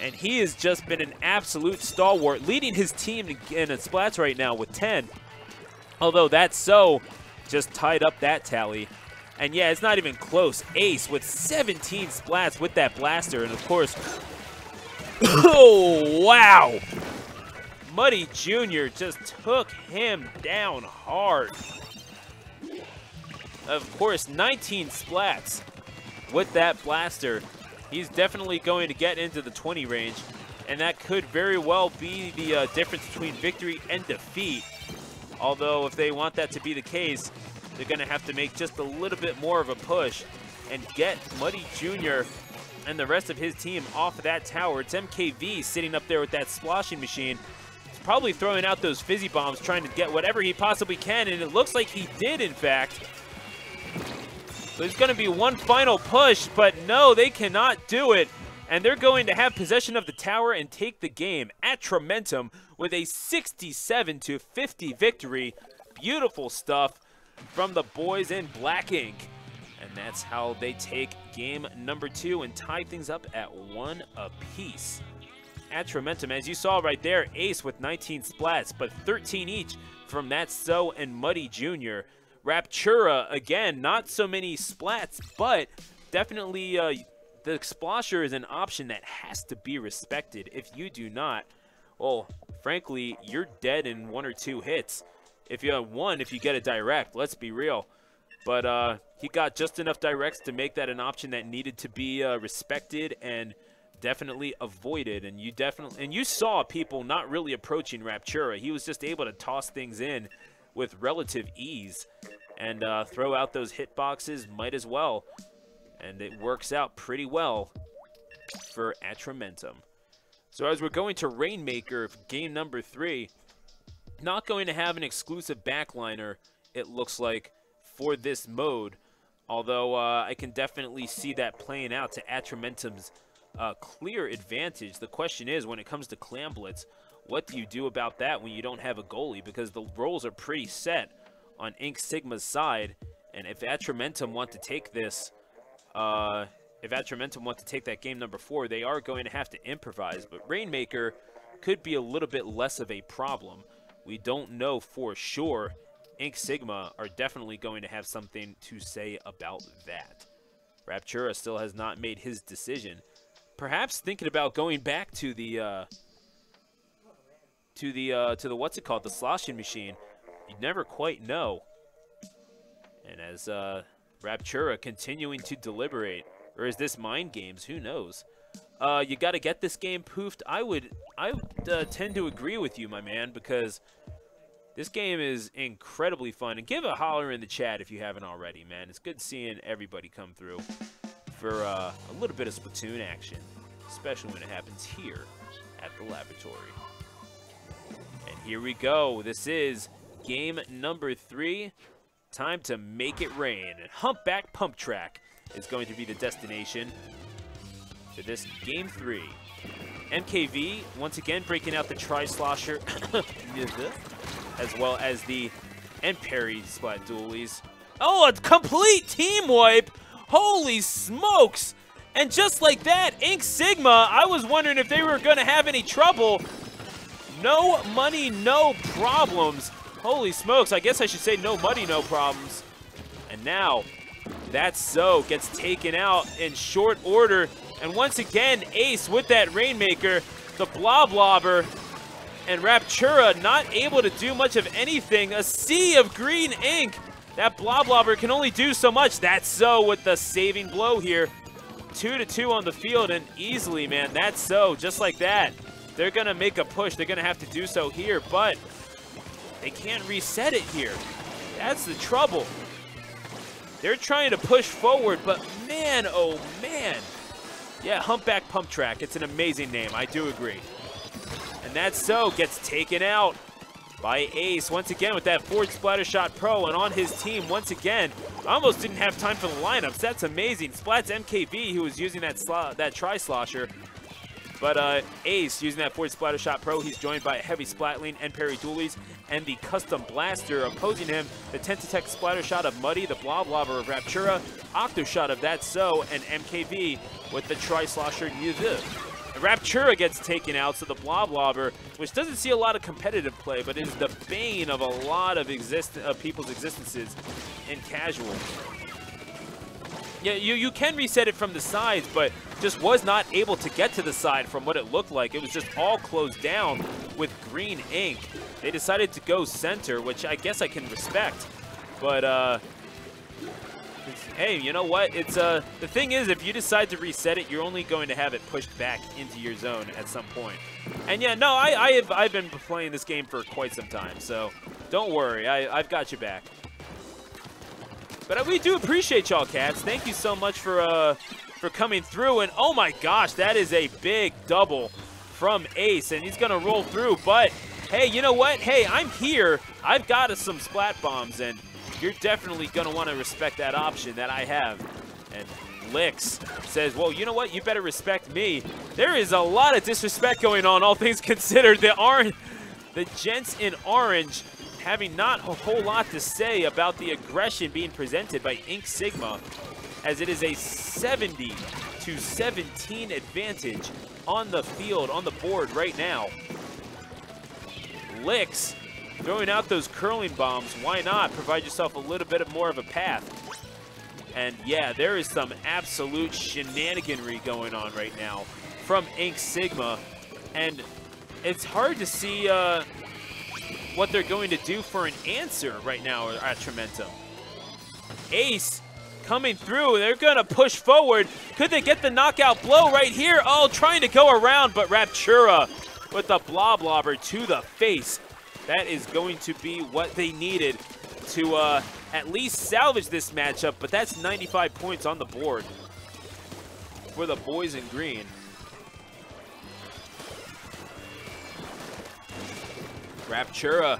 And he has just been an absolute stalwart, leading his team in splats right now with 10. Although That's So just tied up that tally. And yeah, it's not even close. Ace with 17 splats with that blaster. And of course, oh, wow. Muddy Jr. just took him down hard. Of course, 19 splats with that blaster. He's definitely going to get into the 20 range. And that could very well be the difference between victory and defeat. Although, if they want that to be the case, they're going to have to make just a little bit more of a push and get Muddy Jr. and the rest of his team off of that tower. It's MKV sitting up there with that sloshing machine. He's probably throwing out those fizzy bombs, trying to get whatever he possibly can, and it looks like he did, in fact. So there's going to be one final push, but no, they cannot do it. And they're going to have possession of the tower and take the game at Trementum with a 67-50 victory. Beautiful stuff from the boys in Black Ink. And that's how they take game number 2 and tie things up at 1 apiece. At Trementum, as you saw right there, Ace with 19 splats, but 13 each from That's So and Muddy Jr. Raptura, again, not so many splats, but definitely the Splasher is an option that has to be respected. If you do not, well, frankly, you're dead in 1 or 2 hits. If you have 1, if you get a direct, let's be real. But he got just enough directs to make that an option that needed to be respected and definitely avoided. And you saw people not really approaching Raptura. He was just able to toss things in with relative ease and throw out those hitboxes might as well. And it works out pretty well for Atramentum. So as we're going to Rainmaker for game number 3, not going to have an exclusive backliner, it looks like, for this mode. Although I can definitely see that playing out to Atramentum's clear advantage. The question is, when it comes to Clam Blitz, what do you do about that when you don't have a goalie? Because the roles are pretty set on Ink Sigma's side. And if Atramentum want to take this, if Atramentum want to take that game number 4, they are going to have to improvise. But Rainmaker could be a little bit less of a problem. We don't know for sure. Ink Sigma are definitely going to have something to say about that. Raptura still has not made his decision. Perhaps thinking about going back to the what's it called, the sloshing machine. You never quite know. And as Raptura continuing to deliberate, or is this mind games? Who knows? You got to get this game poofed. I would tend to agree with you, my man, because this game is incredibly fun. And give a holler in the chat if you haven't already, man. It's good seeing everybody come through for a little bit of Splatoon action, especially when it happens here at the laboratory. And here we go. This is game number 3. Time to make it rain. And Humpback Pump Track is going to be the destination for this game 3. MKV, once again, breaking out the Tri-Slosher, as well as the Parry Splat Dualies. Oh, a complete team wipe! Holy smokes! And just like that, Ink Sigma, I was wondering if they were going to have any trouble. No money, no problems. Holy smokes, I guess I should say no money, no problems. And now, That's So gets taken out in short order. And once again, Ace with that Rainmaker, the Bloblobber, and Raptura not able to do much of anything. A sea of green ink. That Bloblobber can only do so much. That's So with the saving blow here. 2-2 on the field, and easily, man, that's so, just like that. They're going to make a push. They're going to have to do so here, but they can't reset it here. That's the trouble. They're trying to push forward, but man, oh man. Yeah, Humpback Pump Track. It's an amazing name. I do agree. And that so gets taken out by Ace once again with that forward splatter shot pro, and on his team once again. I almost didn't have time for the lineups. That's amazing. Splats MKV, who was using that tri-slosher. But Ace using that forward splatter shot pro. He's joined by Heavy Splatling and Parry Doolies, and the Custom Blaster opposing him. The Tensitech splatter shot of Muddy, the Blob Lobber of Raptura, Octo shot of That So, and MKV with the tri-slosher Yuzu. Raptura gets taken out, so the Blob Lobber, which doesn't see a lot of competitive play, but is the bane of a lot of people's existences in casual. Yeah, you can reset it from the sides, but just was not able to get to the side from what it looked like. It was just all closed down with green ink. They decided to go center, which I guess I can respect. But, hey, you know what? It's the thing is, if you decide to reset it, you're only going to have it pushed back into your zone at some point. And yeah, no, I've been playing this game for quite some time, so don't worry, I've got you back. But we do appreciate y'all, cats. Thank you so much for coming through. And oh my gosh, that is a big double from Ace, and he's gonna roll through. But hey, you know what? Hey, I'm here. I've got some splat bombs, and you're definitely gonna want to respect that option that I have. And Licks says, well, you know what? You better respect me. There is a lot of disrespect going on, all things considered. The gents in orange having not a whole lot to say about the aggression being presented by Ink Sigma, as it is a 70-17 advantage on the field, on the board right now. Licks throwing out those curling bombs. Why not? Provide yourself a little bit more of a path. And yeah, there is some absolute shenaniganry going on right now from Ink Sigma. And it's hard to see what they're going to do for an answer right now at Trementum. Ace coming through. They're going to push forward. Could they get the knockout blow right here? Oh, trying to go around, but Raptura with the Blob Lobber to the face. That is going to be what they needed to at least salvage this matchup, but that's 95 points on the board for the boys in green. Raptura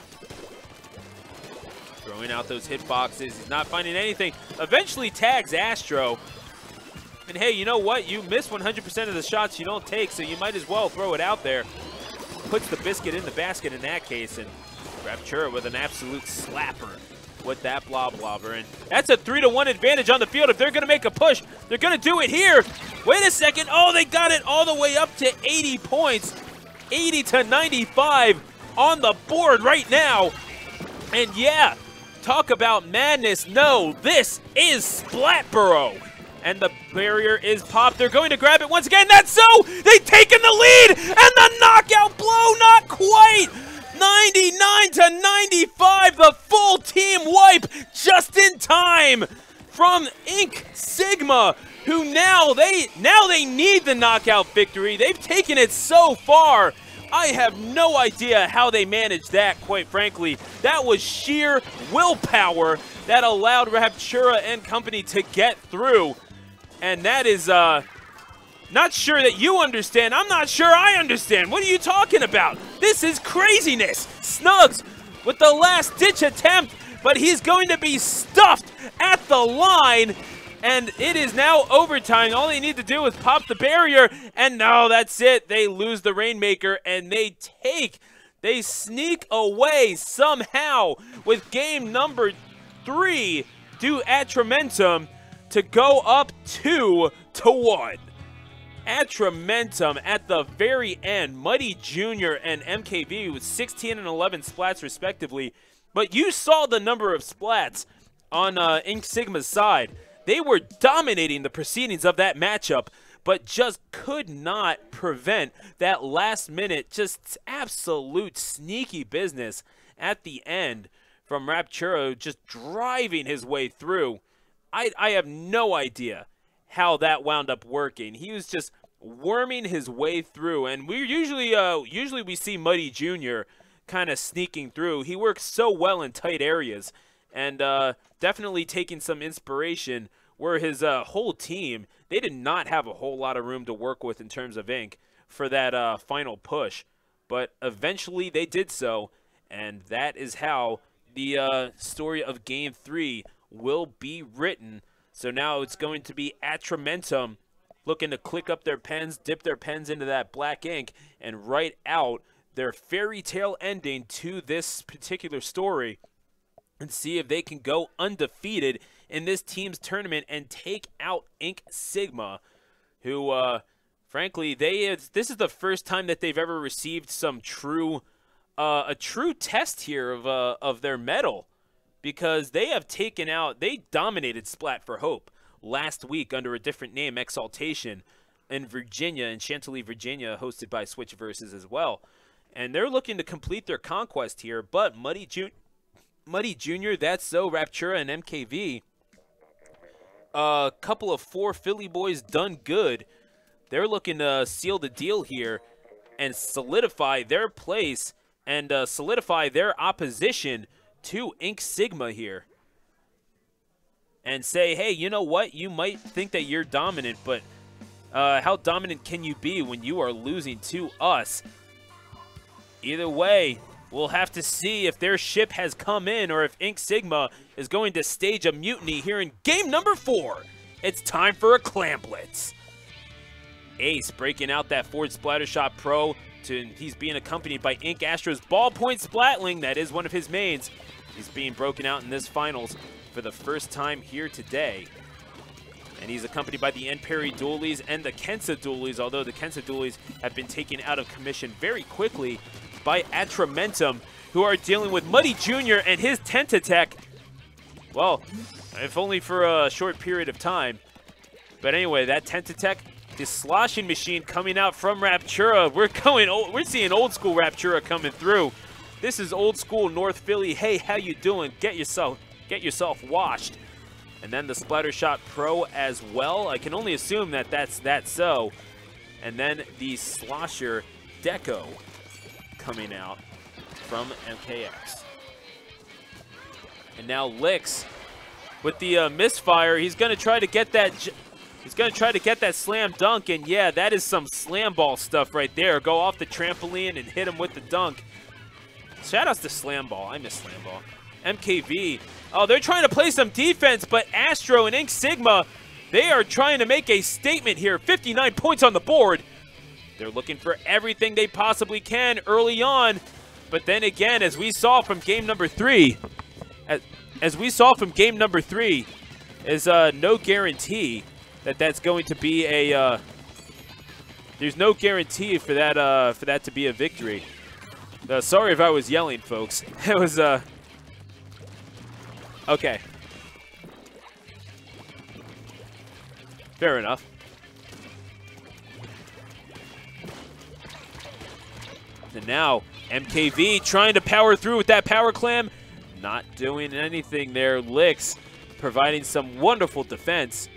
throwing out those hitboxes. He's not finding anything. Eventually tags Astro. And hey, you know what? You miss 100% of the shots you don't take, so you might as well throw it out there. Puts the biscuit in the basket in that case, and Raptura with an absolute slapper with that Blob Lobber. And that's a 3-1 advantage on the field. If they're going to make a push, they're going to do it here. Wait a second. Oh, they got it all the way up to 80 points. 80-95 on the board right now. And yeah, talk about madness. No, this is Splatboro. And the barrier is popped. They're going to grab it once again. That's so. They've taken the lead. And the knockout blow, not quite. 99-95. The full team wipe just in time from Ink Sigma, who now they need the knockout victory. They've taken it so far. I have no idea how they managed that, quite frankly. That was sheer willpower that allowed Raptura and company to get through. And that is, not sure that you understand. I'm not sure I understand. What are you talking about? This is craziness. Snugs with the last-ditch attempt, but he's going to be stuffed at the line. And it is now overtime. All they need to do is pop the barrier. And no, that's it. They lose the Rainmaker, and they sneak away somehow with game number 3 due at Trementum to go up 2-1. At Trementum, at the very end, Muddy Jr. and MKV with 16 and 11 splats respectively. But you saw the number of splats on Ink Sigma's side. They were dominating the proceedings of that matchup, but just could not prevent that last minute, just absolute sneaky business at the end from Raptura just driving his way through. I have no idea how that wound up working. He was just worming his way through, and we usually we see Muddy Jr. kind of sneaking through. He works so well in tight areas, and definitely taking some inspiration where his whole team, they did not have a whole lot of room to work with in terms of ink for that final push. But eventually they did so, and that is how the story of Game 3 will be written. So now it's going to be Atramentum looking to click up their pens, dip their pens into that black ink, and write out their fairy tale ending to this particular story and see if they can go undefeated in this team's tournament and take out Ink Sigma, who, frankly, this is the first time that they've ever received some a true test here of their mettle, because they dominated Splat for Hope last week under a different name, Exaltation, in Virginia, in Chantilly, Virginia, hosted by Switch Versus as well. And they're looking to complete their conquest here, but Muddy Jr., That's So, Raptura, and MKV, a couple of 4 Philly boys done good. They're looking to seal the deal here and solidify their place and solidify their opposition to Ink Sigma here. And say, hey, you know what? You might think that you're dominant, but how dominant can you be when you are losing to us? Either way, we'll have to see if their ship has come in or if Ink Sigma is going to stage a mutiny here in game number 4. It's time for a Clam Blitz. Ace breaking out that Ford Splattershot Pro. He's being accompanied by Ink Astro's Ballpoint Splatling. That is one of his mains. He's being broken out in this finals for the first time here today. And he's accompanied by the N-Parry Dualies and the Kensa Dualies, although the Kensa Dualies have been taken out of commission very quickly by Atramentum, who are dealing with Muddy Jr. and his Tentatech. Well, if only for a short period of time. But anyway, that Tentatech, the sloshing machine coming out from Raptura. We're seeing old school Raptura coming through. This is old school North Philly. Hey, how you doing? Get yourself washed. And then the Splattershot Pro as well. I can only assume that that's so. And then the Slosher Deco coming out from MKX. And now Licks with the misfire. He's going to try to get that. He's going to try to get that slam dunk, and yeah, that is some slam ball stuff right there. Go off the trampoline and hit him with the dunk. Shoutouts to slam ball. I miss slam ball. MKV. Oh, they're trying to play some defense, but Astro and Ink Sigma, they are trying to make a statement here. 59 points on the board. They're looking for everything they possibly can early on. But then again, as we saw from game number 3, is no guarantee that that's going to be a. There's no guarantee for that to be a victory. Sorry if I was yelling, folks. It was okay. Fair enough. And now MKV trying to power through with that power clam. Not doing anything there. Licks providing some wonderful defense.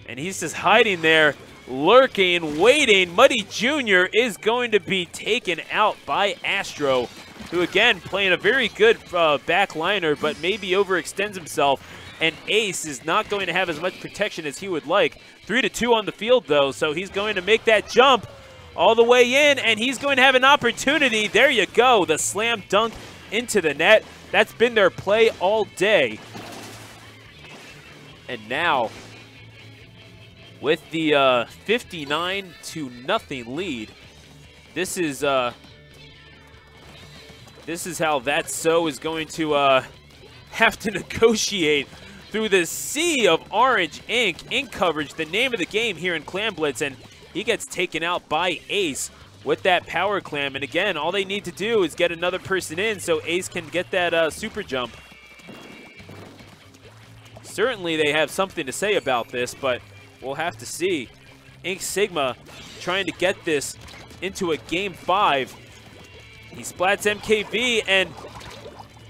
And he's just hiding there, lurking, waiting. Muddy Jr. is going to be taken out by Astro, who again playing a very good backliner, but maybe overextends himself. And Ace is not going to have as much protection as he would like. 3-2 on the field though, so he's going to make that jump all the way in, and he's going to have an opportunity. There you go, the slam dunk into the net. That's been their play all day. And now, with the 59-0 lead, this is how That's So is going to have to negotiate through the sea of orange ink coverage, the name of the game here in Clam Blitz, and he gets taken out by Ace with that power clam. And again, all they need to do is get another person in so Ace can get that super jump. Certainly they have something to say about this, but we'll have to see. Ink Sigma trying to get this into a game 5. He splats MKV, and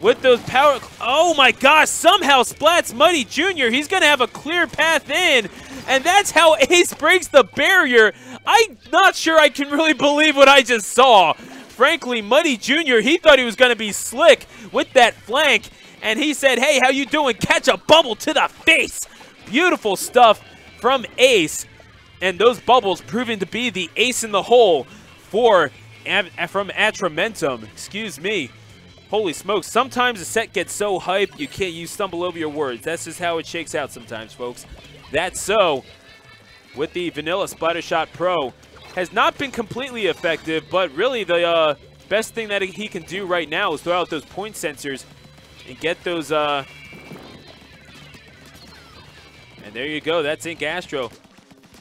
with those power. Oh my gosh, somehow Splats Muddy Jr., he's going to have a clear path in, and that's how Ace breaks the barrier. I'm not sure I can really believe what I just saw. Frankly, Muddy Jr., he thought he was going to be slick with that flank, and he said, hey, how you doing? Catch a bubble to the face. Beautiful stuff from Ace, and those bubbles proving to be the ace in the hole from Atramentum. Excuse me. Holy smokes, sometimes the set gets so hyped you stumble over your words. That's just how it shakes out sometimes, folks. That's so with the Vanilla Splattershot Pro. Has not been completely effective, but really the best thing that he can do right now is throw out those point sensors and get those and there you go, that's Ink Astro.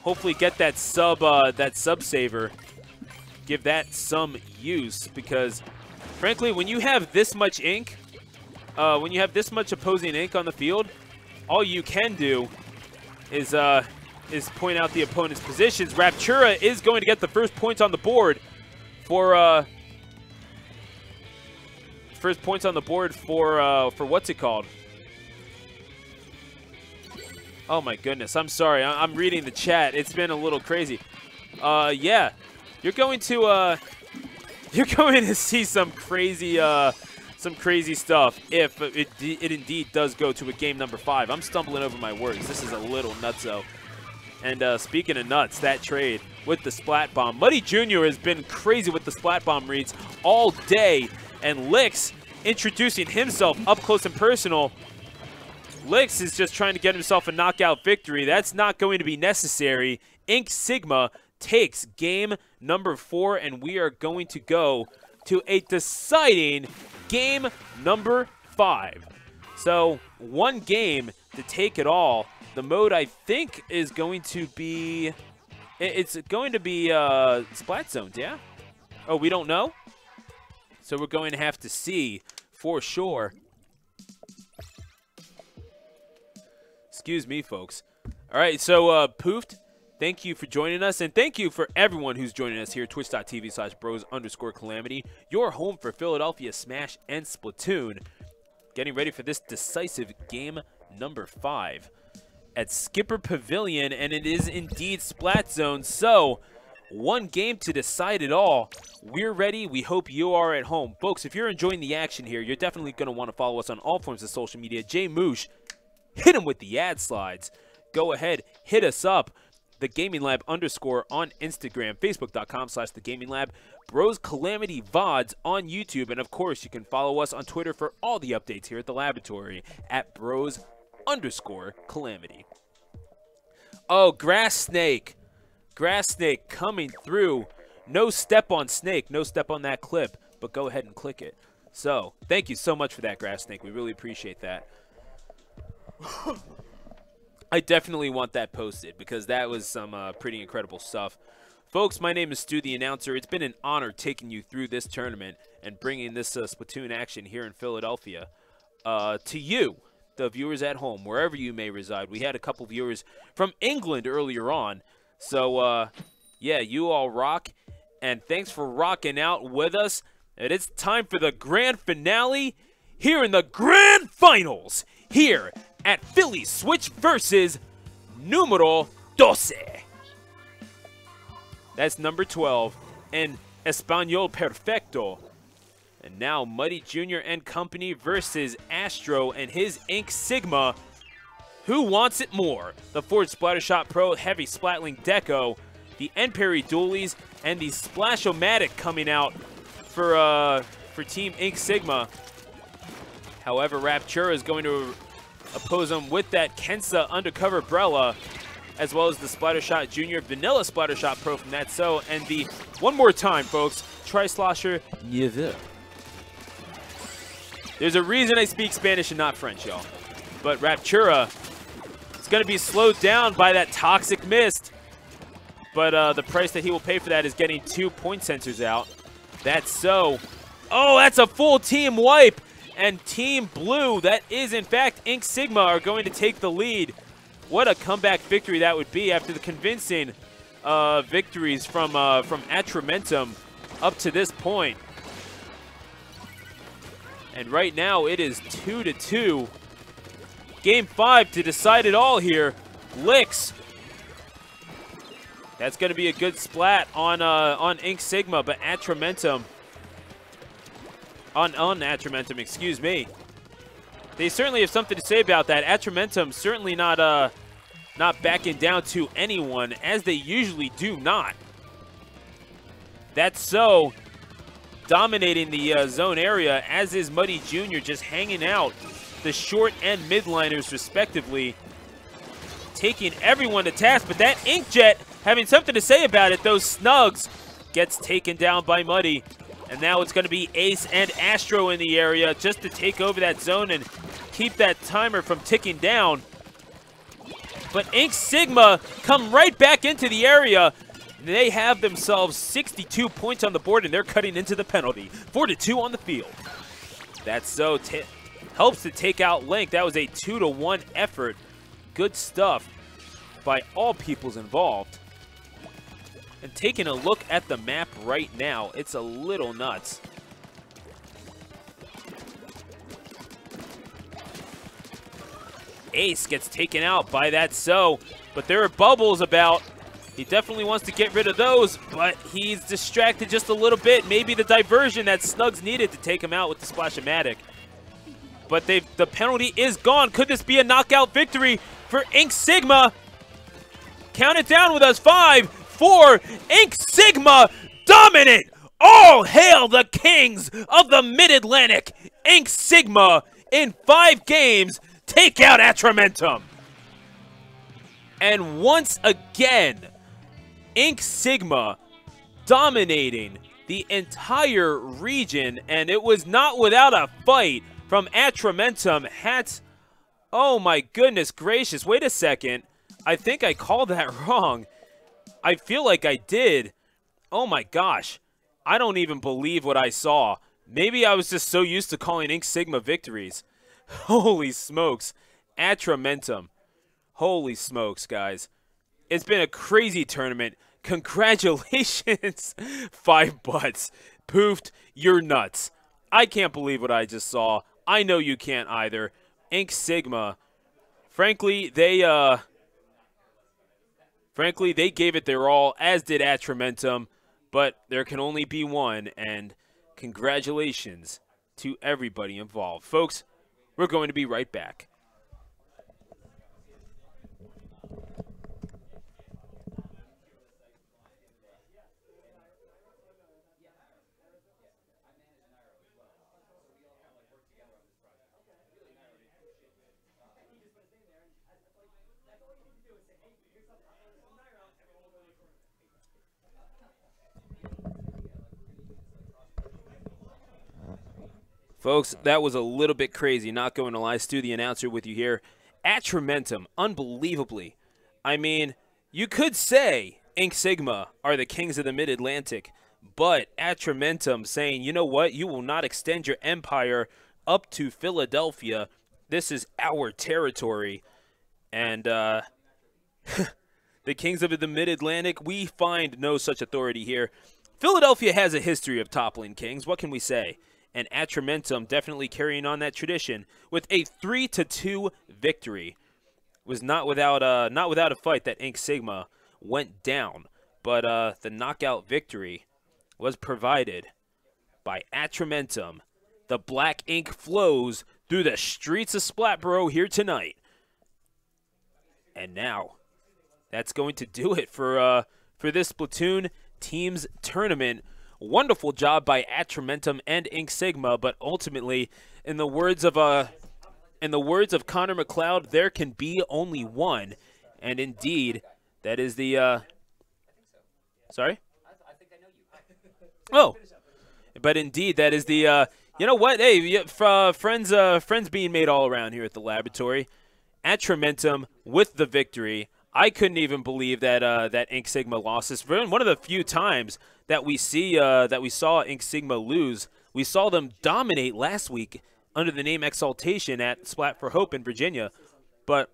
Hopefully get that sub saver. Give that some use, because frankly, when you have this much ink, when you have this much opposing ink on the field, all you can do is point out the opponent's positions. Raptura is going to get the first points on the board for what's it called? Oh my goodness, I'm sorry. I'm reading the chat. It's been a little crazy. Yeah, you're going to see some crazy stuff if it indeed does go to a game number 5. I'm stumbling over my words. This is a little nutso. And speaking of nuts, that trade with the Splat Bomb. Muddy Jr. has been crazy with the Splat Bomb reads all day. And Licks introducing himself up close and personal. Licks is just trying to get himself a knockout victory. That's not going to be necessary. Ink Sigma takes game number 4, and we are going to go to a deciding game number 5. So, one game to take it all. The mode, I think, is going to be... It's going to be Splat Zones, yeah? Oh, we don't know? So we're going to have to see for sure. Excuse me, folks. All right, so Poofed, thank you for joining us, and thank you for everyone who's joining us here at twitch.tv/bros_calamity, your home for Philadelphia Smash and Splatoon. Getting ready for this decisive game number 5 at Skipper Pavilion, and it is indeed Splat Zone. So, one game to decide it all. We're ready. We hope you are at home. Folks, if you're enjoying the action here, you're definitely going to want to follow us on all forms of social media. Jay Moosh, hit him with the ad slides. Go ahead, hit us up. The Gaming Lab _ on Instagram, Facebook.com/TheGamingLab, Bros Calamity VODs on YouTube, and of course, you can follow us on Twitter for all the updates here at the laboratory at Bros_Calamity. Oh, Grass Snake. Grass Snake coming through. No step on Snake. No step on that clip, but go ahead and click it. So, thank you so much for that, Grass Snake. We really appreciate that. I definitely want that posted because that was some pretty incredible stuff. Folks, my name is Stu, the announcer. It's been an honor taking you through this tournament and bringing this Splatoon action here in Philadelphia to you, the viewers at home, wherever you may reside. We had a couple viewers from England earlier on. So, yeah, you all rock, and thanks for rocking out with us. And it's time for the grand finale here in the grand finals here at Philly Switch versus numero 12. That's number 12 and Espanol Perfecto. And now Muddy Jr. and company versus Astro and his Ink Sigma. Who wants it more? The Ford Splattershot Pro Heavy Splatling Deco, the Enperry Dualies, and the Splash-O-Matic coming out for Team Ink Sigma. However, Raptura is going to oppose him with that Kensa Undercover Brella, as well as the Splattershot Jr. Vanilla Splattershot Pro from That So, and the, one more time, folks, Tri-Slosher Nieve. There's a reason I speak Spanish and not French, y'all. But Raptura is going to be slowed down by that Toxic Mist. But the price that he will pay for that is getting 2 point sensors out. That's So. Oh, that's a full team wipe. And Team Blue, that is in fact Ink Sigma, are going to take the lead. What a comeback victory that would be after the convincing victories from Atramentum up to this point. And right now it is 2-2. Game 5 to decide it all here. Licks. That's going to be a good splat on Ink Sigma, but Atramentum. On Atramentum, excuse me. They certainly have something to say about that. Atramentum certainly not backing down to anyone, as they usually do not. That's so dominating the zone area, as is Muddy Jr. just hanging out the short and midliners respectively, taking everyone to task. But that Inkjet having something to say about it. Those Snugs gets taken down by Muddy. And now it's going to be Ace and Astro in the area just to take over that zone and keep that timer from ticking down. But Ink Sigma come right back into the area. They have themselves 62 points on the board, and they're cutting into the penalty. 4-2 on the field. That's so helps to take out Link. That was a 2-1 effort. Good stuff by all peoples involved. And taking a look at the map right now, it's a little nuts. Ace gets taken out by that So, but there are bubbles about. He definitely wants to get rid of those, but he's distracted just a little bit. Maybe the diversion that Snugs needed to take him out with the Splash-O-Matic. But the penalty is gone. Could this be a knockout victory for Ink Sigma? Count it down with us. 5, 4, Ink Sigma dominant. All hail the kings of the Mid-Atlantic. Ink Sigma in 5 games take out Atramentum. And once again, Ink Sigma dominating the entire region, and it was not without a fight from Atramentum. Oh my goodness gracious, wait a second. I think I called that wrong. I feel like I did. Oh my gosh. I don't even believe what I saw. Maybe I was just so used to calling Ink Sigma victories. Holy smokes. Atramentum. Holy smokes, guys. It's been a crazy tournament. Congratulations. 5 butts. Poofed, you're nuts. I can't believe what I just saw. I know you can't either. Ink Sigma. Frankly, they gave it their all, as did Atramentum, but there can only be one, and congratulations to everybody involved. Folks, we're going to be right back. Folks, that was a little bit crazy, not going to lie. Stu, the announcer, with you here. Atramentum, unbelievably. I mean, you could say Ink Sigma are the kings of the Mid-Atlantic, but Atramentum saying, you know what, you will not extend your empire up to Philadelphia. This is our territory. And the kings of the Mid-Atlantic, we find no such authority here. Philadelphia has a history of toppling kings. What can we say? And Atramentum definitely carrying on that tradition with a 3-2 victory. Was not without a fight that Ink Sigma went down, but the knockout victory was provided by Atramentum. The black ink flows through the streets of Splatboro here tonight. And now, that's going to do it for this Splatoon Teams Tournament. Wonderful job by Atramentum and Ink Sigma, but ultimately, in the words of Connor McLeod, there can be only one, and indeed, that is the. Sorry. Oh, but indeed, that is the. You know what? Hey, friends being made all around here at the laboratory. Atramentum with the victory. I couldn't even believe that that Ink Sigma lost this. One of the few times that we saw Ink Sigma lose. We saw them dominate last week under the name Exaltation at Splat for Hope in Virginia, but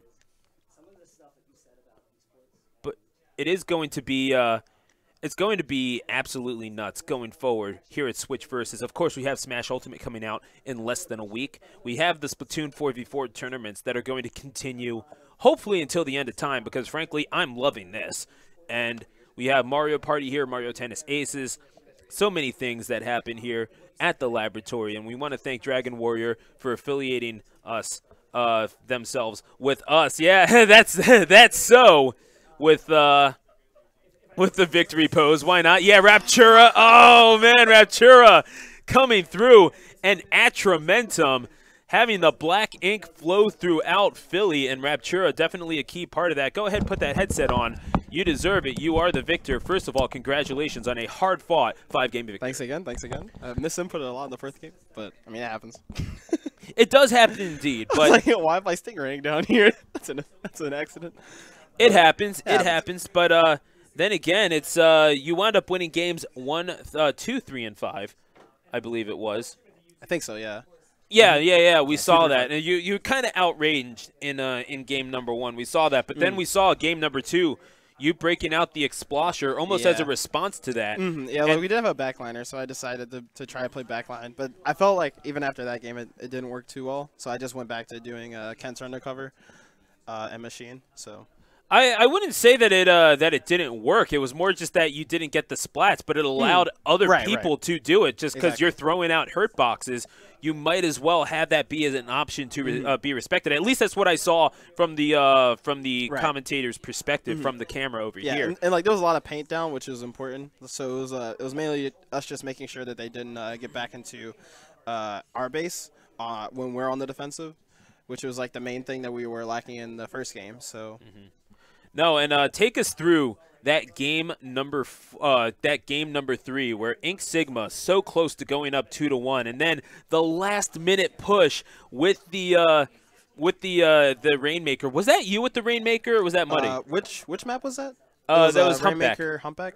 it is going to be it's going to be absolutely nuts going forward here at Switch Versus. Of course, we have Smash Ultimate coming out in less than a week. We have the Splatoon 4v4 tournaments that are going to continue hopefully until the end of time because, frankly, I'm loving this. And we have Mario Party here, Mario Tennis Aces, so many things that happen here at the laboratory. And we want to thank Dragon Warrior for affiliating themselves with us. Yeah, that's so with the victory pose. Why not? Yeah, Raptura. Oh, man, Raptura coming through. And Atramentum having the black ink flow throughout Philly. And Raptura, definitely a key part of that. Go ahead and put that headset on. You deserve it. You are the victor. First of all, congratulations on a hard-fought 5-game victory. Thanks again. Thanks again. I misinputted a lot in the first game, but, I mean, it happens. It does happen indeed. But like, why am I stingering down here? That's an accident. It happens. It happens. But then again, it's you wound up winning games 1, 2, 3, and 5, I believe it was. I think so. Yeah. Yeah. We saw that, and you kind of outranged in game number 1. We saw that, but then we saw game number 2. You breaking out the Explosher almost as a response to that. Yeah, well, we did have a backliner, so I decided to try to play backline. But I felt like even after that game, it didn't work too well. So I just went back to doing Kent's Undercover and Machine. So I wouldn't say that it didn't work. It was more just that you didn't get the splats, but it allowed other people to do it. Just because you're throwing out hurt boxes, you might as well have that be as an option to be respected. At least that's what I saw from the commentator's perspective, from the camera over here. And like there was a lot of paint down, which was important. So it was mainly us just making sure that they didn't get back into our base when we're on the defensive, which was like the main thing that we were lacking in the first game. So. No, and take us through that game number 3 where Ink Sigma so close to going up 2-1, and then the last minute push with the Rainmaker. Was that you with the Rainmaker, or was that Muddy? Which map was that? That was Humpback. Humpback.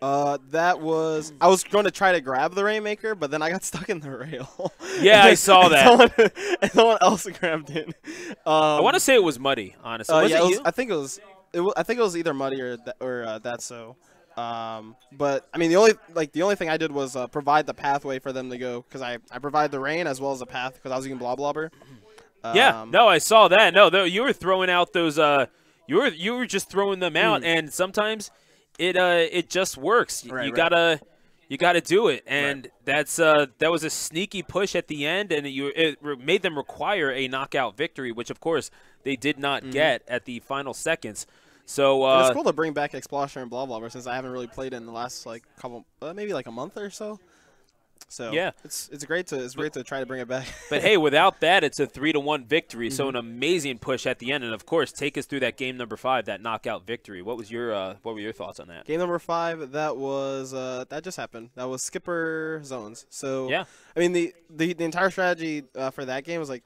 That was I was going to try to grab the Rainmaker, but then I got stuck in the rail. Yeah, I saw that. Someone else grabbed it. I want to say it was Muddy, honestly. I think it was. I think it was either Muddy or that. So, but I mean, the only thing I did was provide the pathway for them to go because I provide the rain as well as the path because I was using Blobber. Yeah, no, I saw that. No, you were throwing out those. You were just throwing them out, and sometimes it just works. You gotta do it, and that was a sneaky push at the end, and it made them require a knockout victory, which of course they did not get at the final seconds. So it's cool to bring back Explosion and Blobber since I haven't really played in the last like couple, maybe like a month or so. So yeah, it's great to try to bring it back. But hey, without that, it's a 3-1 victory. So an amazing push at the end, and of course, take us through that game number 5, that knockout victory. What were your thoughts on that? Game number 5, that was that just happened. That was Skipper Zones. So yeah, I mean the entire strategy for that game was like,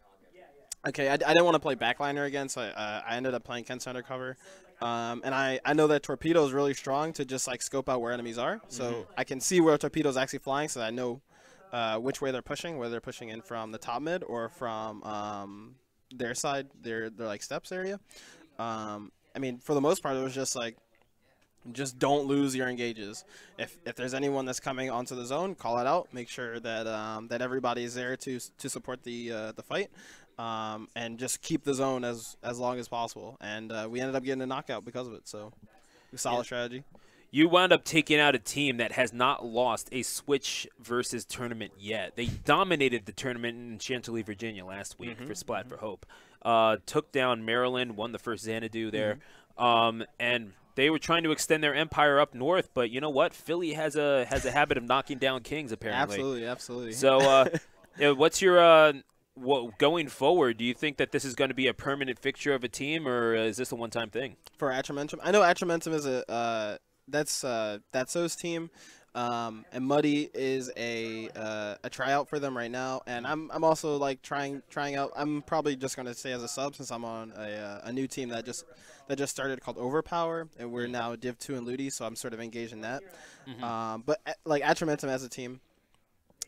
okay, I didn't want to play backliner again, so I ended up playing Kent's Undercover. And I know that Torpedo is really strong to just like scope out where enemies are, so I can see where Torpedo is actually flying, so I know which way they're pushing, whether they're pushing in from the top mid or from their side, their like steps area. I mean, for the most part, it was just like, just don't lose your engages. If there's anyone that's coming onto the zone, call it out. Make sure that that everybody is there to support the fight. And just keep the zone as long as possible. And we ended up getting a knockout because of it. So, solid strategy. You wound up taking out a team that has not lost a Switch Versus tournament yet. They dominated the tournament in Chantilly, Virginia last week for Splat for Hope. Took down Maryland, won the first Xanadu there. And they were trying to extend their empire up north, but you know what? Philly has a habit of knocking down kings, apparently. Absolutely. So, what's your going forward? Do you think that this is going to be a permanent fixture of a team, or is this a one-time thing? For Atramentum, I know Atramentum is that's So's team, and Muddy is a tryout for them right now, and I'm also like trying out. I'm probably just going to stay as a sub since I'm on a new team that just started called Overpower, and we're now Div 2 and Ludi, so I'm sort of engaged in that. But like Atramentum as a team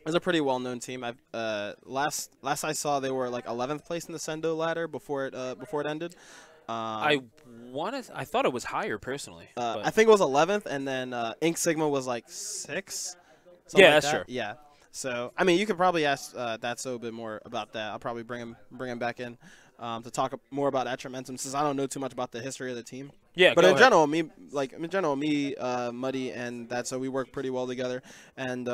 is a pretty well-known team. Last I saw, they were like 11th place in the Sendo ladder before it ended. I thought it was higher personally. I think it was 11th, and then Ink Sigma was like 6. Yeah, like that's that. true. Yeah. So I mean, you could probably ask Datso a bit more about that. I'll probably bring him back in to talk more about Atramentum, since I don't know too much about the history of the team. Yeah, but go in ahead. general, me, Muddy, and Datso, we work pretty well together, and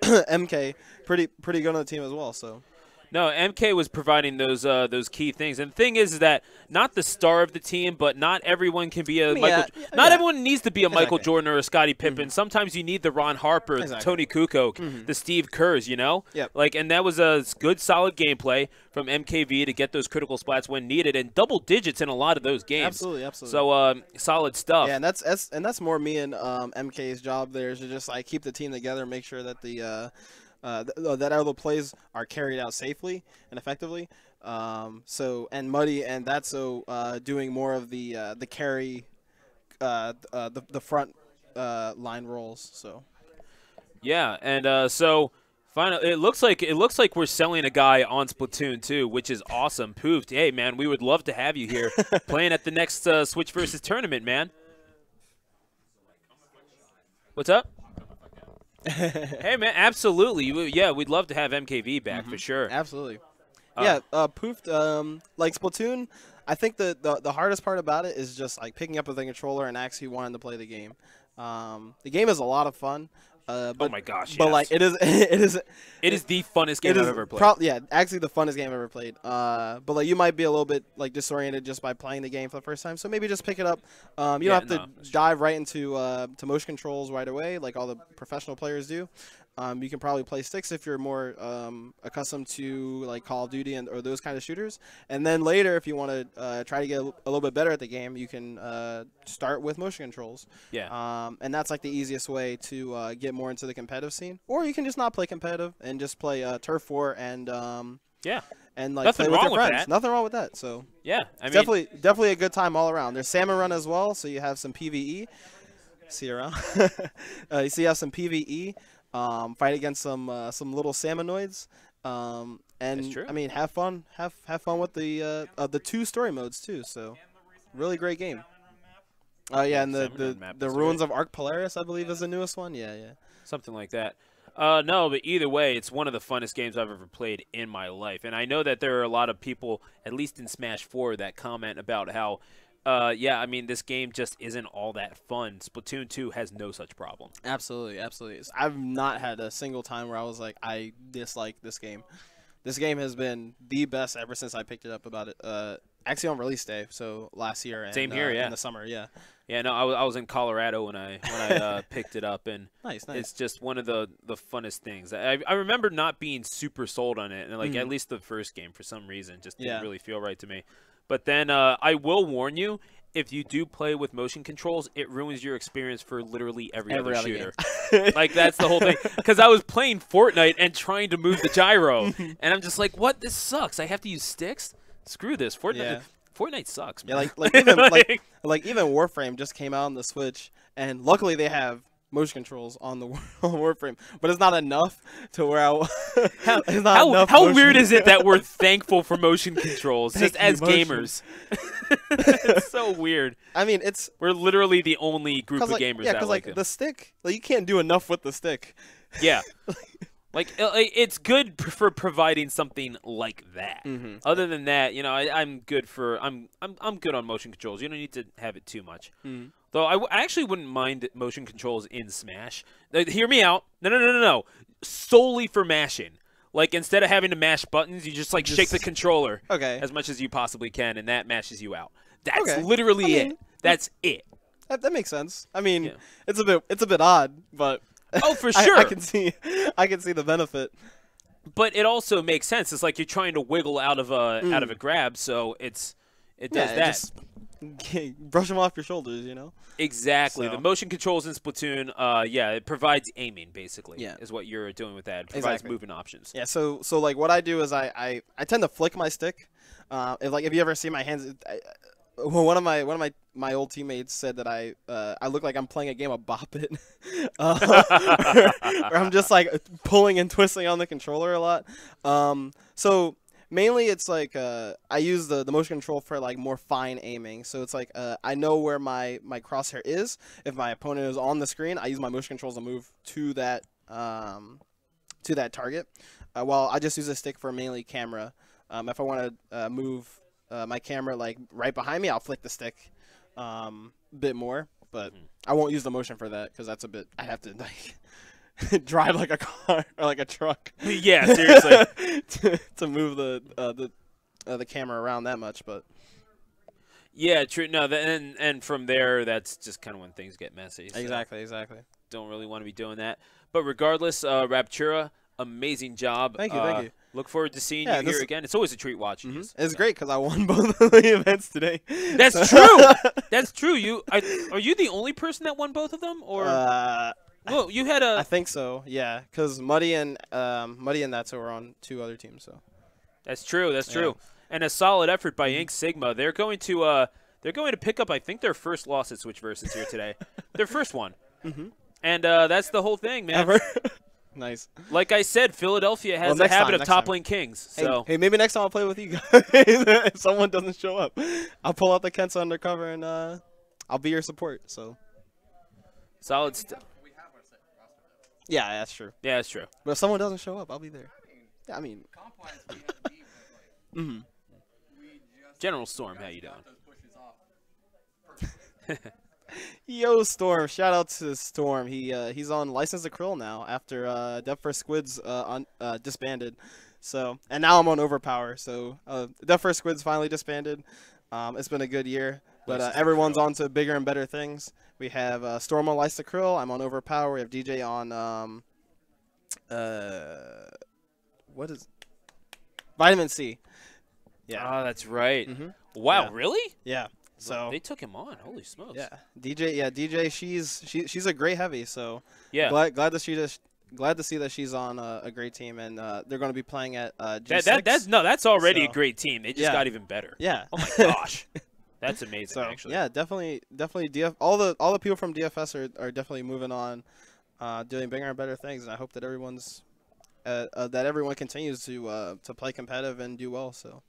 MK pretty good on the team as well. So. No, MK was providing those key things, and the thing is that not the star of the team, but not everyone can be a Michael. Not everyone needs to be a Michael Jordan or a Scottie Pippen. Sometimes you need the Ron Harper, the Tony Kukoc, the Steve Kerrs. You know, and that was a good, solid gameplay from MKV to get those critical splats when needed, and double digits in a lot of those games. Absolutely. So solid stuff. Yeah, and that's more me and MK's job there, is to just like keep the team together, make sure that that all the plays are carried out safely and effectively. And Muddy and Datso doing more of the carry, the front line roles. So. Yeah, and so finally, it looks like we're selling a guy on Splatoon 2, which is awesome. Poofed, hey man, we would love to have you here playing at the next Switch versus tournament, man. What's up? Hey man, absolutely. Yeah, we'd love to have MKV back for sure. Absolutely. Yeah, Poofed, like Splatoon, I think the hardest part about it is just like picking up with the controller and actually wanting to play the game. The game is a lot of fun. But, oh my gosh! But yes. like it is the funnest game I've ever played. Yeah, actually the funnest game I've ever played. But like you might be a little bit like disoriented just by playing the game for the first time. So maybe just pick it up. You don't have to dive right into to motion controls right away like all the professional players do. You can probably play sticks if you're more accustomed to like Call of Duty or those kind of shooters. And then later, if you want to try to get a little bit better at the game, you can start with motion controls. Yeah. And that's like the easiest way to get more into the competitive scene. Or you can just not play competitive and just play Turf War and yeah. And like nothing play with wrong your with friends. that. Nothing wrong with that. So yeah, I mean, definitely a good time all around. There's Salmon Run as well, so you have some PVE. See you around. So you have some PVE. Fight against some little salmonoids, and I mean have fun with the 2 story modes too. So really great game. Yeah, and the Ruins of Arc Polaris, I believe, is the newest one. Yeah, something like that. No, but either way, it's one of the funnest games I've ever played in my life, and I know that there are a lot of people, at least in Smash 4, that comment about how. Yeah, I mean, this game just isn't all that fun. Splatoon 2 has no such problem. Absolutely. I've not had a single time where I was like, I dislike this game. This game has been the best ever since I picked it up about it. Actually on release day, so last year. And, same here, yeah. In the summer, yeah. Yeah, no, I was in Colorado when I picked it up, and nice. It's just one of the funnest things. I remember not being super sold on it, and like at least the first game for some reason just didn't really feel right to me. But then I will warn you, if you do play with motion controls, it ruins your experience for literally every other shooter. Like, that's the whole thing. Because I was playing Fortnite and trying to move the gyro, and I'm just like, what? This sucks. I have to use sticks? Screw this. Fortnite sucks, man. Yeah, like even Warframe just came out on the Switch, and luckily they have motion controls on the Warframe, but it's not enough to where how weird is it that we're thankful for motion controls just as gamers? It's so weird. I mean, we're literally the only group of gamers that like it. The stick, like you can't do enough with the stick. Yeah. Like, it's good for providing something like that. Other than that, you know, I'm good on motion controls. You don't need to have it too much. Though I actually wouldn't mind motion controls in Smash. Hear me out. No. Solely for mashing. Like, instead of having to mash buttons, you just like shake the controller as much as you possibly can, and that mashes you out. That's literally it. That's it. That makes sense. I mean, it's a bit odd, but oh, for sure. I can see the benefit. But it also makes sense. It's like you're trying to wiggle out of a grab, so it does that. Just brush them off your shoulders, you know. Exactly. So. The motion controls in Splatoon, it provides aiming basically. Yeah. Is what you're doing with that. It provides movement options. Yeah. So like what I do is I tend to flick my stick. If you ever see my hands. One of my old teammates said that I look like I'm playing a game of Bop It, where I'm just like pulling and twisting on the controller a lot. So mainly it's like I use the motion control for like more fine aiming. So it's like I know where my crosshair is. If my opponent is on the screen, I use my motion controls to move to that target. While I just use a stick for mainly camera. If I want to move my camera like right behind me, I'll flick the stick a bit more. But I won't use the motion for that because that's a bit. I have to like. Drive like a car or like a truck. Yeah, seriously. to move the camera around that much, but yeah, true. No, and from there, that's just kind of when things get messy. So exactly. Don't really want to be doing that. But regardless, Raptura, amazing job. Thank you. Look forward to seeing you here again. It's always a treat watching you. It's great because I won both of the events today. That's true. That's true. Are you the only person that won both of them, or? Well, you had a. I think so. Yeah, because Muddy and Natsu were on 2 other teams. So. That's true. That's true. And a solid effort by Ink Sigma. They're going to pick up, I think, their first loss at Switch Versus here today. Their first one. And that's the whole thing, man. Ever. Nice. Like I said, Philadelphia has a habit of toppling kings. So hey, maybe next time I'll play with you guys. If someone doesn't show up, I'll pull out the Kensa undercover and I'll be your support. So. Solid stuff. Yeah, that's true. Yeah, that's true. But if someone doesn't show up, I'll be there. Yeah, I mean. General Storm, how you doing? Yo, Storm! Shout out to Storm. He's on License to Krill now after Death for Squids disbanded. So and now I'm on Overpower. So Death for Squids finally disbanded. It's been a good year, but everyone's on to bigger and better things. We have Storm on License to Krill. I'm on Overpower. We have DJ on what is Vitamin C. Yeah. Oh, that's right. Wow, really? Yeah. So they took him on. Holy smokes. Yeah. DJ. She's a great heavy. So yeah. Glad to see that she's on a great team, and they're going to be playing at G6. That's already a great team. They just got even better. Yeah. Oh my gosh. That's amazing. Actually. Yeah, definitely. All the people from DFS are definitely moving on, doing bigger and better things, and I hope that everyone continues to play competitive and do well. So.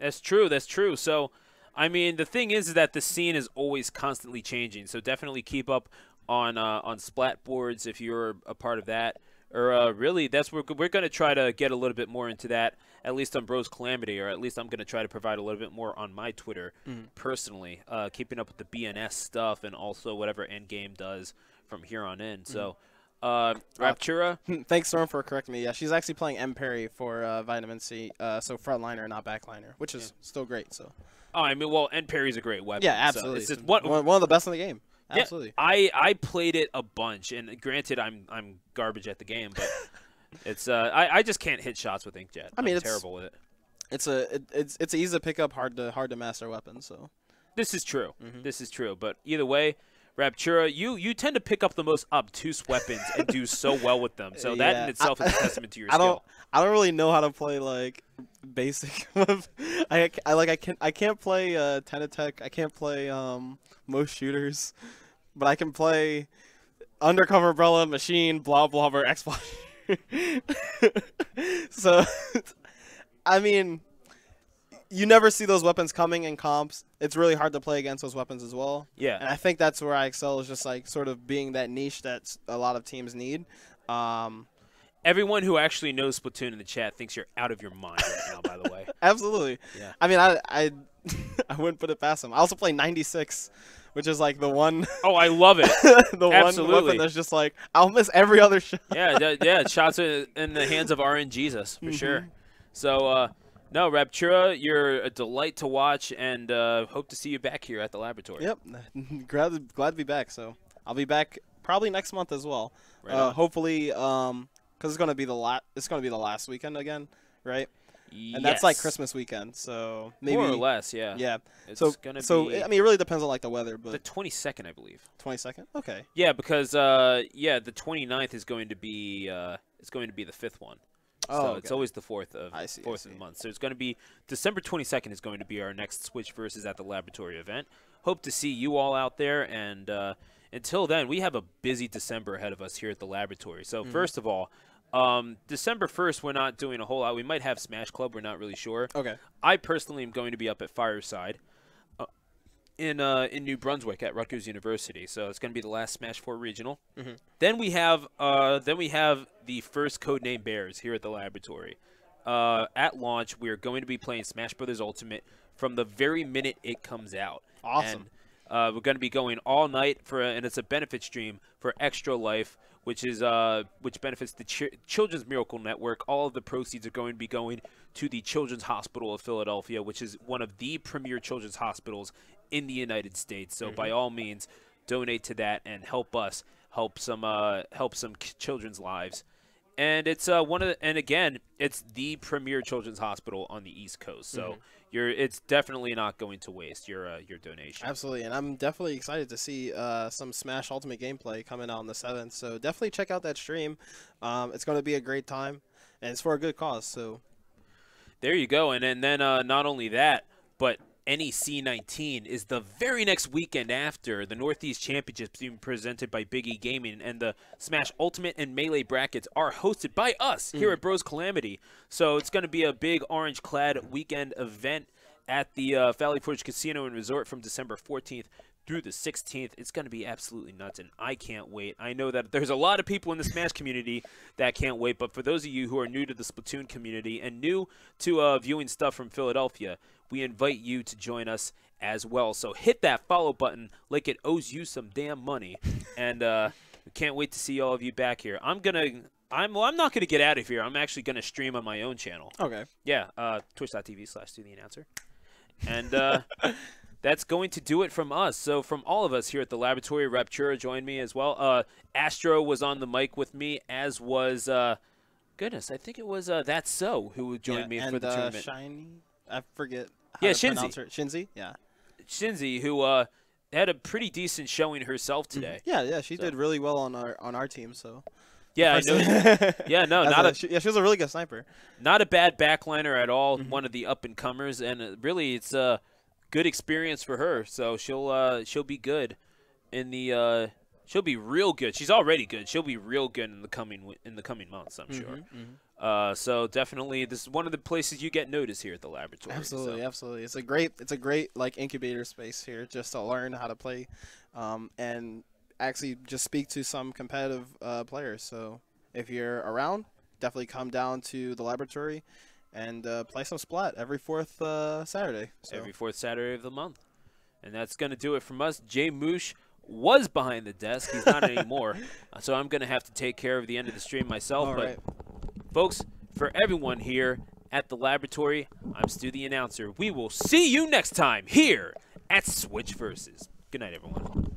That's true. That's true. So. I mean, the thing is that the scene is always constantly changing, so definitely keep up on Splat boards if you're a part of that. Or really, we're going to try to get a little bit more into that, at least on Bros Calamity, or at least I'm going to try to provide a little bit more on my Twitter personally, keeping up with the BNS stuff and also whatever Endgame does from here on in. So, Raptura. Thanks, Storm, for correcting me. Yeah, she's actually playing M Perry for Vitamin C, so frontliner, not backliner, which is still great. So. Oh, I mean, well, End Parry's a great weapon. Yeah, absolutely. So it's just one of the best in the game. Absolutely. Yeah, I played it a bunch, and granted, I'm garbage at the game, but it's I just can't hit shots with Inkjet. I mean, I'm terrible with it. It's easy to pick up, hard to master weapons. So this is true. This is true. But either way, Raptura, you tend to pick up the most obtuse weapons and do so well with them. So that in itself is a testament to your skill. I don't really know how to play like basic. I can't play Tenatech. I can't play most shooters, but I can play Undercover Umbrella, Machine, Blah Blobber, X-Blah. So, I mean, you never see those weapons coming in comps. It's really hard to play against those weapons as well. Yeah. And I think that's where I excel, is just like sort of being that niche that a lot of teams need. Everyone who actually knows Splatoon in the chat thinks you're out of your mind right now, by the way. Absolutely. Yeah. I mean, I wouldn't put it past them. I also play 96, which is like the one. Oh, I love it. One weapon that's just like, I'll miss every other shot. Yeah. Shots in the hands of RN Jesus, for sure. So, no, Raptura, you're a delight to watch, and hope to see you back here at the laboratory. Yep. Glad to be back. So I'll be back probably next month as well. Right hopefully, because it's gonna be the last weekend again, right? Yes. And that's like Christmas weekend, so maybe more or less, yeah. Yeah. It's gonna be, I mean, it really depends on like the weather, but the 22nd, I believe. 22nd. Okay. Yeah, because the 29th is going to be the 5th one. So it's always the 4th of of the month. So it's going to be December 22nd is going to be our next Switch Versus at the Laboratory event. Hope to see you all out there, and until then, we have a busy December ahead of us here at the Laboratory. So first of all, December 1st, we're not doing a whole lot. We might have Smash Club. We're not really sure. Okay. I personally am going to be up at Fireside in New Brunswick at Rutgers University. So it's going to be the last Smash 4 regional. Mhm. Then we have the first Codename Bears here at the laboratory. At launch, we are going to be playing Smash Brothers Ultimate from the very minute it comes out. Awesome. And we're going to be going all night and it's a benefit stream for Extra Life, which benefits the Children's Miracle Network. All of the proceeds are going to be going to the Children's Hospital of Philadelphia, which is one of the premier children's hospitals in the United States. So by all means, donate to that and help us help some children's lives. And it's it's the premier children's hospital on the East Coast. So it's definitely not going to waste your donation. Absolutely, and I'm definitely excited to see some Smash Ultimate gameplay coming out on the 7th. So definitely check out that stream. It's going to be a great time, and it's for a good cause. So there you go. And then not only that, but NEC 19 is the very next weekend after the Northeast Championships being presented by Big E Gaming, and the Smash Ultimate and Melee brackets are hosted by us here at Bros Calamity. So it's going to be a big orange-clad weekend event at the Valley Forge Casino and Resort from December 14th through the 16th. It's going to be absolutely nuts, and I can't wait. I know that there's a lot of people in the Smash community that can't wait, but for those of you who are new to the Splatoon community and new to viewing stuff from Philadelphia, we invite you to join us as well. So hit that follow button like it owes you some damn money, and we can't wait to see all of you back here. I'm not gonna get out of here. I'm actually gonna stream on my own channel. Okay. Yeah, twitch.tv/DoTheAnnouncer. And that's going to do it from us. So from all of us here at the laboratory, Raptura joined me as well. Astro was on the mic with me, as was goodness, I think it was That's So who joined me for the tournament. Shiny, I forget. How to pronounce her. Shinzi, yeah. Shinzi, who had a pretty decent showing herself today. Yeah, she did really well on our team. So yeah, I know. Yeah, no, she was a really good sniper. Not a bad backliner at all. One of the up and comers, and really, it's a good experience for her. So she'll be good in the. She'll be real good. She's already good. She'll be real good in the coming months, I'm sure. So definitely, this is one of the places you get noticed here at the laboratory. Absolutely, absolutely. It's a great like incubator space here, just to learn how to play, and actually just speak to some competitive players. So if you're around, definitely come down to the laboratory and play some Splat every fourth Saturday. So. Every fourth Saturday of the month. And that's going to do it from us. Jay Moosh was behind the desk. He's not anymore. So I'm going to have to take care of the end of the stream myself. All right. Folks, for everyone here at the laboratory, I'm Stu the Announcer. We will see you next time here at Switch Versus. Good night, everyone.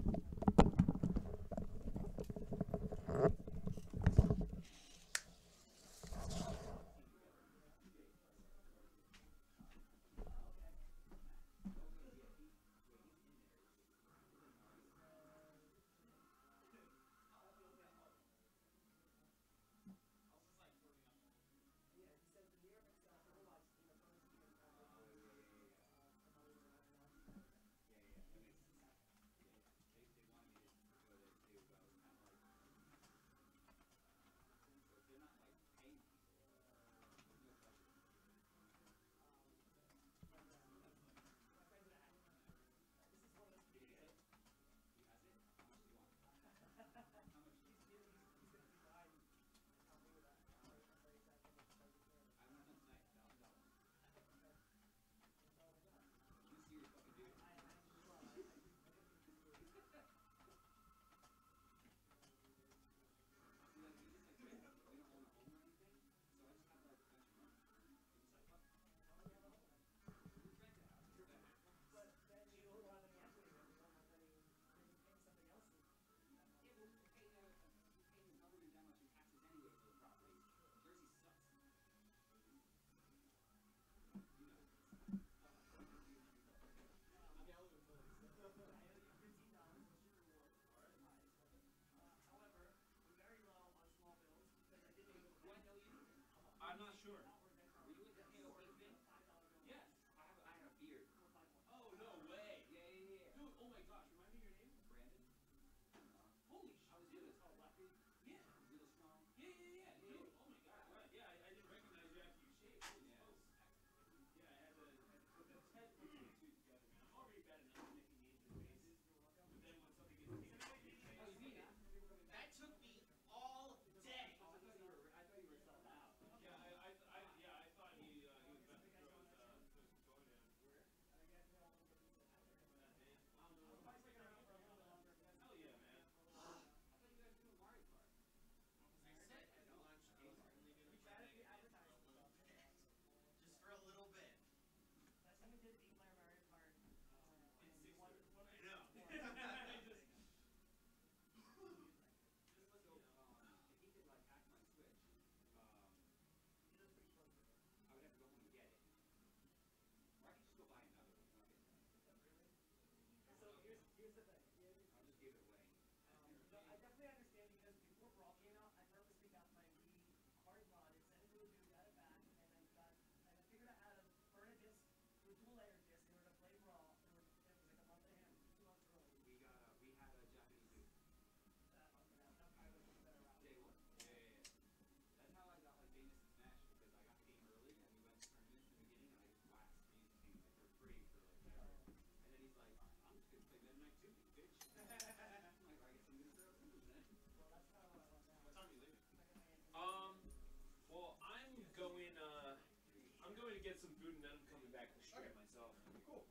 stream myself. Cool.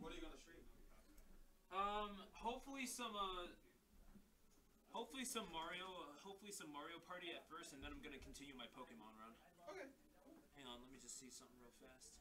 What are you gonna stream? Hopefully some Mario Party at first, and then I'm gonna continue my Pokemon run. Okay. Hang on, let me just see something real fast.